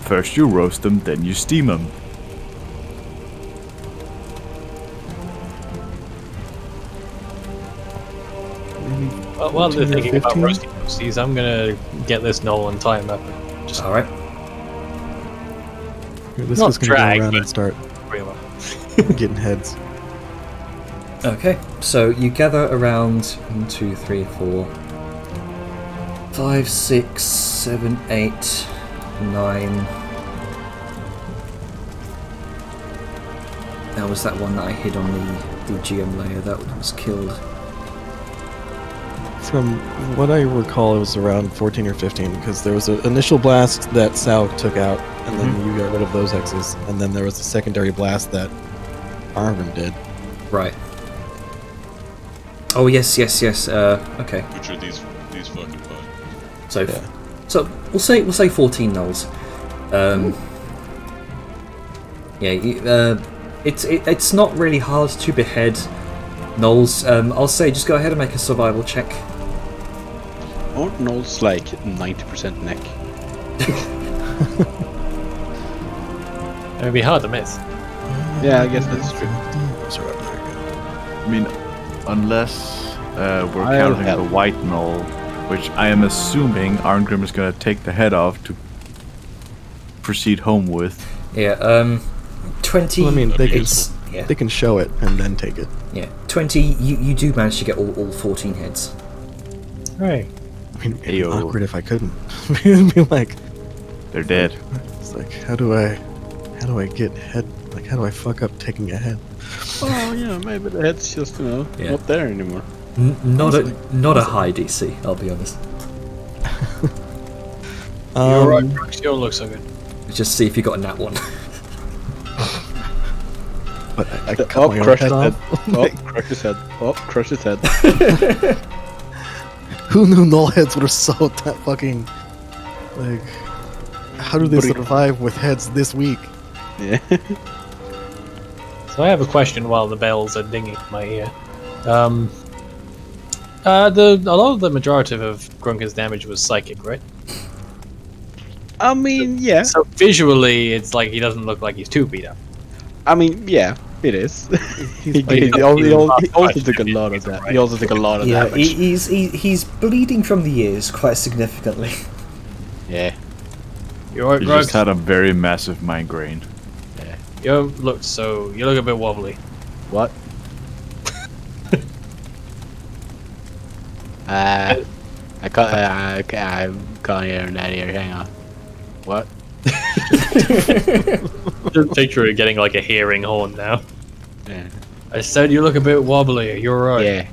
First you roast them, then you steam them. While they're 14 or thinking about 15? roasting toasties, I'm gonna get this gnoll and tie him up. Just Alright. This Not is going to go drag, around but- and start bring him up. getting heads. Okay, so you gather around 1, 2, 3, 4, 5, 6, 7, 8, 9. That was that one that I hid on the GM layer that was killed. From what I recall, it was around 14 or 15, because there was an initial blast that Sal took out, and then you got rid of those X's, and then there was a secondary blast that Arvin did. Right. Oh yes. Okay. Which are these fucking fun. So, Yeah. so we'll say 14 gnolls. It's not really hard to behead gnolls. I'll say just go ahead and make a survival check. Aren't Gnolls like 90% neck? It would be hard to miss. Yeah, I guess that's true. I mean, Unless we're I'll counting help. the white Gnoll, which I am assuming Arngrim is gonna take the head off to proceed home with. Yeah, 20. Well, I mean, yeah, they can show it and then take it. yeah. 20. You do manage to get all 14 heads. Right. I mean, it'd be Ayo. awkward if I couldn't. It'd be like, They're dead. it's like, how do I get head? Like, how do I fuck up taking a head? Well, yeah, maybe the head's just, Yeah. not there anymore. Not a high DC. I'll be honest. You're right, Brooks. You don't look so good. Just see if you got a nat one. But I cut Oh, my own crush head his head. off. Oh, crush his head. Oh, crush his head. Who knew Gnoll heads were so that fucking like? How do they survive with heads this weak? Yeah. So I have a question while the bells are dinging in my ear. A lot of the majority of Grunker's damage was psychic, right? I mean, yeah. So visually, it's like he doesn't look like he's too beat up. I mean, yeah, it is. he bleeding. also took a lot of that. He also took a lot of Yeah, damage. he's bleeding from the ears quite significantly. Yeah. You're right, He Grugs. just had a very massive migraine. You don't look so. You look a bit wobbly. What? I can't hear that here. Hang on. What? Just picture it getting like a hearing horn now. Yeah. I said you look a bit wobbly. You're right.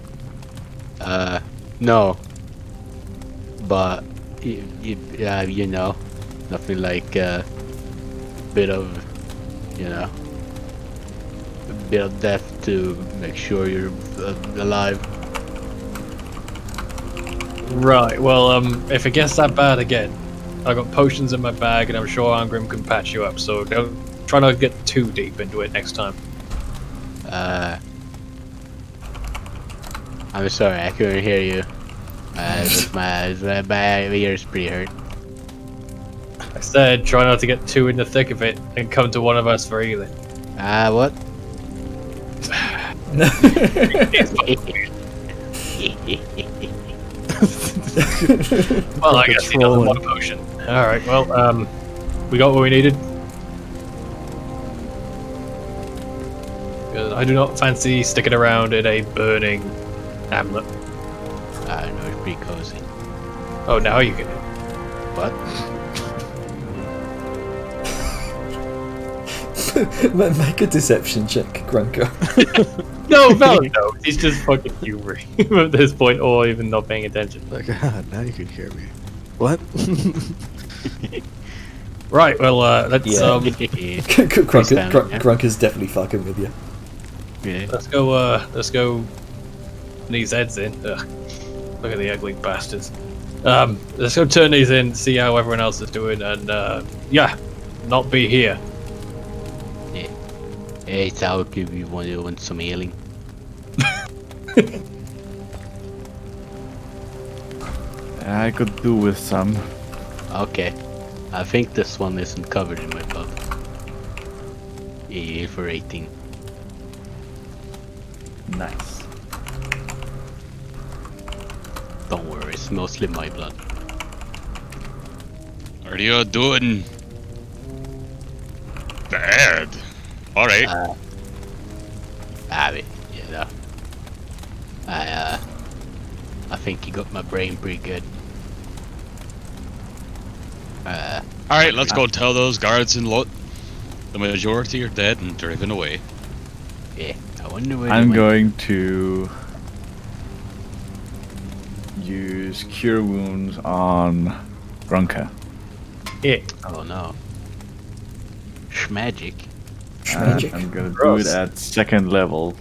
Yeah. No. But you know, nothing like a bit of, a bit of death to make sure you're alive. Right. Well, if it gets that bad again, I got potions in my bag, and I'm sure Angrim can patch you up. So don't try not to get too deep into it next time. I'm sorry, I couldn't hear you. My ears pretty hurt. I said try not to get too in the thick of it, and come to one of us for healing. What? Well, I guess he doesn't want a potion. All right. Well, we got what we needed. I do not fancy sticking around in a burning hamlet. I know, it's pretty cozy. Oh, now you can. What? Make a deception check, Grunker. No, no. He's just fucking humoring at this point, or even not paying attention. Like, now you can hear me. What? Right. Well, let's Yeah. Grunker's definitely fucking with you. Yeah. let's go. These heads in. Ugh. Look at the ugly bastards. Let's go turn these in, see how everyone else is doing, and yeah, not be here. Hey, Sal, if you want some healing. I could do with some. Okay. I think this one isn't covered in my buff. Yeah, for 18. Nice. Don't worry, it's mostly my blood. Are you doing bad? All right. I mean, I think you got my brain pretty good. All right. Let's go tell those guards in Lot. The majority are dead and driven away. Yeah, I wonder where I'm they went. going to use Cure Wounds on Grunka. Yeah. Oh no. Schmagic. Magic. I'm gonna do Gross. it at second level.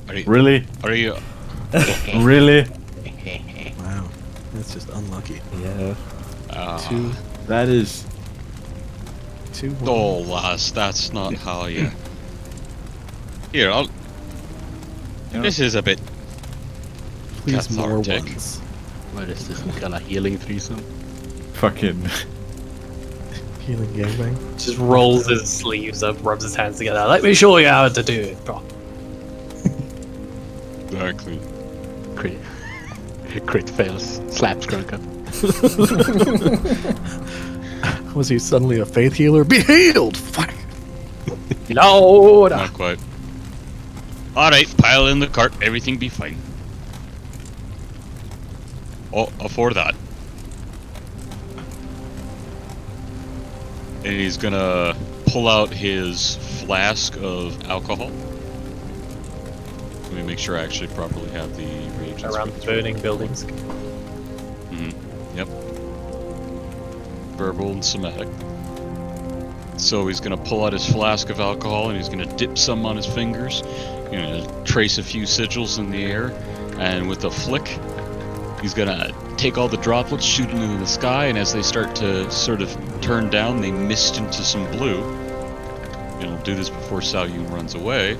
Are you? Really? Are you? Really? Wow, that's just unlucky. Yeah. Two, That is... two. Oh, lass, that's not how you. Here, I'll. know- This is a bit. Please more cathartic. ones. What is this, some kind of healing threesome? fucking... Healing gangbang. Just rolls his sleeves up, rubs his hands together. Let me show you how to do it, bro. Exactly. Crit fails. Slaps Grunka. Was he suddenly a faith healer? Be healed! Fuck! Lord! Not quite. Alright, pile in the cart, everything be fine. Oh, for that. And he's gonna pull out his flask of alcohol. Let me make sure I actually properly have the reagents. Around the burning buildings. Yep. Verbal and somatic. So he's gonna pull out his flask of alcohol and he's gonna dip some on his fingers. You're gonna trace a few sigils in the air, and with a flick, he's gonna take all the droplets, shoot them into the sky, and as they start to sort of turn down, they mist into some blue. And he'll do this before Sao Yun runs away.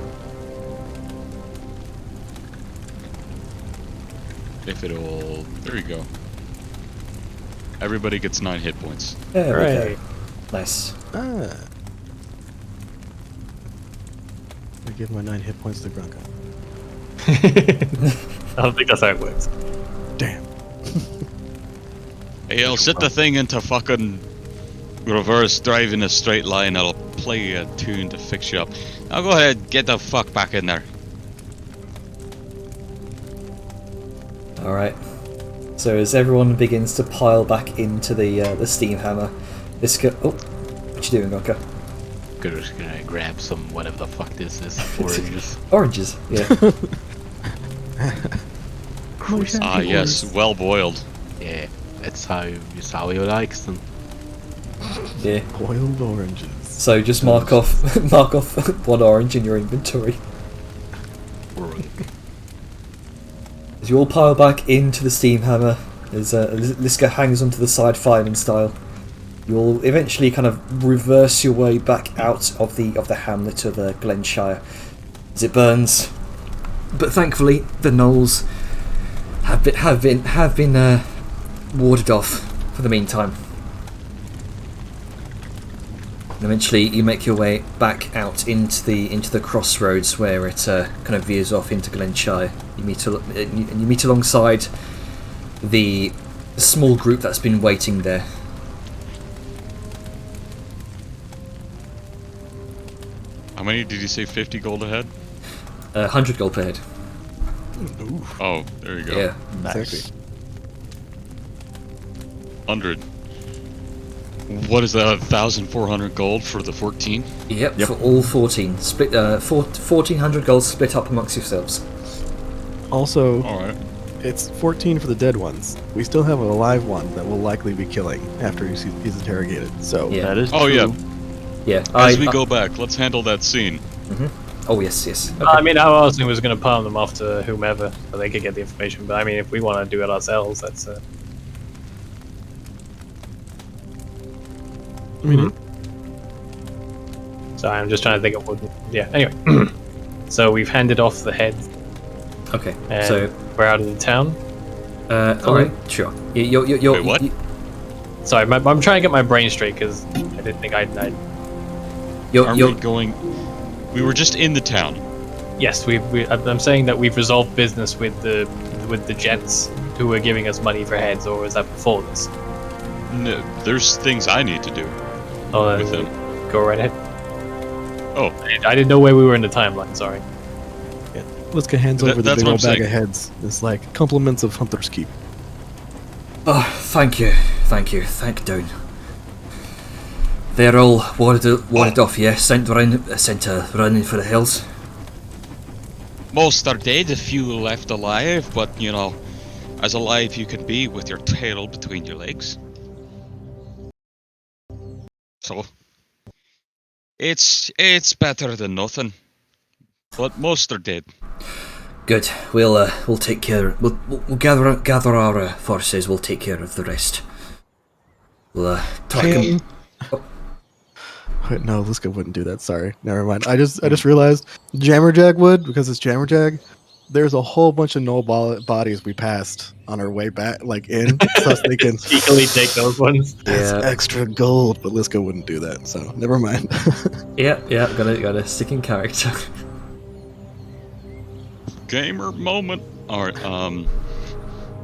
If it'll... There you go. Everybody gets 9 hit points. There we Hooray. go. Nice. Ah. I give my 9 hit points to Grunka. I don't think that's how it works. Damn. Hey, I'll set the thing into fucking reverse drive in a straight line. I'll play a tune to fix you up. Now go ahead, get the fuck back in there. Alright. So as everyone begins to pile back into the steam hammer, this go. Oh, what you doing, Gonka? Just gonna grab some whatever the fuck this is. Oranges. Oranges, yeah. Ah, yes, well boiled. Yeah, it's how you likes them. Yeah. Boiled oranges. So just mark off one orange in your inventory. As you all pile back into the steam hammer, as Liska hangs onto the side fireman style, you'll eventually kind of reverse your way back out of the hamlet of Glenshire as it burns. But thankfully, the Gnolls have been warded off for the meantime. And eventually, you make your way back out into the crossroads where it kind of veers off into Glenshire. You meet alongside the small group that's been waiting there. How many did you say? 50 gold ahead? 100 gold per head. Oh, there you go. Yeah. Exactly. 100. What is that? 1,400 gold for the 14? Yep. For all 14. Split 1,400 gold split up amongst yourselves. Also, Alright. it's 14 for the dead ones. We still have a live one that we'll likely be killing after he's interrogated. So Yeah. That is Oh, true. yeah. Yeah. As we go back, let's handle that scene. Oh yes. Okay. I mean, I was going to palm them off to whomever so they could get the information. But I mean, if we want to do it ourselves, that's. Sorry, I'm just trying to think of what. Yeah. Anyway, so we've handed off the head, Okay. and So. we're out of the town. Alright. Sure. You're. Wait, what? Sorry, I'm trying to get my brain straight because I didn't think I'd. Are we going... We were just in the town. Yes, I'm saying that we've resolved business with the gents who were giving us money for heads, or was that before this? No, there's things I need to do Oh, with them. go right ahead. Oh, I didn't know where we were in the timeline. Sorry. Liska hands over the That's big what old I'm bag of saying. heads. It's like compliments of Hunter's Keep. Oh, thank you, Doon. They're all warded off, yeah. Sent running for the hills. most are dead, a few left alive, but you know, as alive you can be with your tail between your legs. So, it's better than nothing. But most are dead. Good. We'll take care. We'll gather our forces. We'll take care of the rest. We'll track them. Wait, no, Liska wouldn't do that. Sorry, never mind. I just realized Jammerjag would, because it's Jammerjag. There's a whole bunch of Gnoll bodies we passed on our way back, like in, so I was thinking Equally take those ones. that's Yeah. extra gold, but Liska wouldn't do that. So never mind. Yeah. Got a stick in character. gamer moment. Alright, I'm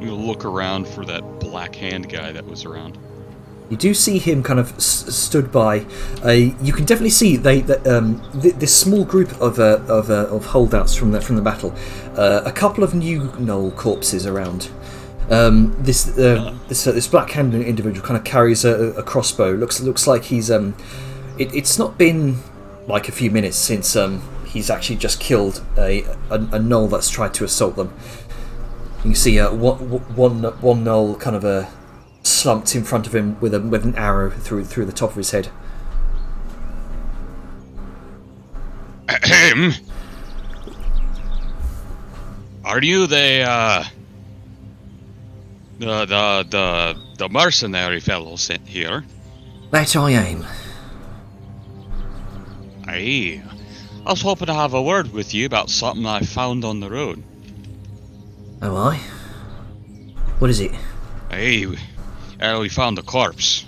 gonna look around for that black hand guy that was around. You do see him kind of stood by. You can definitely see this small group of holdouts from the battle. A couple of new Gnoll corpses around. This black-handed individual kind of carries a crossbow. Looks like he's It's not been like a few minutes since he's actually just killed a Gnoll that's tried to assault them. You can see one Gnoll kind of slumped in front of him with an arrow through the top of his head. Ahem. Are you the mercenary fellow sent here? That I am. Aye. I was hoping to have a word with you about something I found on the road. Oh, I? What is it? Aye. We found a corpse.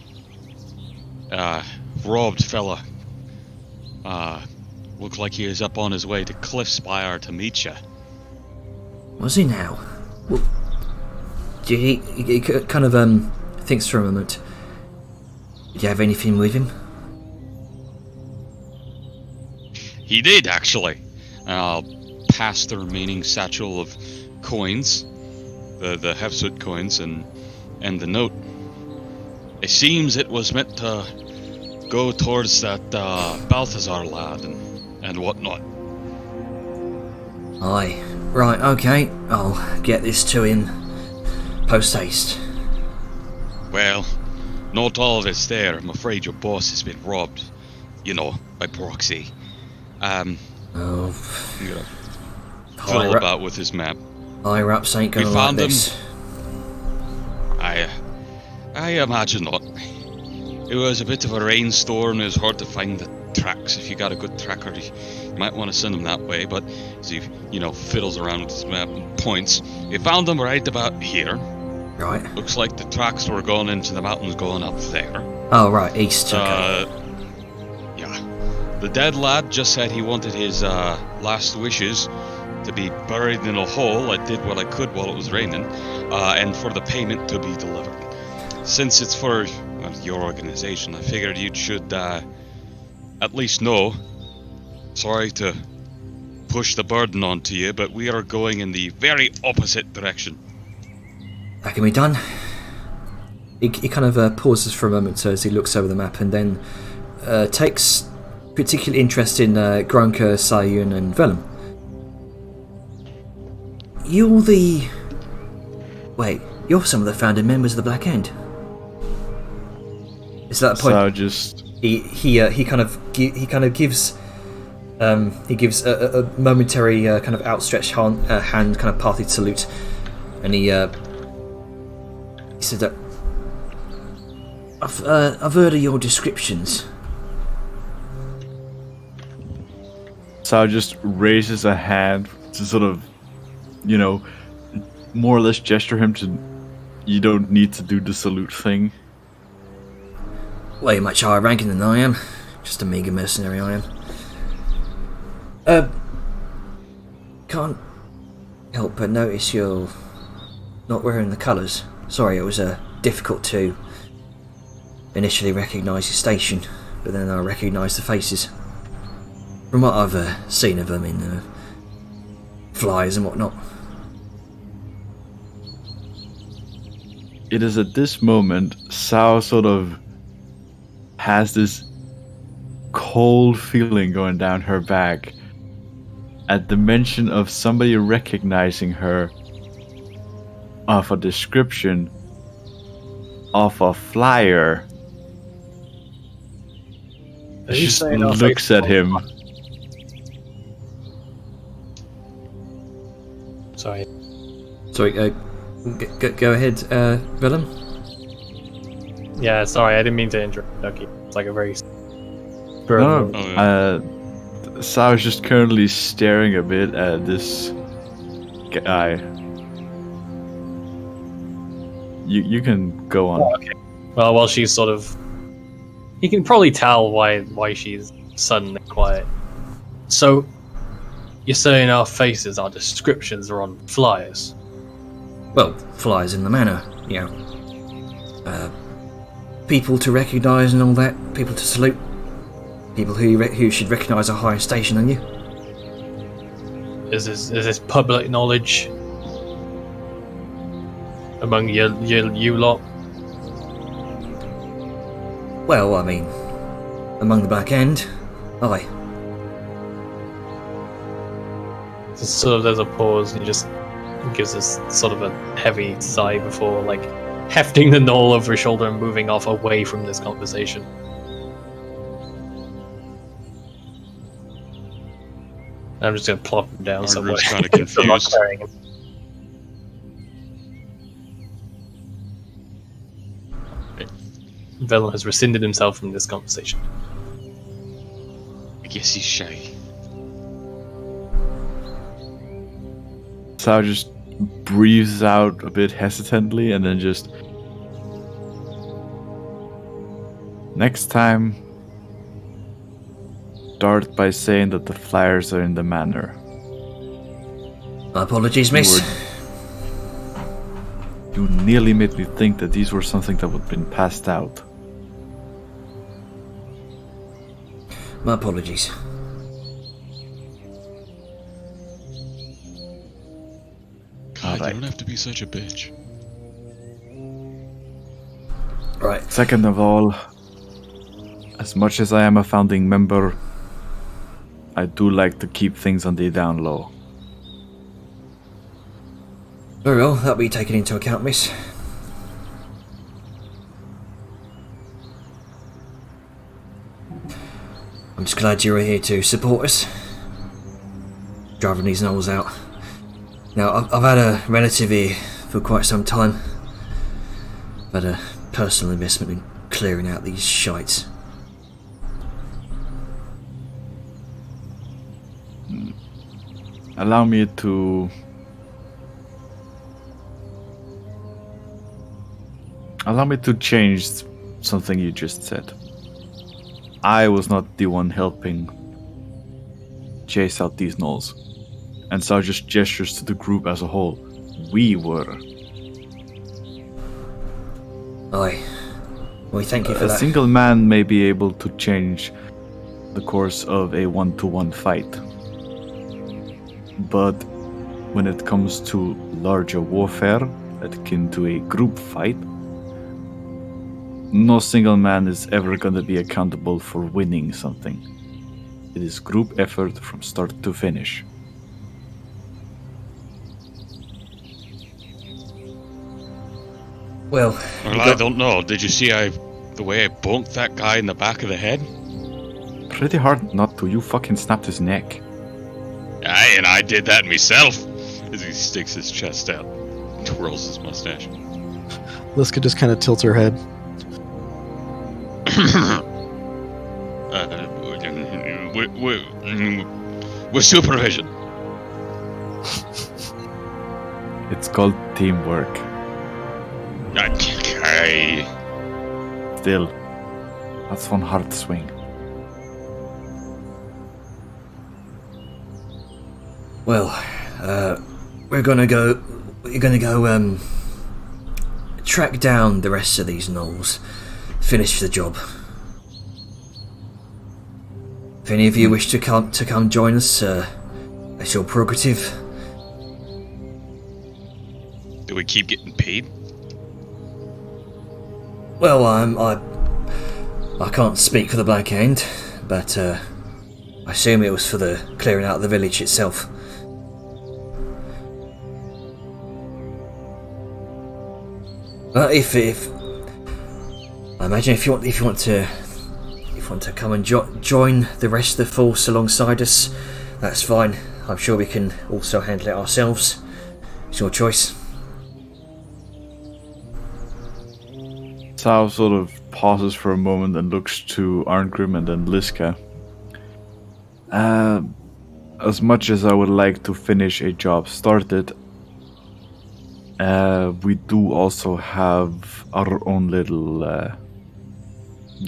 Robbed fella. Looked like he was up on his way to Cliffspire to meet you. Was he now? Well, did he kind of thinks for a moment. Did you have anything with him? He did, actually. I'll pass the remaining satchel of coins, the Hefsut coins, and the note. It seems it was meant to go towards that Balthazar lad and whatnot. Aye. Right, okay. I'll get this to him post haste. Well, not all of it's there. I'm afraid your boss has been robbed. You know, by proxy. Oh. You gotta fiddle about with his map. Higher ups ain't gonna like this. I imagine not. It was a bit of a rainstorm. It was hard to find the tracks. If you got a good tracker, you might want to send him that way. But as he, fiddles around with his map and points, he found them right about here. Right. Looks like the tracks were going into the mountains going up there. Oh, right, east. Okay. Yeah. The dead lad just said he wanted his last wishes to be buried in a hole. I did what I could while it was raining, and for the payment to be delivered. Since it's for your organization, I figured you should at least know. Sorry to push the burden onto you, but we are going in the very opposite direction. That can be done. He kind of pauses for a moment as he looks over the map, and then takes particular interest in Gronka, Sayun, and Vellum. You're some of the founding members of the Black End. Is that the point? So just he kind of gives a momentary kind of outstretched hand kind of partly salute, and he said that I've heard of your descriptions. Sal just raises a hand to sort of, more or less gesture him to, you don't need to do the salute thing. Way much higher ranking than I am. Just a meager mercenary I am. Can't help but notice you're not wearing the colours. Sorry, it was difficult to initially recognise your station, but then I recognised the faces. From what I've seen of them in flyers and whatnot. It is at this moment, Sao sort of has this cold feeling going down her back at the mention of somebody recognizing her of a description of a flyer. She just looks at him. Sorry, go ahead, Willem. Yeah, sorry, I didn't mean to interrupt Ducky. It's like a very... Sao is just currently staring a bit at this guy. You can go on. Oh, okay. Well, while she's sort of... You can probably tell why she's suddenly quiet. So, You're saying our faces, our descriptions are on flyers? Well, flyers in the manor, you know. People to recognise and all that, people to salute, people who should recognise a higher station than you. Is this public knowledge among you lot? Well, I mean, among the Black End, aye. There's a pause, and he just gives us sort of a heavy sigh before, like, hefting the Gnoll over his shoulder and moving off away from this conversation. I'm just gonna plop him down somewhere. kind of confused. Vellum has rescinded himself from this conversation. I guess he's shy. Sao just breathes out a bit hesitantly and then just... Next time, start by saying that the flyers are in the manor. My apologies, miss. You nearly made me think that these were something that would have been passed out. My apologies. God, Alright. you don't have to be such a bitch. Right. Second of all, as much as I am a founding member, I do like to keep things on the down low. Very well, that'll be taken into account, miss. I'm just glad you were here to support us. Driving these Gnolls out. Now, I've had a relative here for quite some time. I've had a personal investment in clearing out these shites. Allow me to... Allow me to change something you just said. I was not the one helping chase out these Gnolls. And so just gestures to the group as a whole. We were. Aye. Well, thank you for A that. single man may be able to change the course of a one-to-one fight. But when it comes to larger warfare, akin to a group fight, no single man is ever going to be accountable for winning something. It is group effort from start to finish. Well, I don't know. Did you see the way I bonked that guy in the back of the head? Pretty hard not to. You fucking snapped his neck. Aye, and I did that myself. As he sticks his chest out, twirls his mustache. Liska just kind of tilts her head. With supervision. It's called teamwork. Okay. Still, that's one hard swing. well, we're gonna go track down the rest of these Gnolls. Finish the job. If any of you wish to come join us, that's your prerogative. Do we keep getting paid? Well, I can't speak for the Black End, but I assume it was for the clearing out of the village itself. But if I imagine if you want to come and join the rest of the force alongside us, that's fine. I'm sure we can also handle it ourselves. It's your choice. Sao sort of pauses for a moment and looks to Arngrim and then Liska. As much as I would like to finish a job started, we do also have our own little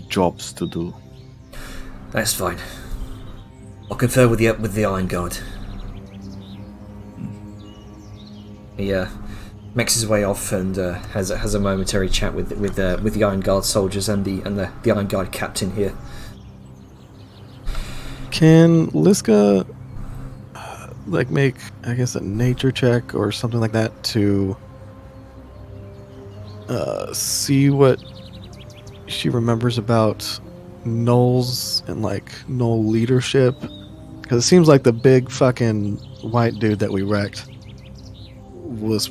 jobs to do. That's fine. I'll confer with the Iron Guard. He makes his way off and has a momentary chat with the Iron Guard soldiers and the Iron Guard captain here. Can Liska make, I guess, a nature check or something like that to see what she remembers about Gnolls and Gnoll leadership? Because it seems like the big fucking white dude that we wrecked was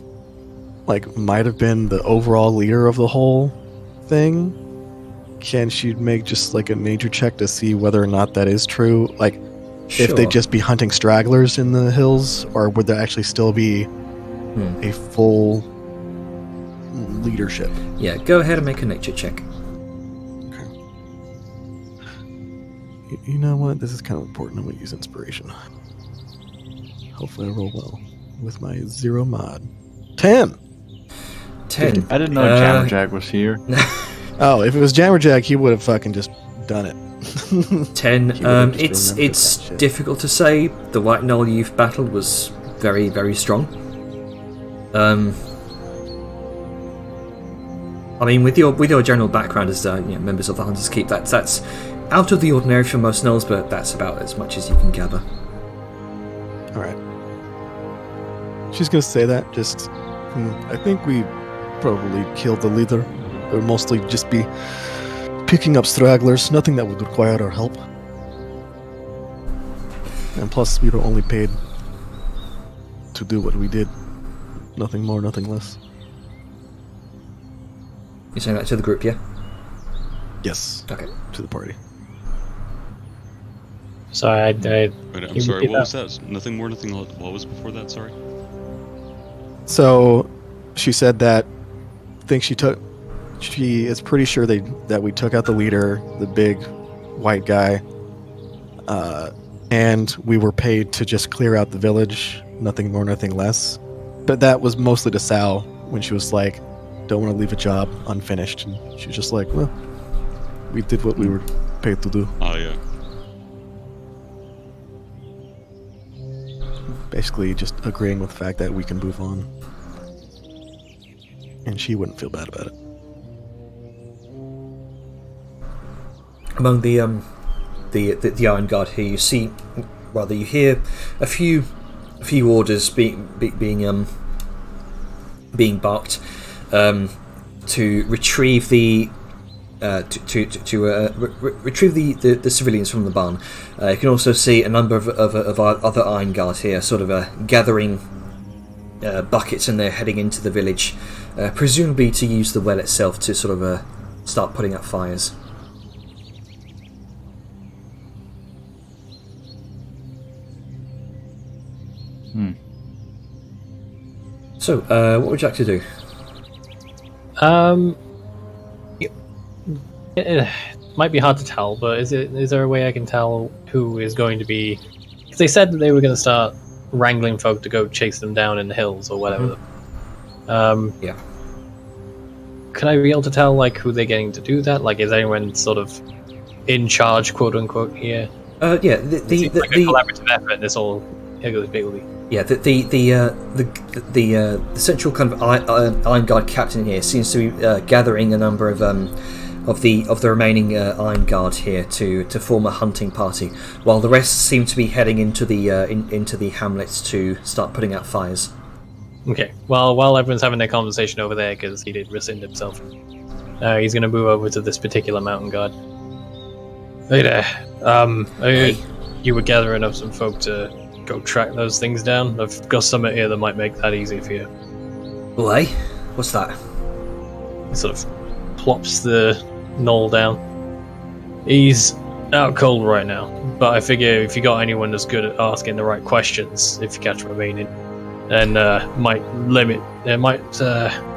might have been the overall leader of the whole thing. Can she make just a nature check to see whether or not that is true? If they'd just be hunting stragglers in the hills, or would there actually still be a full leadership? Yeah, go ahead and make a nature check. Okay. You know what? This is kind of important. I'm going to use inspiration. Hopefully I roll well with my 0 mod. 10! 10. I didn't know Jammerjack was here. Oh, if it was Jammerjack, he would have fucking just done it. 10. He would've just It's remembered it's that shit. difficult to say. The White Gnoll you've battled was very, very strong. I mean, with your general background as members of the Hunters Keep, that's out of the ordinary for most Gnolls, but that's about as much as you can gather. All right. She's gonna say that. Just, I think we probably killed the leader. It would mostly just be picking up stragglers. Nothing that would require our help. And plus, we were only paid to do what we did. Nothing more, nothing less. You're saying that to the group, yeah? Yes. Okay. To the party. Sorry, Wait, I'm you sorry, repeat what was that? Nothing more, nothing less. What was before that, sorry? So, she said that she is pretty sure that we took out the leader, the big white guy, and we were paid to just clear out the village, nothing more, nothing less. But that was mostly to Sal when she was like, don't want to leave a job unfinished. And she was just like, well, we did what we were paid to do. Oh, yeah. Basically just agreeing with the fact that we can move on. And she wouldn't feel bad about it. Among the Iron Guard here, you hear a few orders being barked to retrieve the retrieve the civilians from the barn. You can also see a number of other Iron Guard here, sort of gathering buckets, and they're heading into the village, presumably to use the well itself to sort of start putting out fires. So, what would you like to do? It might be hard to tell, but is there a way I can tell who is going to be? Because they said that they were going to start wrangling folk to go chase them down in the hills or whatever. Yeah. Can I be able to tell who they're getting to do that? Is anyone sort of in charge, quote unquote, here? Yeah. It seems like a collaborative effort, and it's all higgledy-piggledy. Yeah, the central kind of Iron Guard captain here seems to be gathering a number of the remaining Iron Guard here to form a hunting party, while the rest seem to be heading into the hamlets to start putting out fires. Okay. Well, while everyone's having their conversation over there, because he did rescind himself, he's going to move over to this particular mountain guard. Hey there. Hey. You were gathering up some folk to go track those things down. I've got something here that might make that easy for you. Oh, hey? What's that? He sort of plops the Gnoll down. He's out cold right now, but I figure if you got anyone that's good at asking the right questions, if you catch my meaning, then might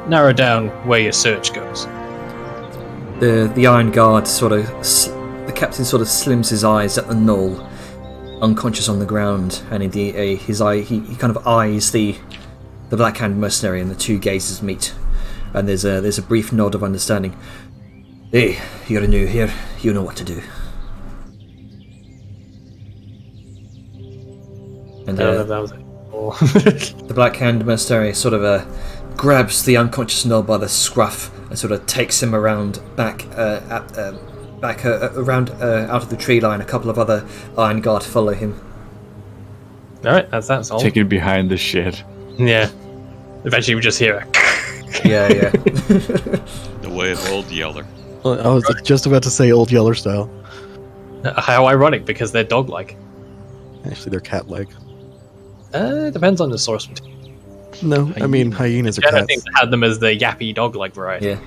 narrow down where your search goes. The Iron Guard the captain sort of slims his eyes at the Gnoll, unconscious on the ground, and he kind of eyes the Blackhand mercenary, and the two gazes meet, and there's a brief nod of understanding. Hey, you're new here. You know what to do. And I don't know if that was The Black Hand Mercenary sort of grabs the unconscious Gnoll by the scruff and sort of takes him around back around out of the tree line. A couple of other Iron Guard follow him. Alright, that's all. Taking behind the shed. Yeah. Eventually we just hear a Yeah. The way of Old Yeller. Well, I was just about to say Old Yeller style. How ironic, because they're dog-like. Actually, they're cat-like. Depends on the source material. No, I mean hyenas are I cats. think they had them as the yappy dog-like variety. Yeah.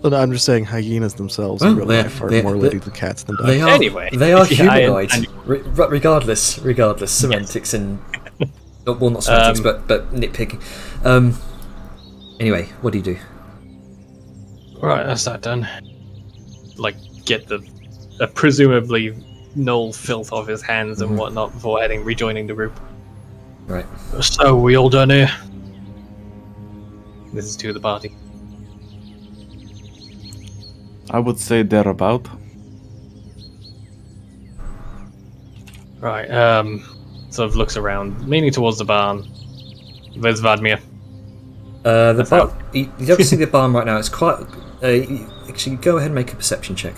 But I'm just saying hyenas themselves Well, in real they're- life are they're- more they're- lady than cats than dogs. They are. Anyway, They are yeah, humanoid. and- Regardless, semantics and well, not semantics, but nitpicking. Anyway, what do you do? Right, that's that done. Like, get the presumably Gnoll filth off his hands and whatnot before rejoining the group. Right. So, we all done here? This is to the party. I would say thereabout. Right, sort of looks around, leaning towards the barn. There's Vadmir. The barn. You don't see the barn right now. It's quite. Actually, go ahead and make a perception check.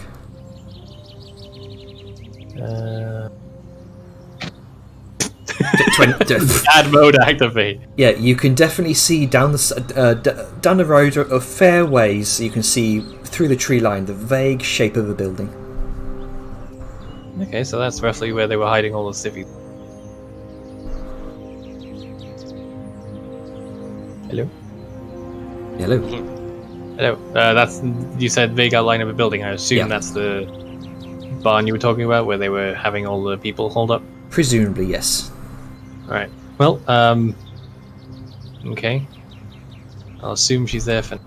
Bad mode activate. Yeah, you can definitely see down the road a fair ways. You can see through the tree line the vague shape of a building. Okay, so that's roughly where they were hiding all the civvies. Hello? Hello. Hello. That's, you said vague outline of a building. I assume Yeah. that's the barn you were talking about, where they were having all the people holed up. Presumably, yes. Alright. Well, okay. I'll assume she's there for...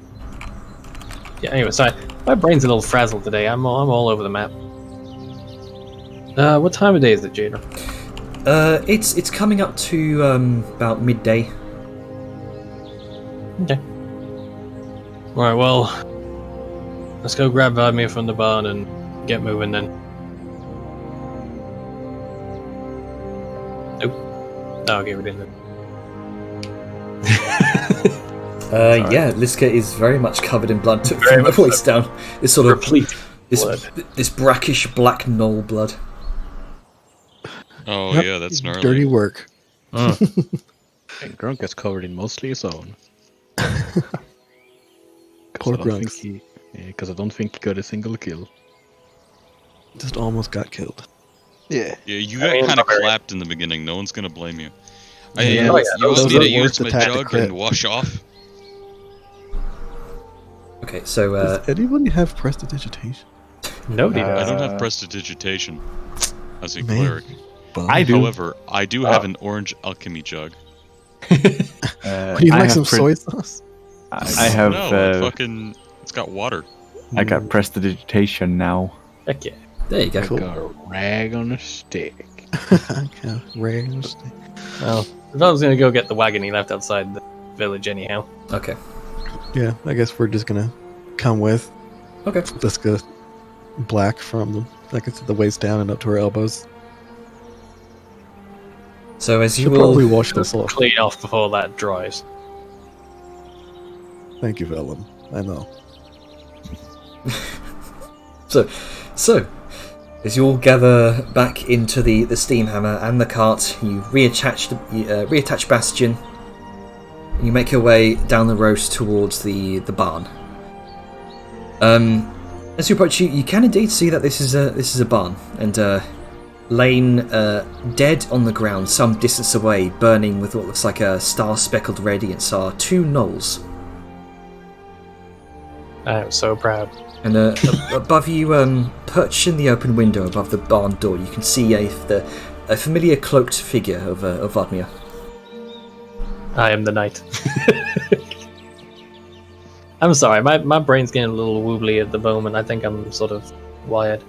Yeah, anyway, sorry. My brain's a little frazzled today. I'm all over the map. What time of day is it, Jada? It's coming up to about midday. Okay. Alright, well... Let's go grab Vadmir from the barn and get moving then. Nope. Oh, okay, we didn't. Yeah, Liska is very much covered in blood Very from the much waist down. This sort of Replete blood. this brackish black Gnoll blood. Oh Yep. yeah, that's gnarly. Dirty work. And Grunk is covered in mostly his own. Poor Because Grunks. I don't think he got a single kill. Just almost got killed. Yeah. Yeah, you I got mean, kind of very- clapped in the beginning. No one's gonna blame you. Yeah. You Oh, want yeah, those me to are use worth my the tactic jug crit. and wash off? Okay, so Does anybody have prestidigitation? Nobody I does. don't have prestidigitation as a Man. cleric. Bum. I do. However, I do have an orange alchemy jug. Would you I like have some soy sauce? I have. No, fucking. It's got water. I got prestidigitation now. Heck yeah. there you go. Cool. Got a rag on a stick. Okay, ranged. Well, if I was gonna go get the wagon he left outside the village anyhow. Okay. Yeah, I guess we're just gonna come with. Okay. Let's go black from the, like I said, the waist down and up to her elbows. So as you Should will, probably wash this off. Clean off before that dries. Thank you, Vellum. I know. so as you all gather back into the steam hammer and the cart, you reattach Bastion, and you make your way down the road towards the barn. As you approach, you can indeed see that this is a barn, and laying dead on the ground some distance away, burning with what looks like a star-speckled radiance, are two Gnolls. I am so proud. And above you, perched in the open window above the barn door, you can see a familiar cloaked figure of Vadmir. I am the knight. I'm sorry, my brain's getting a little wobbly at the moment. I think I'm sort of wired.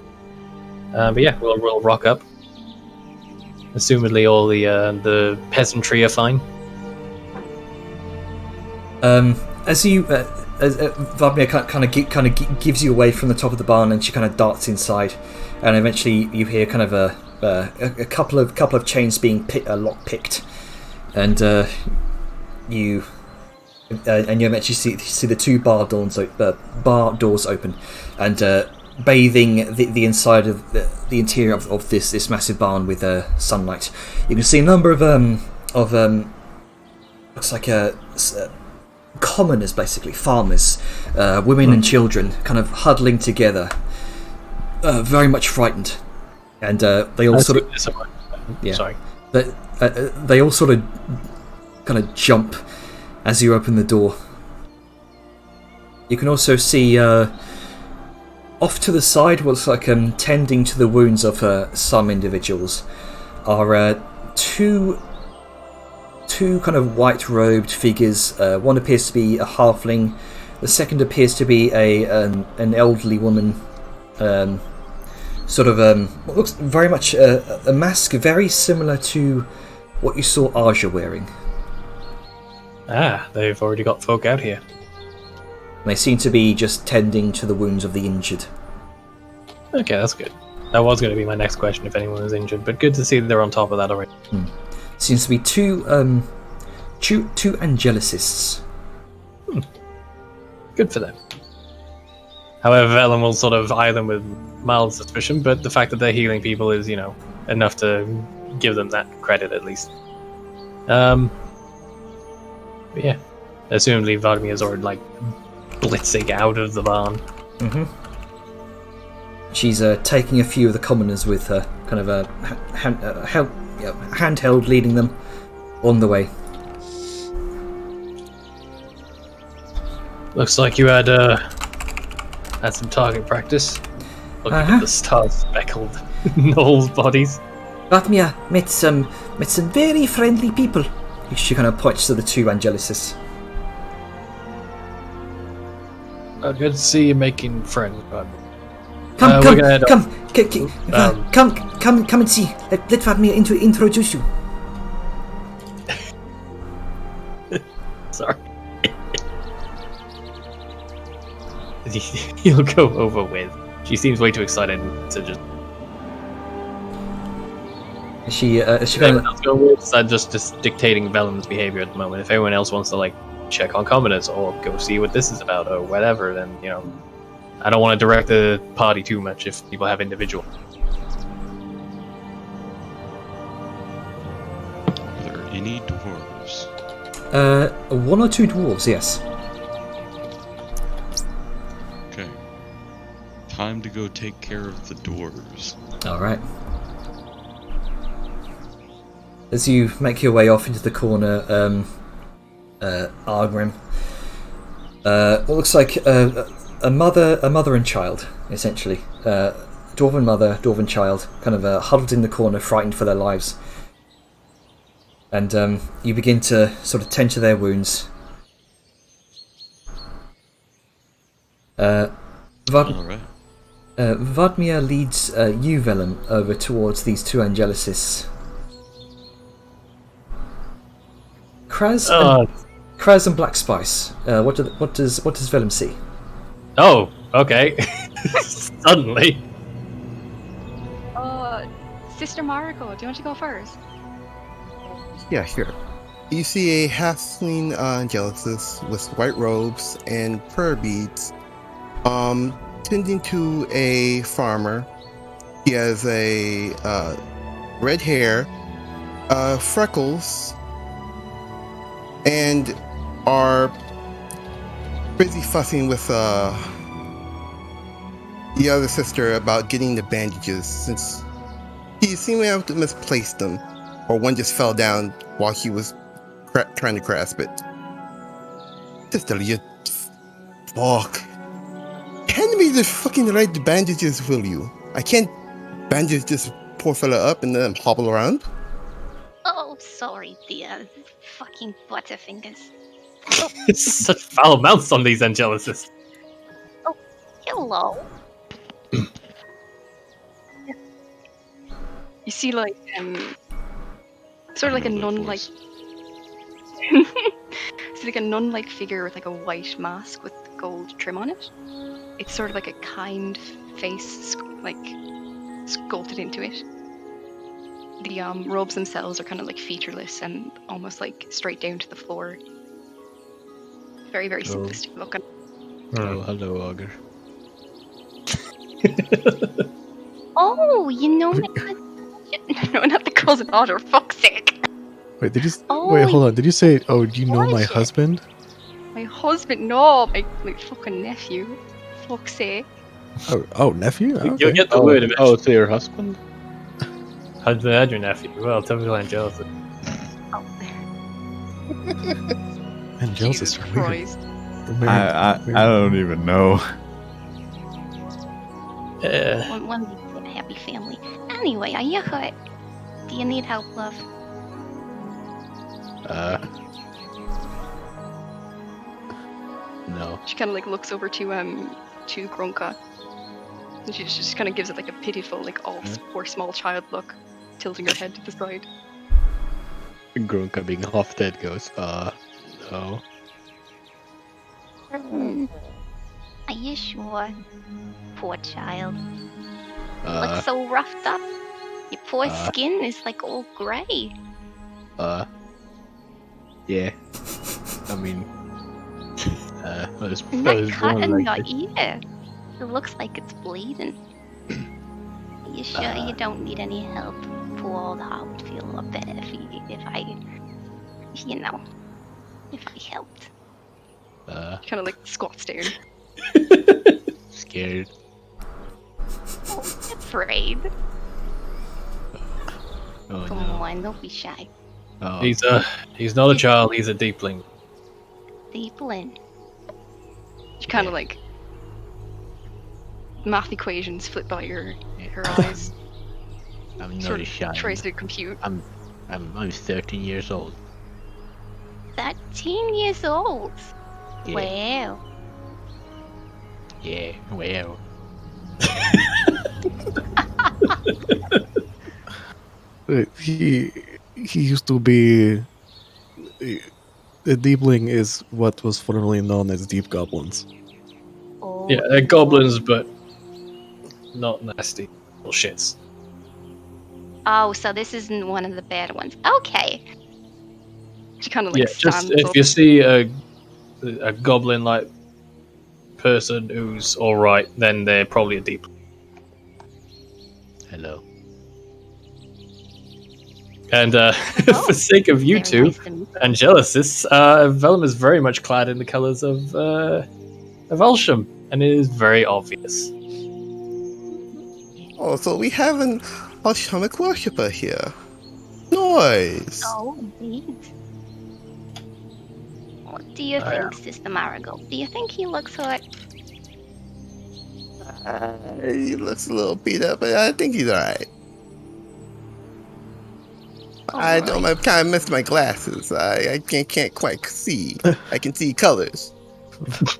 But yeah, we'll rock up. Assumedly, all the peasantry are fine. As Vadmir kind of gives you away from the top of the barn, and she kind of darts inside, and eventually you hear kind of a couple of chains being lock picked, and you eventually see the two bar doors open, and bathing the inside of the interior of this massive barn with sunlight. You can see a number of looks like commoners, basically farmers, women and children, kind of huddling together, very much frightened, and they all sort of Sorry. they all sort of kind of jump as you open the door. You can also see off to the side, what's like tending to the wounds of some individuals, are two kind of white-robed figures. One appears to be a halfling. The second appears to be an elderly woman. Sort of what looks very much a mask very similar to what you saw Aja wearing. Ah, they've already got folk out here. They seem to be just tending to the wounds of the injured. Okay, that's good. That was going to be my next question if anyone was injured, but good to see that they're on top of that already. Seems to be two angelicists. Good for them. However, Velen will sort of eye them with mild suspicion, but the fact that they're healing people is, enough to give them that credit at least. But yeah. Assumably Vladimir already blitzing out of the barn. She's taking a few of the commoners with her, kind of a handheld, leading them on the way. Looks like you had some target practice. Looking at the star-speckled Gnolls bodies. Vladimir met some very friendly people. She kind of points to the two angelicists. Good to see you making friends, bud. Come and see. Let Vladimir introduce you. Sorry. You'll go over with. She seems way too excited to just. She kind of. I'm just dictating Velen's behavior at the moment. If anyone else wants to check on commoners or go see what this is about or whatever, then I don't want to direct the party too much if people have individual. Are there any dwarves? One or two dwarves, yes. Okay. Time to go take care of the dwarves. Alright. As you make your way off into the corner, Argrim, what looks like a mother and child, essentially. Dwarven mother, dwarven child, kind of huddled in the corner, frightened for their lives. And you begin to sort of tend to their wounds. Vladimir leads you, Velen, over towards these two angelicists. Kraz and Black Spice. What does Velen see? Oh, okay. Suddenly. Sister Mariko, do you want to go first? Yeah, sure. You see a halfling angelicist with white robes and prayer beads, tending to a farmer. He has a red hair, freckles, and are busy fussing with the other sister about getting the bandages, since he seemed to have misplaced them, or one just fell down while he was trying to grasp it. Sister, you fuck. Hand me the fucking right bandages, will you? I can't bandage this poor fella up and let him hobble around. Oh, sorry, dear. Fucking butterfingers. Such foul mouths on these angelicists. Oh, hello. You see, sort of like a nun-like... It's like a nun-like figure with a white mask with gold trim on it. It's sort of like a kind face, sculpted into it. The robes themselves are kind of like featureless and almost like straight down to the floor. Very, very simplistic looking. Oh, hello, Augur. Oh, you know my no, not the cousin daughter. Fuck's sake. Wait, did you? Oh, Wait, hold on. Did you say? Oh, do you know my bullshit. husband? My husband, no, my fucking nephew. Fuck's sake. Oh, nephew. You'll Okay. get the word eventually. Oh, it's your husband? How'd you add your nephew? Well, tell me I'm jealous. Oh, And jealous Jesus is weird. Christ. We're married. I don't even know. One big happy family. Anyway, are you hurt? Do you need help, love? No. She kind of like looks over to Grunka, and she just kind of gives it like a pitiful, like all poor small child look, tilting her head to the side. Grunka being half dead goes, no. Are you sure? Poor child. Uh, Looks so roughed up. Your poor skin is like all grey. yeah. I mean, that was And that that was cut one in like your ear. It looks like it's bleeding. Are you sure you don't need any help? Poor old Howard would feel a lot better if I helped. Kind of like squats down. scared. Oh, afraid. Oh Come no. on, don't be shy. Oh, He's not a child. He's a deepling. Deepling. She kind of like math equations flip by her eyes. I'm Sort not of shy. tries to compute. I'm 13 years old. 13 years old. Yeah. Wow. Yeah. Well. He used to be. The Deepling is what was formerly known as Deep Goblins. Oh, Yeah, they're goblins, but not nasty little shits. Oh, so this isn't one of the bad ones. Okay. She kind of like Yeah, just stands if up. you see a goblin-like person who's all right, then they're probably a deep. Hello. And for sake of you Very two, nice to meet you. Angelicis, Vellum is very much clad in the colours of Elsham, and it is very obvious. Oh, so we have an Alchemic worshipper here. Nice. Oh, indeed. What do you think, Sister Marigold? Do you think he looks hurt? He looks a little beat up, but I think he's alright. I don't. I kind of missed my glasses. I can't quite see. I can see colors.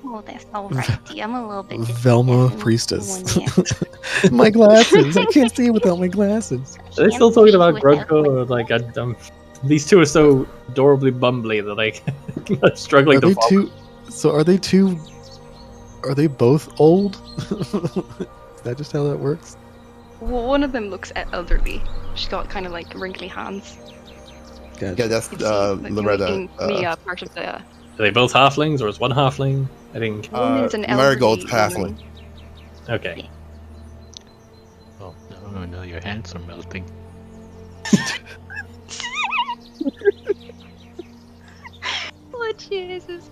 Oh, that's alright, dear. I'm a little bit Velma disappointed in Priestess. one year. My glasses. I can't see without my glasses. Are they still talking about Without Grunko? Or like, these two are so adorably bumbly that I'm struggling Are to they follow. two? So are they two? Are they both old? Is that just how that works? Well, one of them looks elderly. She's got kind of like wrinkly hands. Yeah, that's You can see, like, Loretta. in part of the. Are they both halflings, or is one halfling? I think. One is an Marigold's elderly halfling. woman. Okay. Oh no, your hands are melting. Oh, Jesus.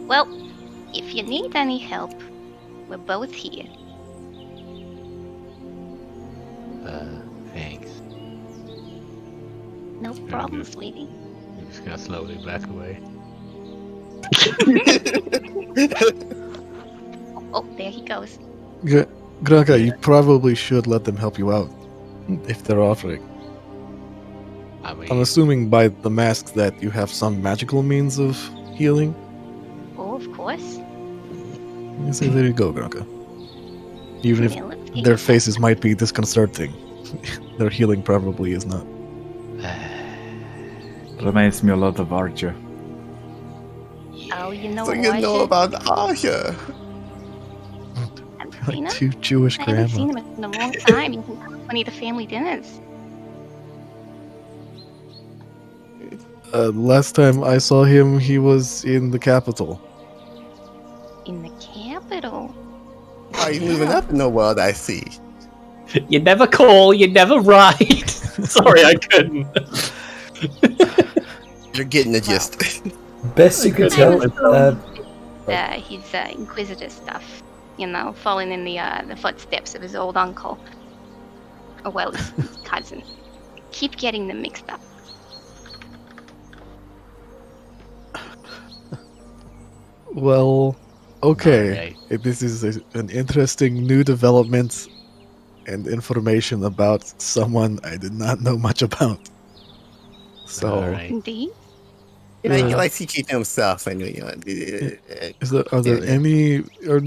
Well, if you need any help, we're both here. Thanks. No problem, sweetie. I'm just gonna slowly back away. Oh, there he goes. Granka, you probably should let them help you out if they're offering. I mean, I'm assuming by the masks that you have some magical means of healing. Oh, of course. You say, there you go, Granka. Even if Yeah, let's get their faces might be disconcerting, their healing probably is not. Reminds me a lot of Archer. Oh, you know So you know Elijah? about Arya. Haven't seen him? Two Jewish I haven't seen grandmas. him in a long time. You can any of the family dinners? Last time I saw him, he was in the capital. In the capital. Oh, he's moving up in the world, I see. You never call, you never write. Sorry, I couldn't. You're getting the gist. Best you could tell. His inquisitor stuff, you know, following in the footsteps of his old uncle. Or well, his cousin. Keep getting them mixed up. Well, okay. Alright. This is an interesting new development and information about someone I did not know much about. So, Alright. Indeed. You know, he Yeah. likes to keep to himself. I know, are there any, or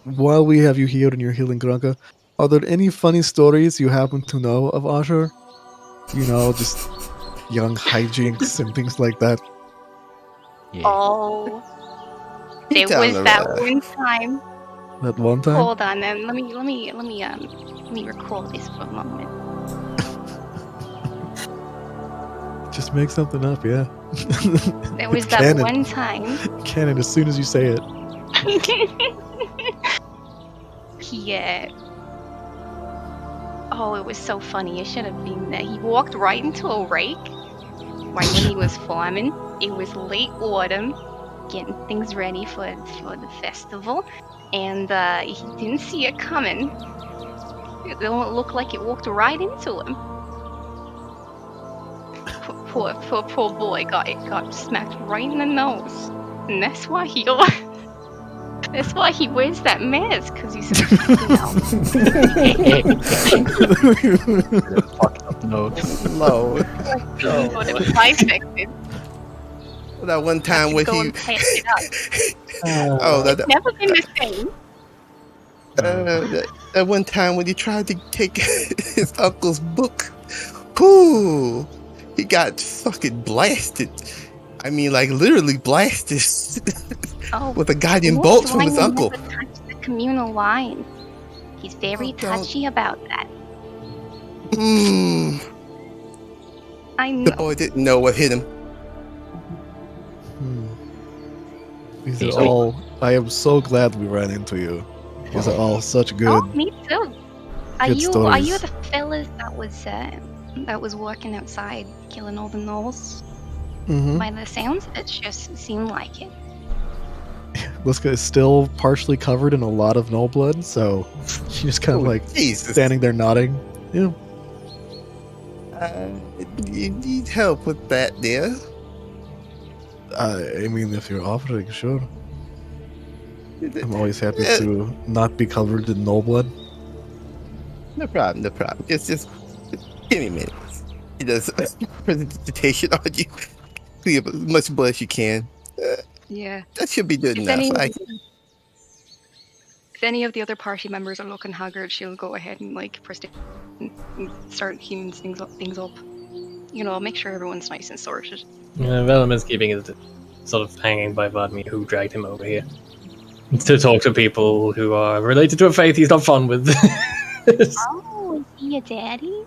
while we have you here and you're healing Granka, are there any funny stories you happen to know of Asher? Just young hijinks and things like that. Yeah. Oh, there Tell was them that about it. one time. That one time? Hold on, then let me recall this for a moment. Just make something up, yeah. There was that Canon. one time. Canon as soon as you say it. Oh, it was so funny. I should have been there. He walked right into a rake right when he was farming. It was late autumn, getting things ready for the festival, and he didn't see it coming. It looked like it walked right into him. Poor boy got smacked right in the nose, and that's why he wears that mask, because he's Fucked up note. low. what it was dissected. That one time when Go he. and patch it up. that, Never been the same. that one time when he tried to take his uncle's book. Whoo! He got fucking blasted. I mean, like literally blasted Oh, with a guiding Wolf bolt from his Lion uncle. never touched the communal line. He's very Oh, don't. touchy about that. Mm, I the know. boy didn't know what hit him. These are all. I am so glad we ran into you. These are all such good. Oh, me too. Are good you stories. the fellas that was working outside killing all the gnolls? Mm-hmm. By the sounds, it just seemed like it. Liska is still partially covered in a lot of Gnoll blood, so she's just kind of like Jesus. standing there nodding. Yeah. You need help with that, dear. I mean, if you're offering, sure. I'm always happy to not be covered in Gnoll blood. No problem, no problem. Just give me a minute. He does a presentation on you. Clear as much blood as you can. Yeah. That should be good If enough. any of the other party members are looking haggard, she'll go ahead and proceed and start healing things up. Make sure everyone's nice and sorted. Vellum is keeping it sort of hanging by Vladimir, who dragged him over here to talk to people who are related to a faith he's not fun with. Oh, is he your daddy?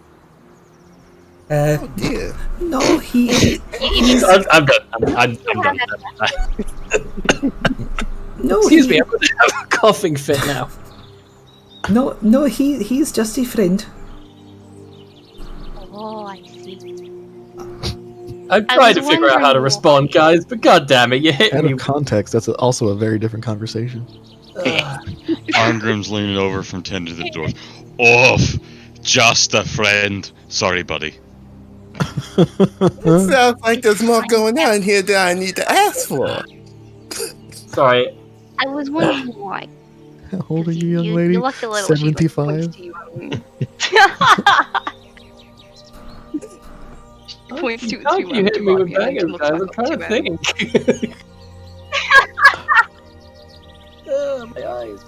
Oh dear. No, he's I'm done. I'm done. no. Excuse me, I'm going to have a coughing fit now. No. He's just a friend. Oh, I see. I'm I trying was to figure out how to wondering respond, guys, but god damn it, you hit Out me. of context, that's also a very different conversation. Arngrim's leaning over from tending to the door. Off! Just a friend. Sorry, buddy. It sounds like there's more going on here that I need to ask for. Sorry. I was wondering why. How old are you, young lady? You looked a little. 75? She points to How can you hit me with bangers, looks guys? I'm back trying up to to him. think. My eyes.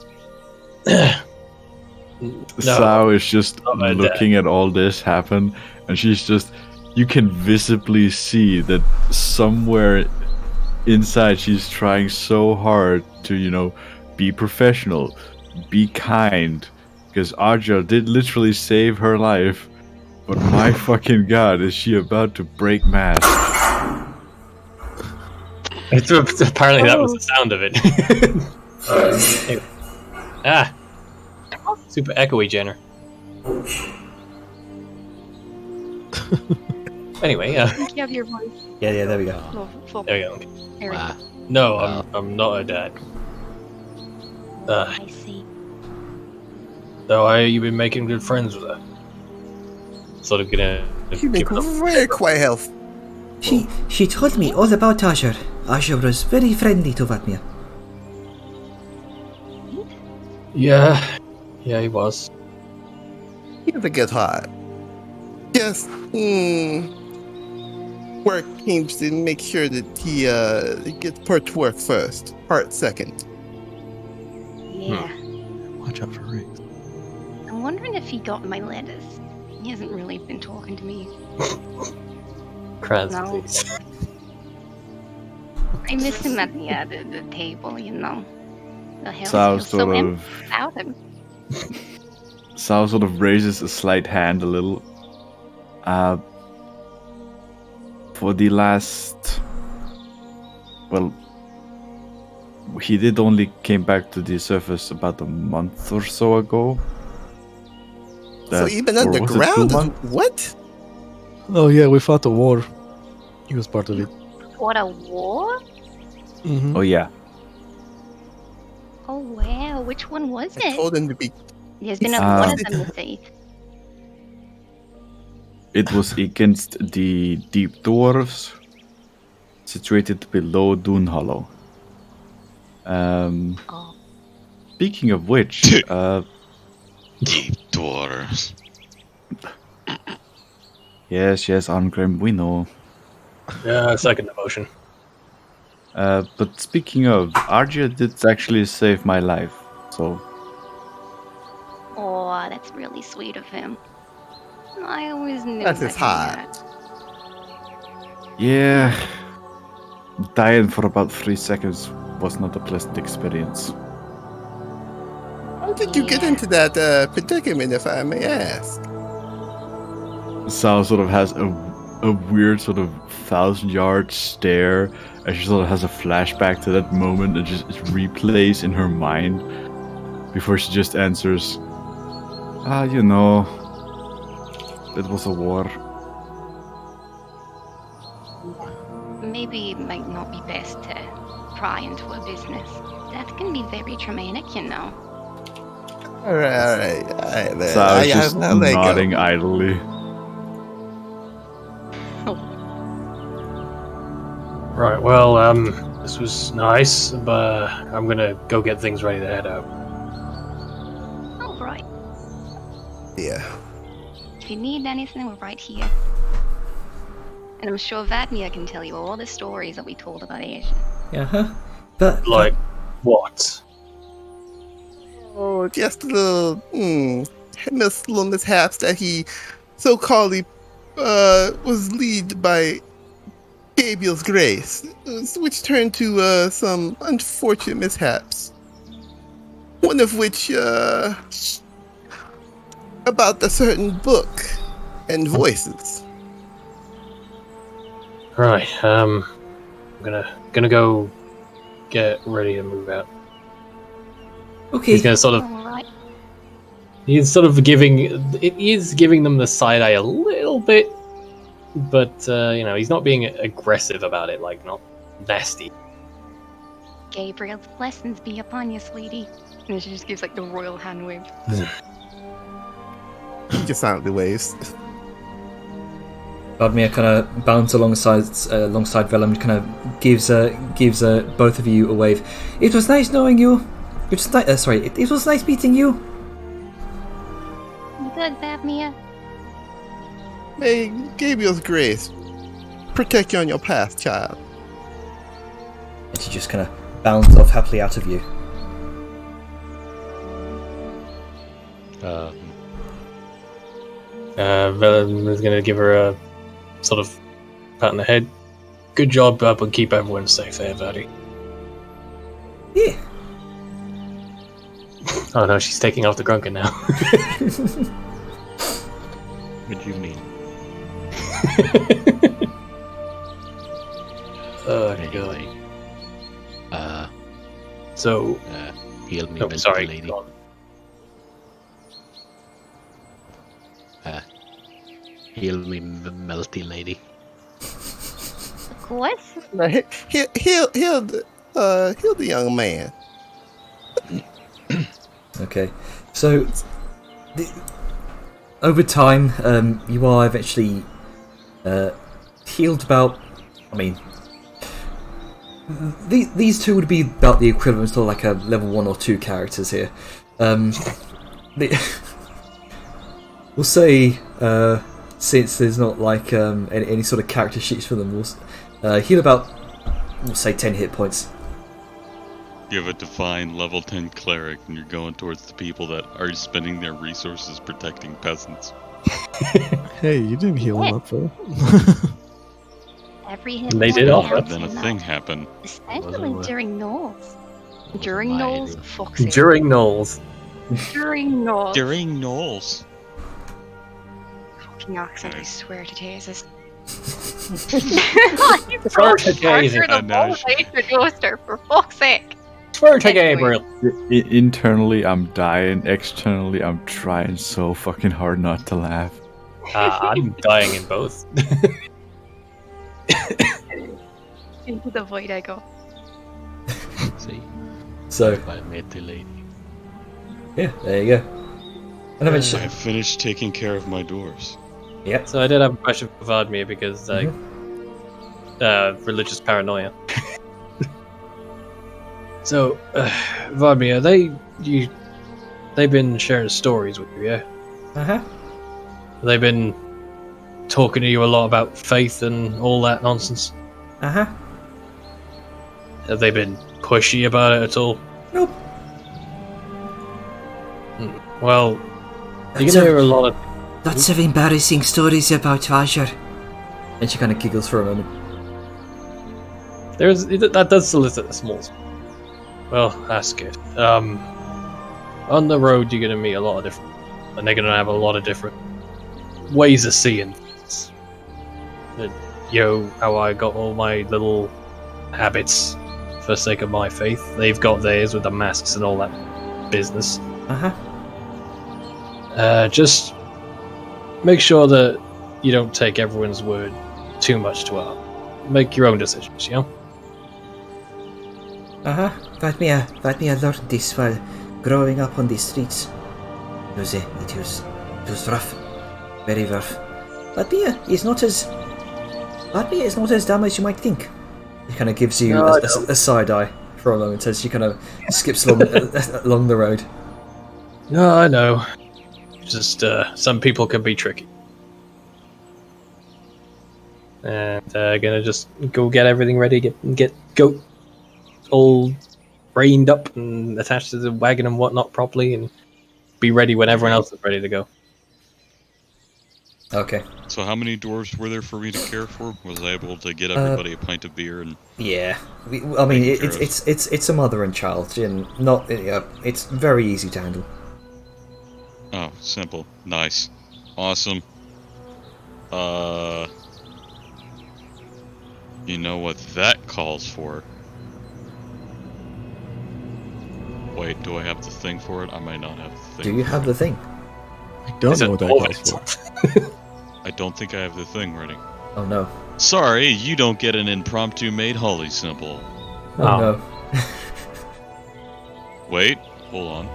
Sao is just Oh, my looking at all this happen, and she's just. You can visibly see that somewhere inside she's trying so hard to, be professional, be kind, Because Arja did literally save her life. But my fucking god, is she about to break mass? Apparently that was the sound of it. Super echoey, Jenner. Anyway, You have your voice. Yeah, there we go. there you go. There we go. No, I'm not a dad. I see. So how you been making good friends with her? Sort of gonna You make very quiet health. She told me all about Asher. Asher was very friendly to Vatmir. Yeah, he was. He has a good heart. Just work teams to make sure that he gets put to work first, heart second. Yeah. Watch out for rings. I'm wondering if he got my letters. He hasn't really been talking to me. Kraz, No. please. I miss him at the table, you know. The hell Sao feels so sort empty of without him. Sao sort of raises a slight hand a little. For the last, well, he did only came back to the surface about a month or so ago. So even or was it 2 underground? months? What? Oh yeah, we fought the war. He was part of it. What a war? Mm-hmm. Oh yeah, Oh wow, which one was I it? told him to be. There's been a Uh, lot of them, you see. it was against the deep dwarves, situated below Dune Hollow. Oh, Speaking of which, Deep dwarves. yes, Arngrim, we know. Yeah, second emotion. But speaking of, Arja did actually save my life, so oh, that's really sweet of him. I always knew That's that his he heart. had. yeah, dying for about 3 seconds was not a pleasant experience. How did you get Yeah. into that predicament, if I may ask? Sal sort of has a weird sort of 1,000-yard stare as she sort of has a flashback to that moment and just replays in her mind before she just answers, you know, it was a war. Maybe it might not be best to pry into a business. That can be very traumatic, you know. All right, man. Sal is I just have let go. nodding idly. Right, well, this was nice, but I'm gonna go get things ready to head out. All right. Yeah. If you need anything, we're right here. And I'm sure Vatmir can tell you all the stories that we told about Asia. But Like, what? Oh, just a little, little mishaps that he so-called was led by Gabriel's grace, which turned to some unfortunate mishaps. One of which about a certain book and voices. Right, I'm gonna go get ready to move out. okay, He's gonna sort of All right. He's sort of giving them the side eye a little bit, but you know, he's not being aggressive about it, like not nasty. Gabriel's blessings be upon you, sweetie. And she just gives like the royal hand wave. He just silently waves. Vladimir kind of bounds alongside Vellum, kind of gives both of you a wave. It was nice knowing you. It was nice meeting you. You good, Vatmir? May Gabriel's grace protect you on your path, child. And she just kind of bounds off happily out of you. Velen is gonna give her a sort of pat on the head. Good job up and keep everyone safe there, buddy. Yeah. Oh no, she's taking off the Grunkin now. What do you mean? Oh god. Anyway. So. Heal me, Oh, melty sorry. lady. go on. Heal me, melty lady. What? Right. Heal the young man. Okay, so over time, you are eventually healed about. I mean, these two would be about the equivalent to like a level 1 or 2 characters here. We'll say, since there's not like any sort of character sheets for them, we'll heal about, we'll say 10 hit points. You have a defined level 10 cleric, and you're going towards the people that are spending their resources protecting peasants. Hey, you didn't heal him up, Phil. Every hit They point did offer. counts Then a enough. thing happened. Especially Wasn't during Gnolls. Wasn't During my Gnolls? idea. Fuck's sake. During Gnolls. During Gnolls. During Gnolls. Fucking accent, I swear to Jesus. Swear to Jesus. The wall introduced her, for fuck's sake. Swear to Anyway. Gabriel. Internally, I'm dying. Externally, I'm trying so fucking hard not to laugh. I'm dying in both. Into the void I go. See? So I met the lady. yeah, there you go. And eventually, I've finished taking care of my dwarves. yep. So I did have a question for Vladimir because like religious paranoia. So Vladimir, they've been sharing stories with you, yeah? Uh-huh. They've been talking to you a lot about faith and all that nonsense. Uh-huh. Have they been pushy about it at all? Nope. Well, you're That's gonna hear a lot of. Lots of embarrassing stories about Azure. And she kind of giggles for a moment. That does solicit a small. Well, that's good. On the road, you're gonna meet a lot of different, and they're gonna have a lot of different ways of seeing things. How I got all my little habits for sake of my faith. They've got theirs with the masks and all that business. Uh-huh. Just make sure that you don't take everyone's word too much to heart. Make your own decisions, you know? Uh-huh. That me learned this while growing up on the streets. It was rough. Very rough. But yeah, it's not as dumb as you might think. It kind of gives you No, a side eye for a moment as she kind of skips along the road. No, I know. Just some people can be tricky. And gonna just go get everything ready, get goat all reined up and attached to the wagon and whatnot properly, and be ready when everyone else is ready to go. Okay. So how many dwarves were there for me to care for? Was I able to get everybody a pint of beer and... Yeah. I mean, it's a mother and child, and not. It's very easy to handle. Oh, simple. Nice. Awesome. You know what that calls for? Wait, do I have the thing for it? I might not have the thing. Do you have the thing? I don't Is know it what that always? calls for. I don't think I have the thing ready. Oh no. Sorry, you don't get an impromptu made holly symbol. Oh, Oh. no. Wait, hold on.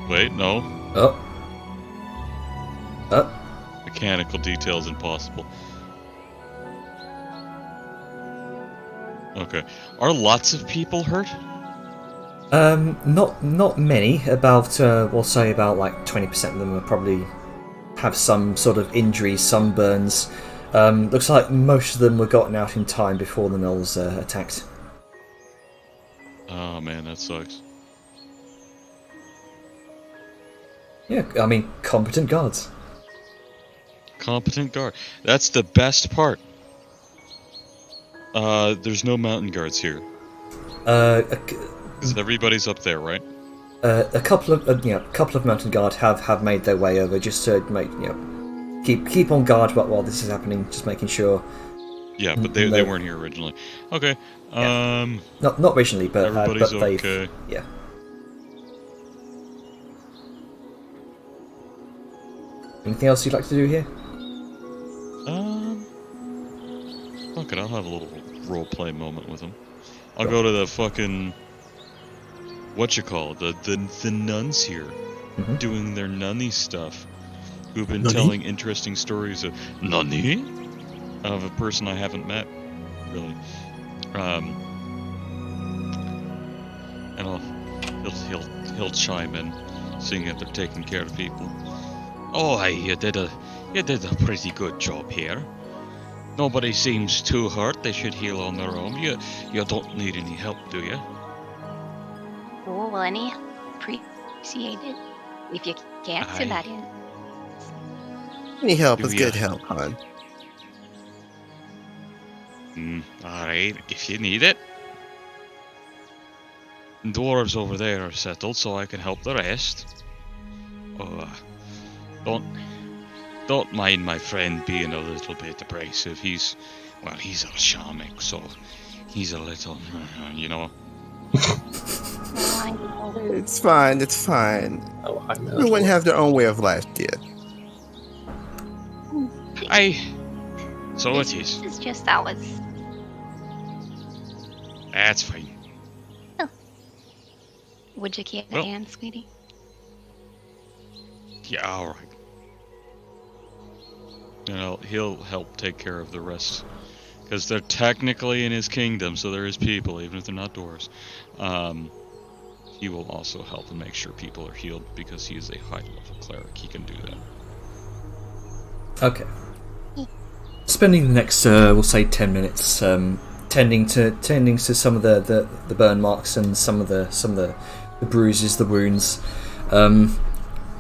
Wait, no. Oh. Mechanical details impossible. Okay. Are lots of people hurt? Not many. About we'll say about like 20% of them will probably have some sort of injuries, some burns. Looks like most of them were gotten out in time before the Gnolls attacked. Oh man, that sucks. Yeah, I mean, competent guards. competent guard. That's the best part. There's no mountain guards here. Because everybody's up there, right? A couple of mountain guard have made their way over just to make keep on guard while this is happening, just making sure. Yeah, but they weren't here originally. Okay. Not originally, but everybody's but they've okay. Yeah. Anything else you'd like to do here? Fuck it, I'll have a little roleplay moment with him. I'll go to the fucking the nuns here, doing their nunny stuff, who've been telling interesting stories of nunny of a person I haven't met, really. And he'll chime in, seeing that they're taking care of people. Oh, hey, you did a pretty good job here. Nobody seems too hurt. They should heal on their own. You don't need any help, do you? Oh, well, any appreciated. If you can't, so that is. Any help Do is ya? good help, hon. Alright, if you need it. Dwarves over there are settled, so I can help the rest. Don't mind my friend being a little bit abrasive. He's a shamanic, so he's a little, you know. It's fine, it's fine. Oh, I know. Everyone has their own way of life, dear. So it is. It's just ours. That's fine. Would you care to Well- hand, sweetie? Yeah, alright. And he'll help take care of the rest. Because they're technically in his kingdom, so they're his people, even if they're not dwarves. He will also help and make sure people are healed, because he is a high-level cleric. He can do that. Okay. Spending the next, we'll say, 10 minutes, tending to some of the burn marks and some of the bruises, the wounds.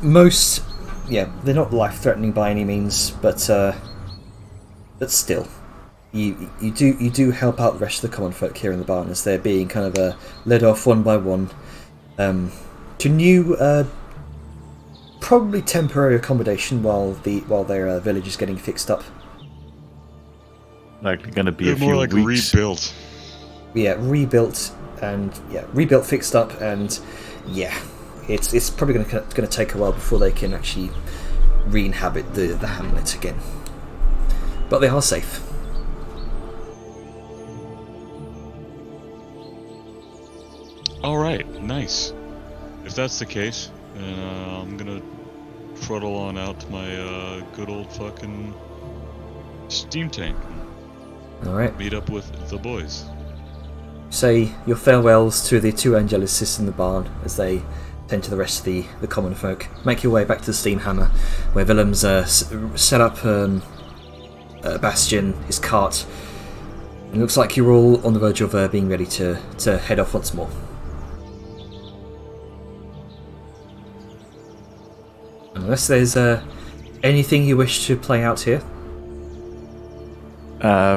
Most, they're not life-threatening by any means, but still, you do help out the rest of the common folk here in the barn as they're being kind of led off one by one to new, probably temporary accommodation while their village is getting fixed up. Like gonna be They're a few more like weeks. rebuilt. Yeah, rebuilt, fixed up, and it's probably going to take a while before they can actually re-inhabit the hamlet again. But they are safe. Alright, nice. If that's the case, then I'm gonna trundle on out to my good old fucking steam tank. All right. Meet up with the boys. Say your farewells to the two Angelists in the barn as they tend to the rest of the common folk. Make your way back to the steam hammer, where Willem's set up a bastion, his cart. It looks like you're all on the verge of being ready to head off once more. Unless there's anything you wish to play out here.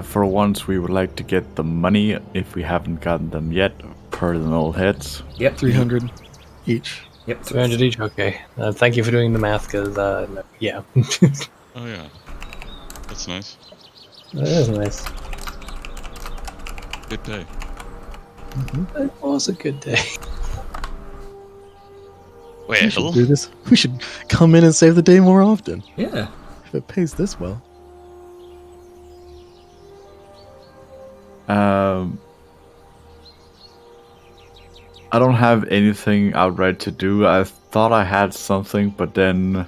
For once, we would like to get the money if we haven't gotten them yet, per the old heads. Yep. 300 each. Yep. 300 each, okay. Thank you for doing the math, because, yeah. Oh yeah. That's nice. That is nice. Good day. It was a good day. We should do this. We should come in and save the day more often. Yeah. If it pays this well. I don't have anything outright to do. I thought I had something, but then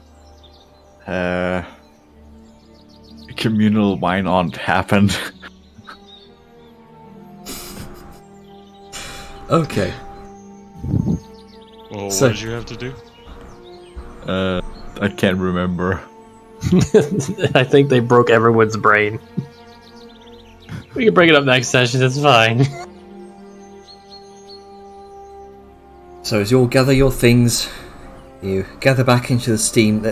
communal wine on happened. Okay. Well, So- what did you have to do? I can't remember. I think they broke everyone's brain. We can bring it up next session, it's fine. So as you all gather your things, you gather back into the steam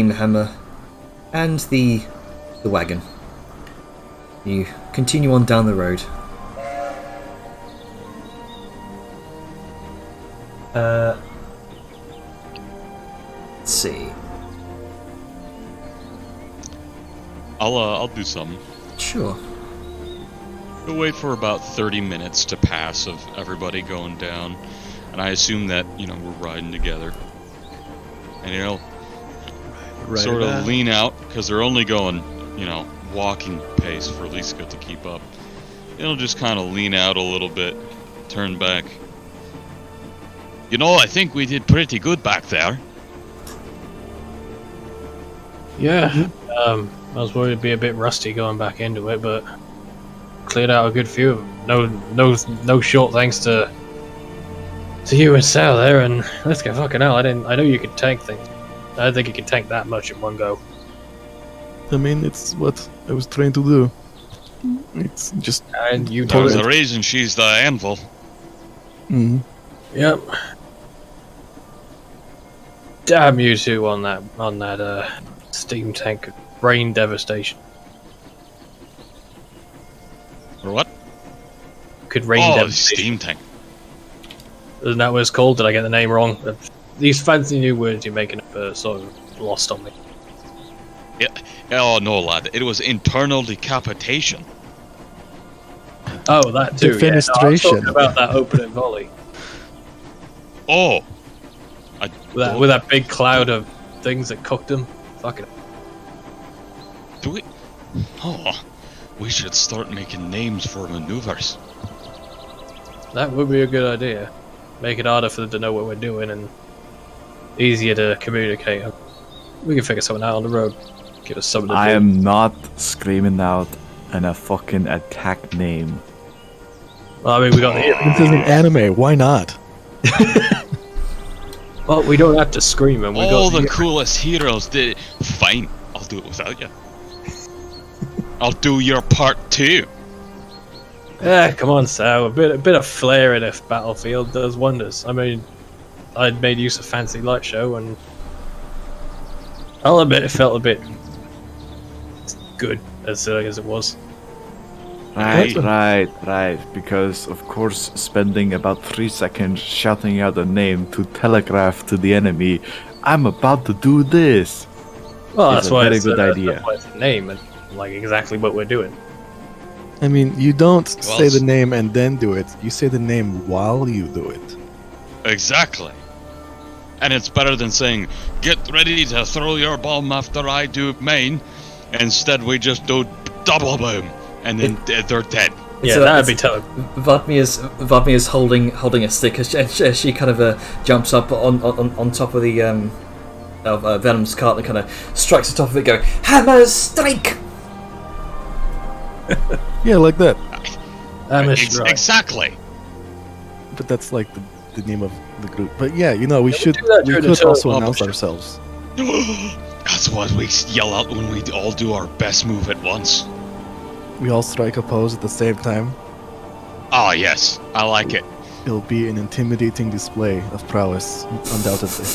hammer, and the wagon. You continue on down the road. Let's see. I'll do something. Sure. We'll wait for about 30 minutes to pass of everybody going down, and I assume that, you know, we're riding together. And, you know, sort of lean out, because they're only going, you know, walking pace for Liska to keep up. It'll just kind of lean out a little bit, turn back. You know, I think we did pretty good back there. Yeah. I was worried it'd be a bit rusty going back into it, but cleared out a good few of them. No short thanks to you and Sal there, and let's go fucking hell. I know you could tank things. I don't think you could tank that much in one go. I mean, it's what I was trying to do. It's just... And you There's told a reason she's the anvil. Mhm. Yep. Damn you two on that steam tank. Brain devastation. Or what? Could rain Oh, the devastation. steam tank. Isn't that what it's called? Did I get the name wrong? These fancy new words you're making up are sort of lost on me. Yeah. Oh, no, lad. It was internal decapitation. Oh, that too. Yeah. No, I was Defenestration. talking about that opening volley. Oh. With that big cloud of things that cooked them. Fucking. Do we... Oh. We should start making names for maneuvers. That would be a good idea. Make it harder for them to know what we're doing and easier to communicate. We can figure something out on the road. Give us something to I do. am not screaming out a fucking attack name. Well, I mean, we got This is an anime. Why not? Well, we don't have to scream, and we All got the coolest heroes did it. Fine. I'll do it without you. I'll do your part too. Come on, Sal. A bit of flair in a battlefield does wonders. I mean, I'd made use of fancy light show, and I'll admit it felt a bit good as it was. Right. Because, of course, spending about 3 seconds shouting out a name to telegraph to the enemy, I'm about to do this. Well, It's that's a why very it's good a, idea. That's why it's a name and like exactly what we're doing. I mean, you don't Well, say the name and then do it. You say the name while you do it. Exactly. And it's better than saying, get ready to throw your bomb after I do mine. Instead, we just do double boom, and then they're dead. Yeah, that'd be tough. Vladimir is holding a stick as she kind of jumps up on top of the of Venom's cart and kind of strikes the top of it, going, "Hammer strike!" Yeah, like that. Exactly. But that's like the name of the group. But yeah, you know, we do that we during the could tour also of announce publishing. ourselves. That's what we yell out when we all do our best move at once. We all strike a pose at the same time. Ah, yes. I like it. It'll be an intimidating display of prowess, undoubtedly.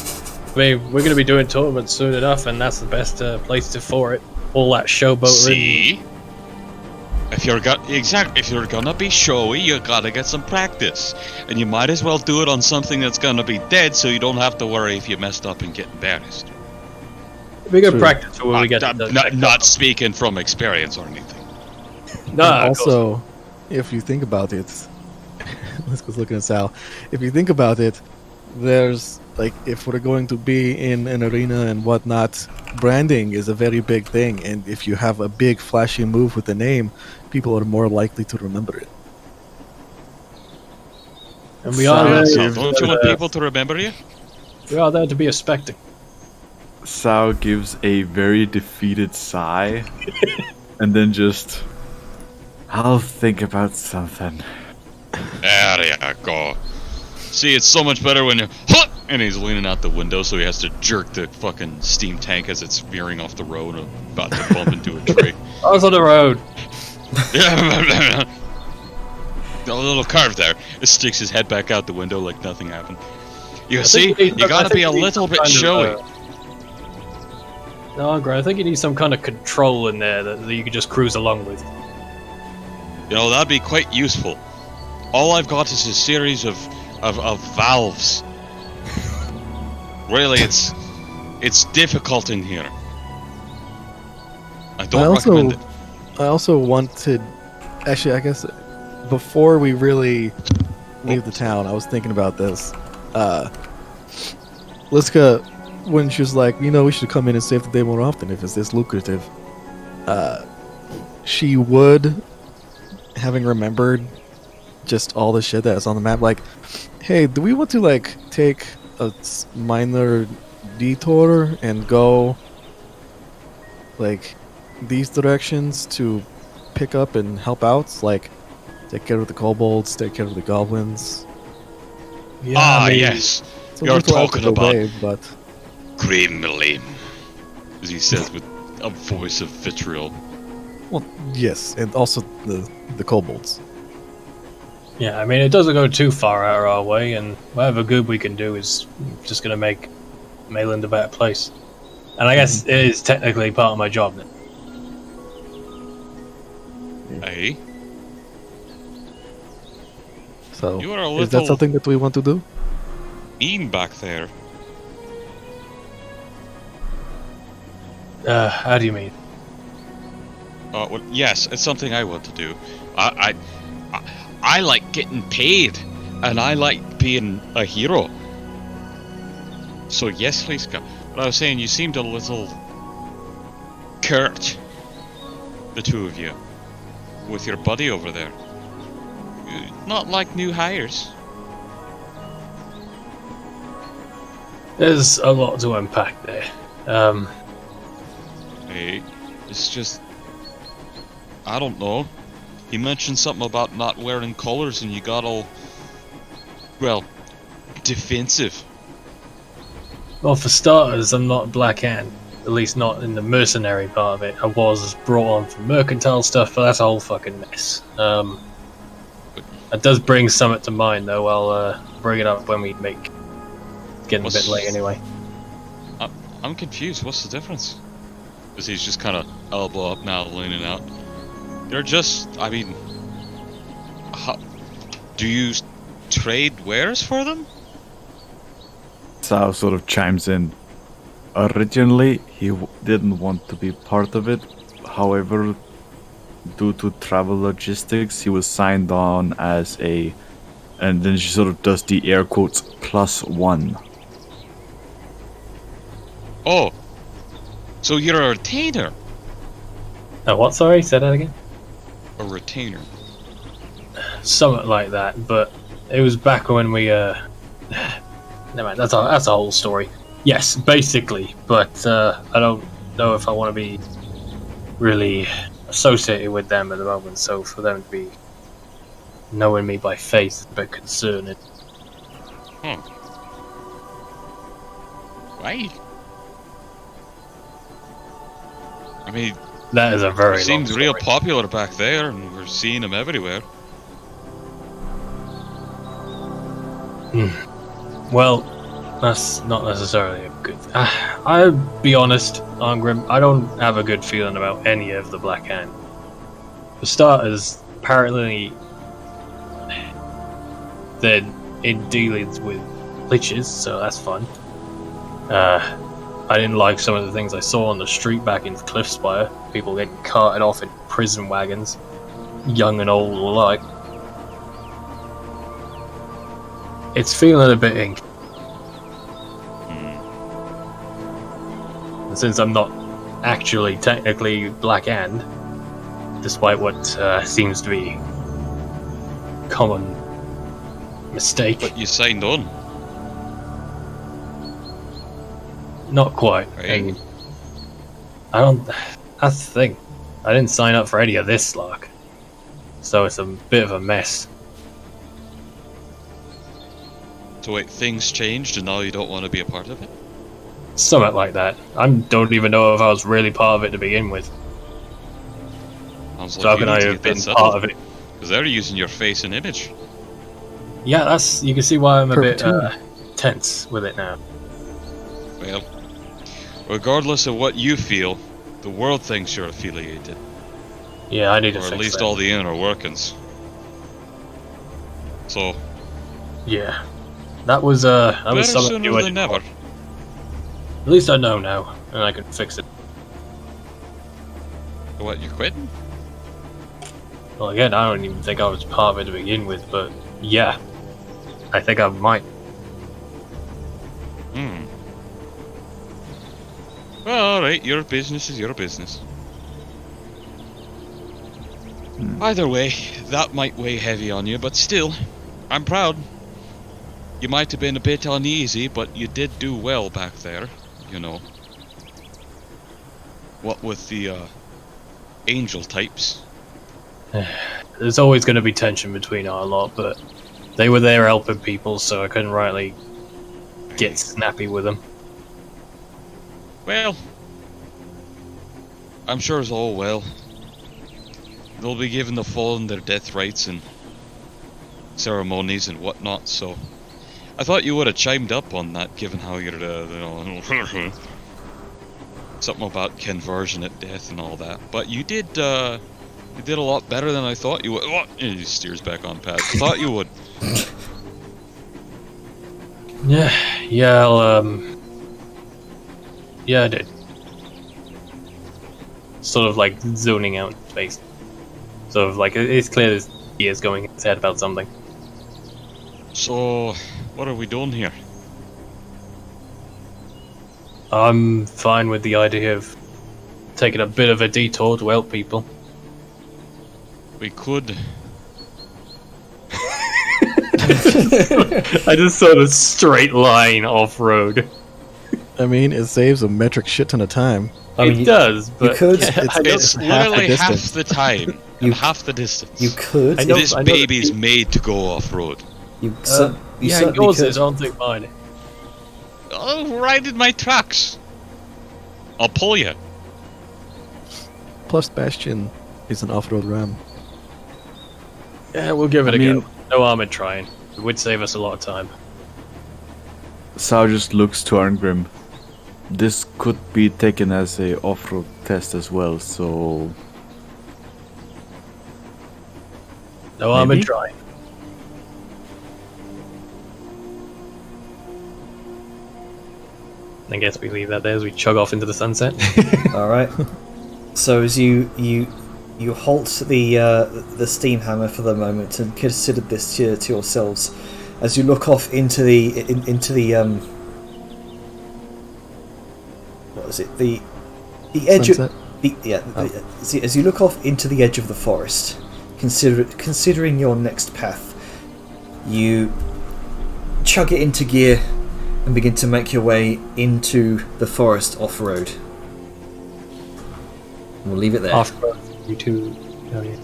I mean, we're going to be doing tournaments soon enough, and that's the best place for it. All that showboating. See? If you're gonna be showy, you gotta get some practice. And you might as well do it on something that's gonna be dead, so you don't have to worry if you messed up and get embarrassed. We good True. practice for when we get to the Not speaking from experience or anything. No, And of course. also, if you think about it, let's go look at Sal. If you think about it, there's like if we're going to be in an arena and whatnot, branding is a very big thing, and if you have a big flashy move with a name, people are more likely to remember it. And we are there. So don't you want people to remember you? We are there to be a spectacle. Sao gives a very defeated sigh, and then just, I'll think about something. There you go. See, it's so much better when you and he's leaning out the window, so he has to jerk the fucking steam tank as it's veering off the road and about to bump into a tree. I was on the road. A little carve there. It sticks his head back out the window like nothing happened. You see, you gotta be a little bit showy. No, Grant, I think you need some kind of control in there that you could just cruise along with. You know, that'd be quite useful. All I've got is a series of valves. Really, it's difficult in here. I don't recommend it. I also wanted... Actually, I guess before we really leave the town, I was thinking about this. Liska, when she was like, you know, we should come in and save the day more often if it's this lucrative, she would, having remembered just all the shit that's on the map, like, hey, do we want to, like, take a minor detour and go, like, these directions to pick up and help out? Like, take care of the kobolds, take care of the goblins. Yeah, yes. It's a You're little out of talking the about way, but Grimlim, as he says with a voice of vitriol. well, yes, and also the kobolds. Yeah, I mean, it doesn't go too far out of our way, and whatever good we can do is just going to make Mayland a better place. And I guess it is technically part of my job then. Hey, So, you are a is that little something that we want to do? mean back there. How do you mean? Well, yes, it's something I want to do. I like getting paid, and I like being a hero. So yes, Liska. But I was saying, you seemed a little curt, the two of you, with your buddy over there. Not like new hires. There's a lot to unpack there. Hey, it's just... I don't know. He mentioned something about not wearing colors and you got all... well, defensive. Well, for starters, I'm not Black Hand. At least not in the mercenary part of it. I was brought on for mercantile stuff, but that's a whole fucking mess. That does bring something to mind, though. I'll bring it up when we make... It's getting a bit late anyway. I'm confused. What's the difference? Because he's just kind of elbow up now, leaning out. They're just... I mean... do you trade wares for them? Sao sort of chimes in. Originally, he didn't want to be part of it. However, due to travel logistics, he was signed on as a... And then she sort of does the air quotes +1. Oh. So you're a retainer. Oh, what? Sorry? Say that again? A retainer. Something like that, but it was back when we, Never mind, that's a whole story. Yes, basically, but I don't know if I want to be really associated with them at the moment, so for them to be knowing me by face is a bit concerning. Why? I mean, That is a very he seemed long real story. popular back there, and we're seeing him everywhere. Well, that's not necessarily a good... I'll be honest, Arngrim, I don't have a good feeling about any of the Black Hand. For starters, apparently they're in dealings with liches, so that's fun. I didn't like some of the things I saw on the street back in Cliffspire. People getting carted off in prison wagons, young and old alike. It's feeling a bit ink. And since I'm not actually technically Black Hand, despite what seems to be common mistake. But you signed on. Not quite. Right. I don't... That's the thing. I didn't sign up for any of this slog. So it's a bit of a mess. So wait, things changed and now you don't want to be a part of it? Something like that. I don't even know if I was really part of it to begin with. Sounds So like how you can need I to have get that been settled. part of it? Because they're using your face and image. Yeah, that's... You can see why I'm a bit Perpetuity. tense with it now. regardless of what you feel, the world thinks you're affiliated. Yeah, I need to Or fix at least that. all the inner workings. So, Yeah. That was something sooner new I than didn't never. want. At least I know now, and I can fix it. What, you quitting? Well, again, I don't even think I was part of it to begin with, but yeah. I think I might. Well, alright, your business is your business. Either way, that might weigh heavy on you, but still, I'm proud. You might have been a bit uneasy, but you did do well back there, you know. What with the, angel types. There's always going to be tension between our lot, but they were there helping people, so I couldn't rightly get snappy with them. Well, I'm sure it's all well. They'll be given the fallen their death rites and ceremonies and whatnot, so I thought you would have chimed up on that, given how you're, something about conversion at death and all that. But you did a lot better than I thought you would. Oh, he steers back on path. Thought you would. Yeah, I did. Sort of like zoning out in space. Sort of like, it's clear this he is going in his head about something. So, what are we doing here? I'm fine with the idea of taking a bit of a detour to help people. We could. I just saw a straight line off-road. I mean, it saves a metric shit ton of time. I mean, It does, but could- yeah, it's- I don't- It's half the literally half distance. the time and half the distance. You could. I know- This that baby's the- made to go off-road. You, yeah, certainly yours could. is, I don't think mine. Oh, right in my tracks. I'll pull you. Plus, Bastion is an off-road ram. Yeah, we'll give it I a mean- go. No harm in trying. It would save us a lot of time. Sao just looks to Arngrim. This could be taken as a off-road test as well, so No harm in Maybe? trying. I guess we leave that there as we chug off into the sunset. All right. So as you halt the steam hammer for the moment and consider this to yourselves, as you look off into the what is it, the edge Sunset? as you look off into the edge of the forest, considering your next path, you chug it into gear and begin to make your way into the forest off-road. We'll leave it there. Off-road, you two. Oh, yeah.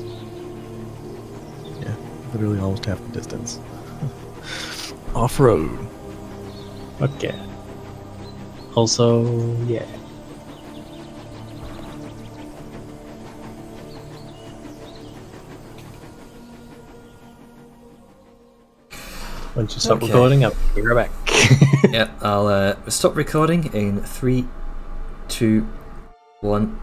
Yeah, literally almost half the distance. Off-road. Okay. Also, yeah. Once you stop Okay. recording, I'll be right back. Yeah, I'll stop recording in 3, 2, 1.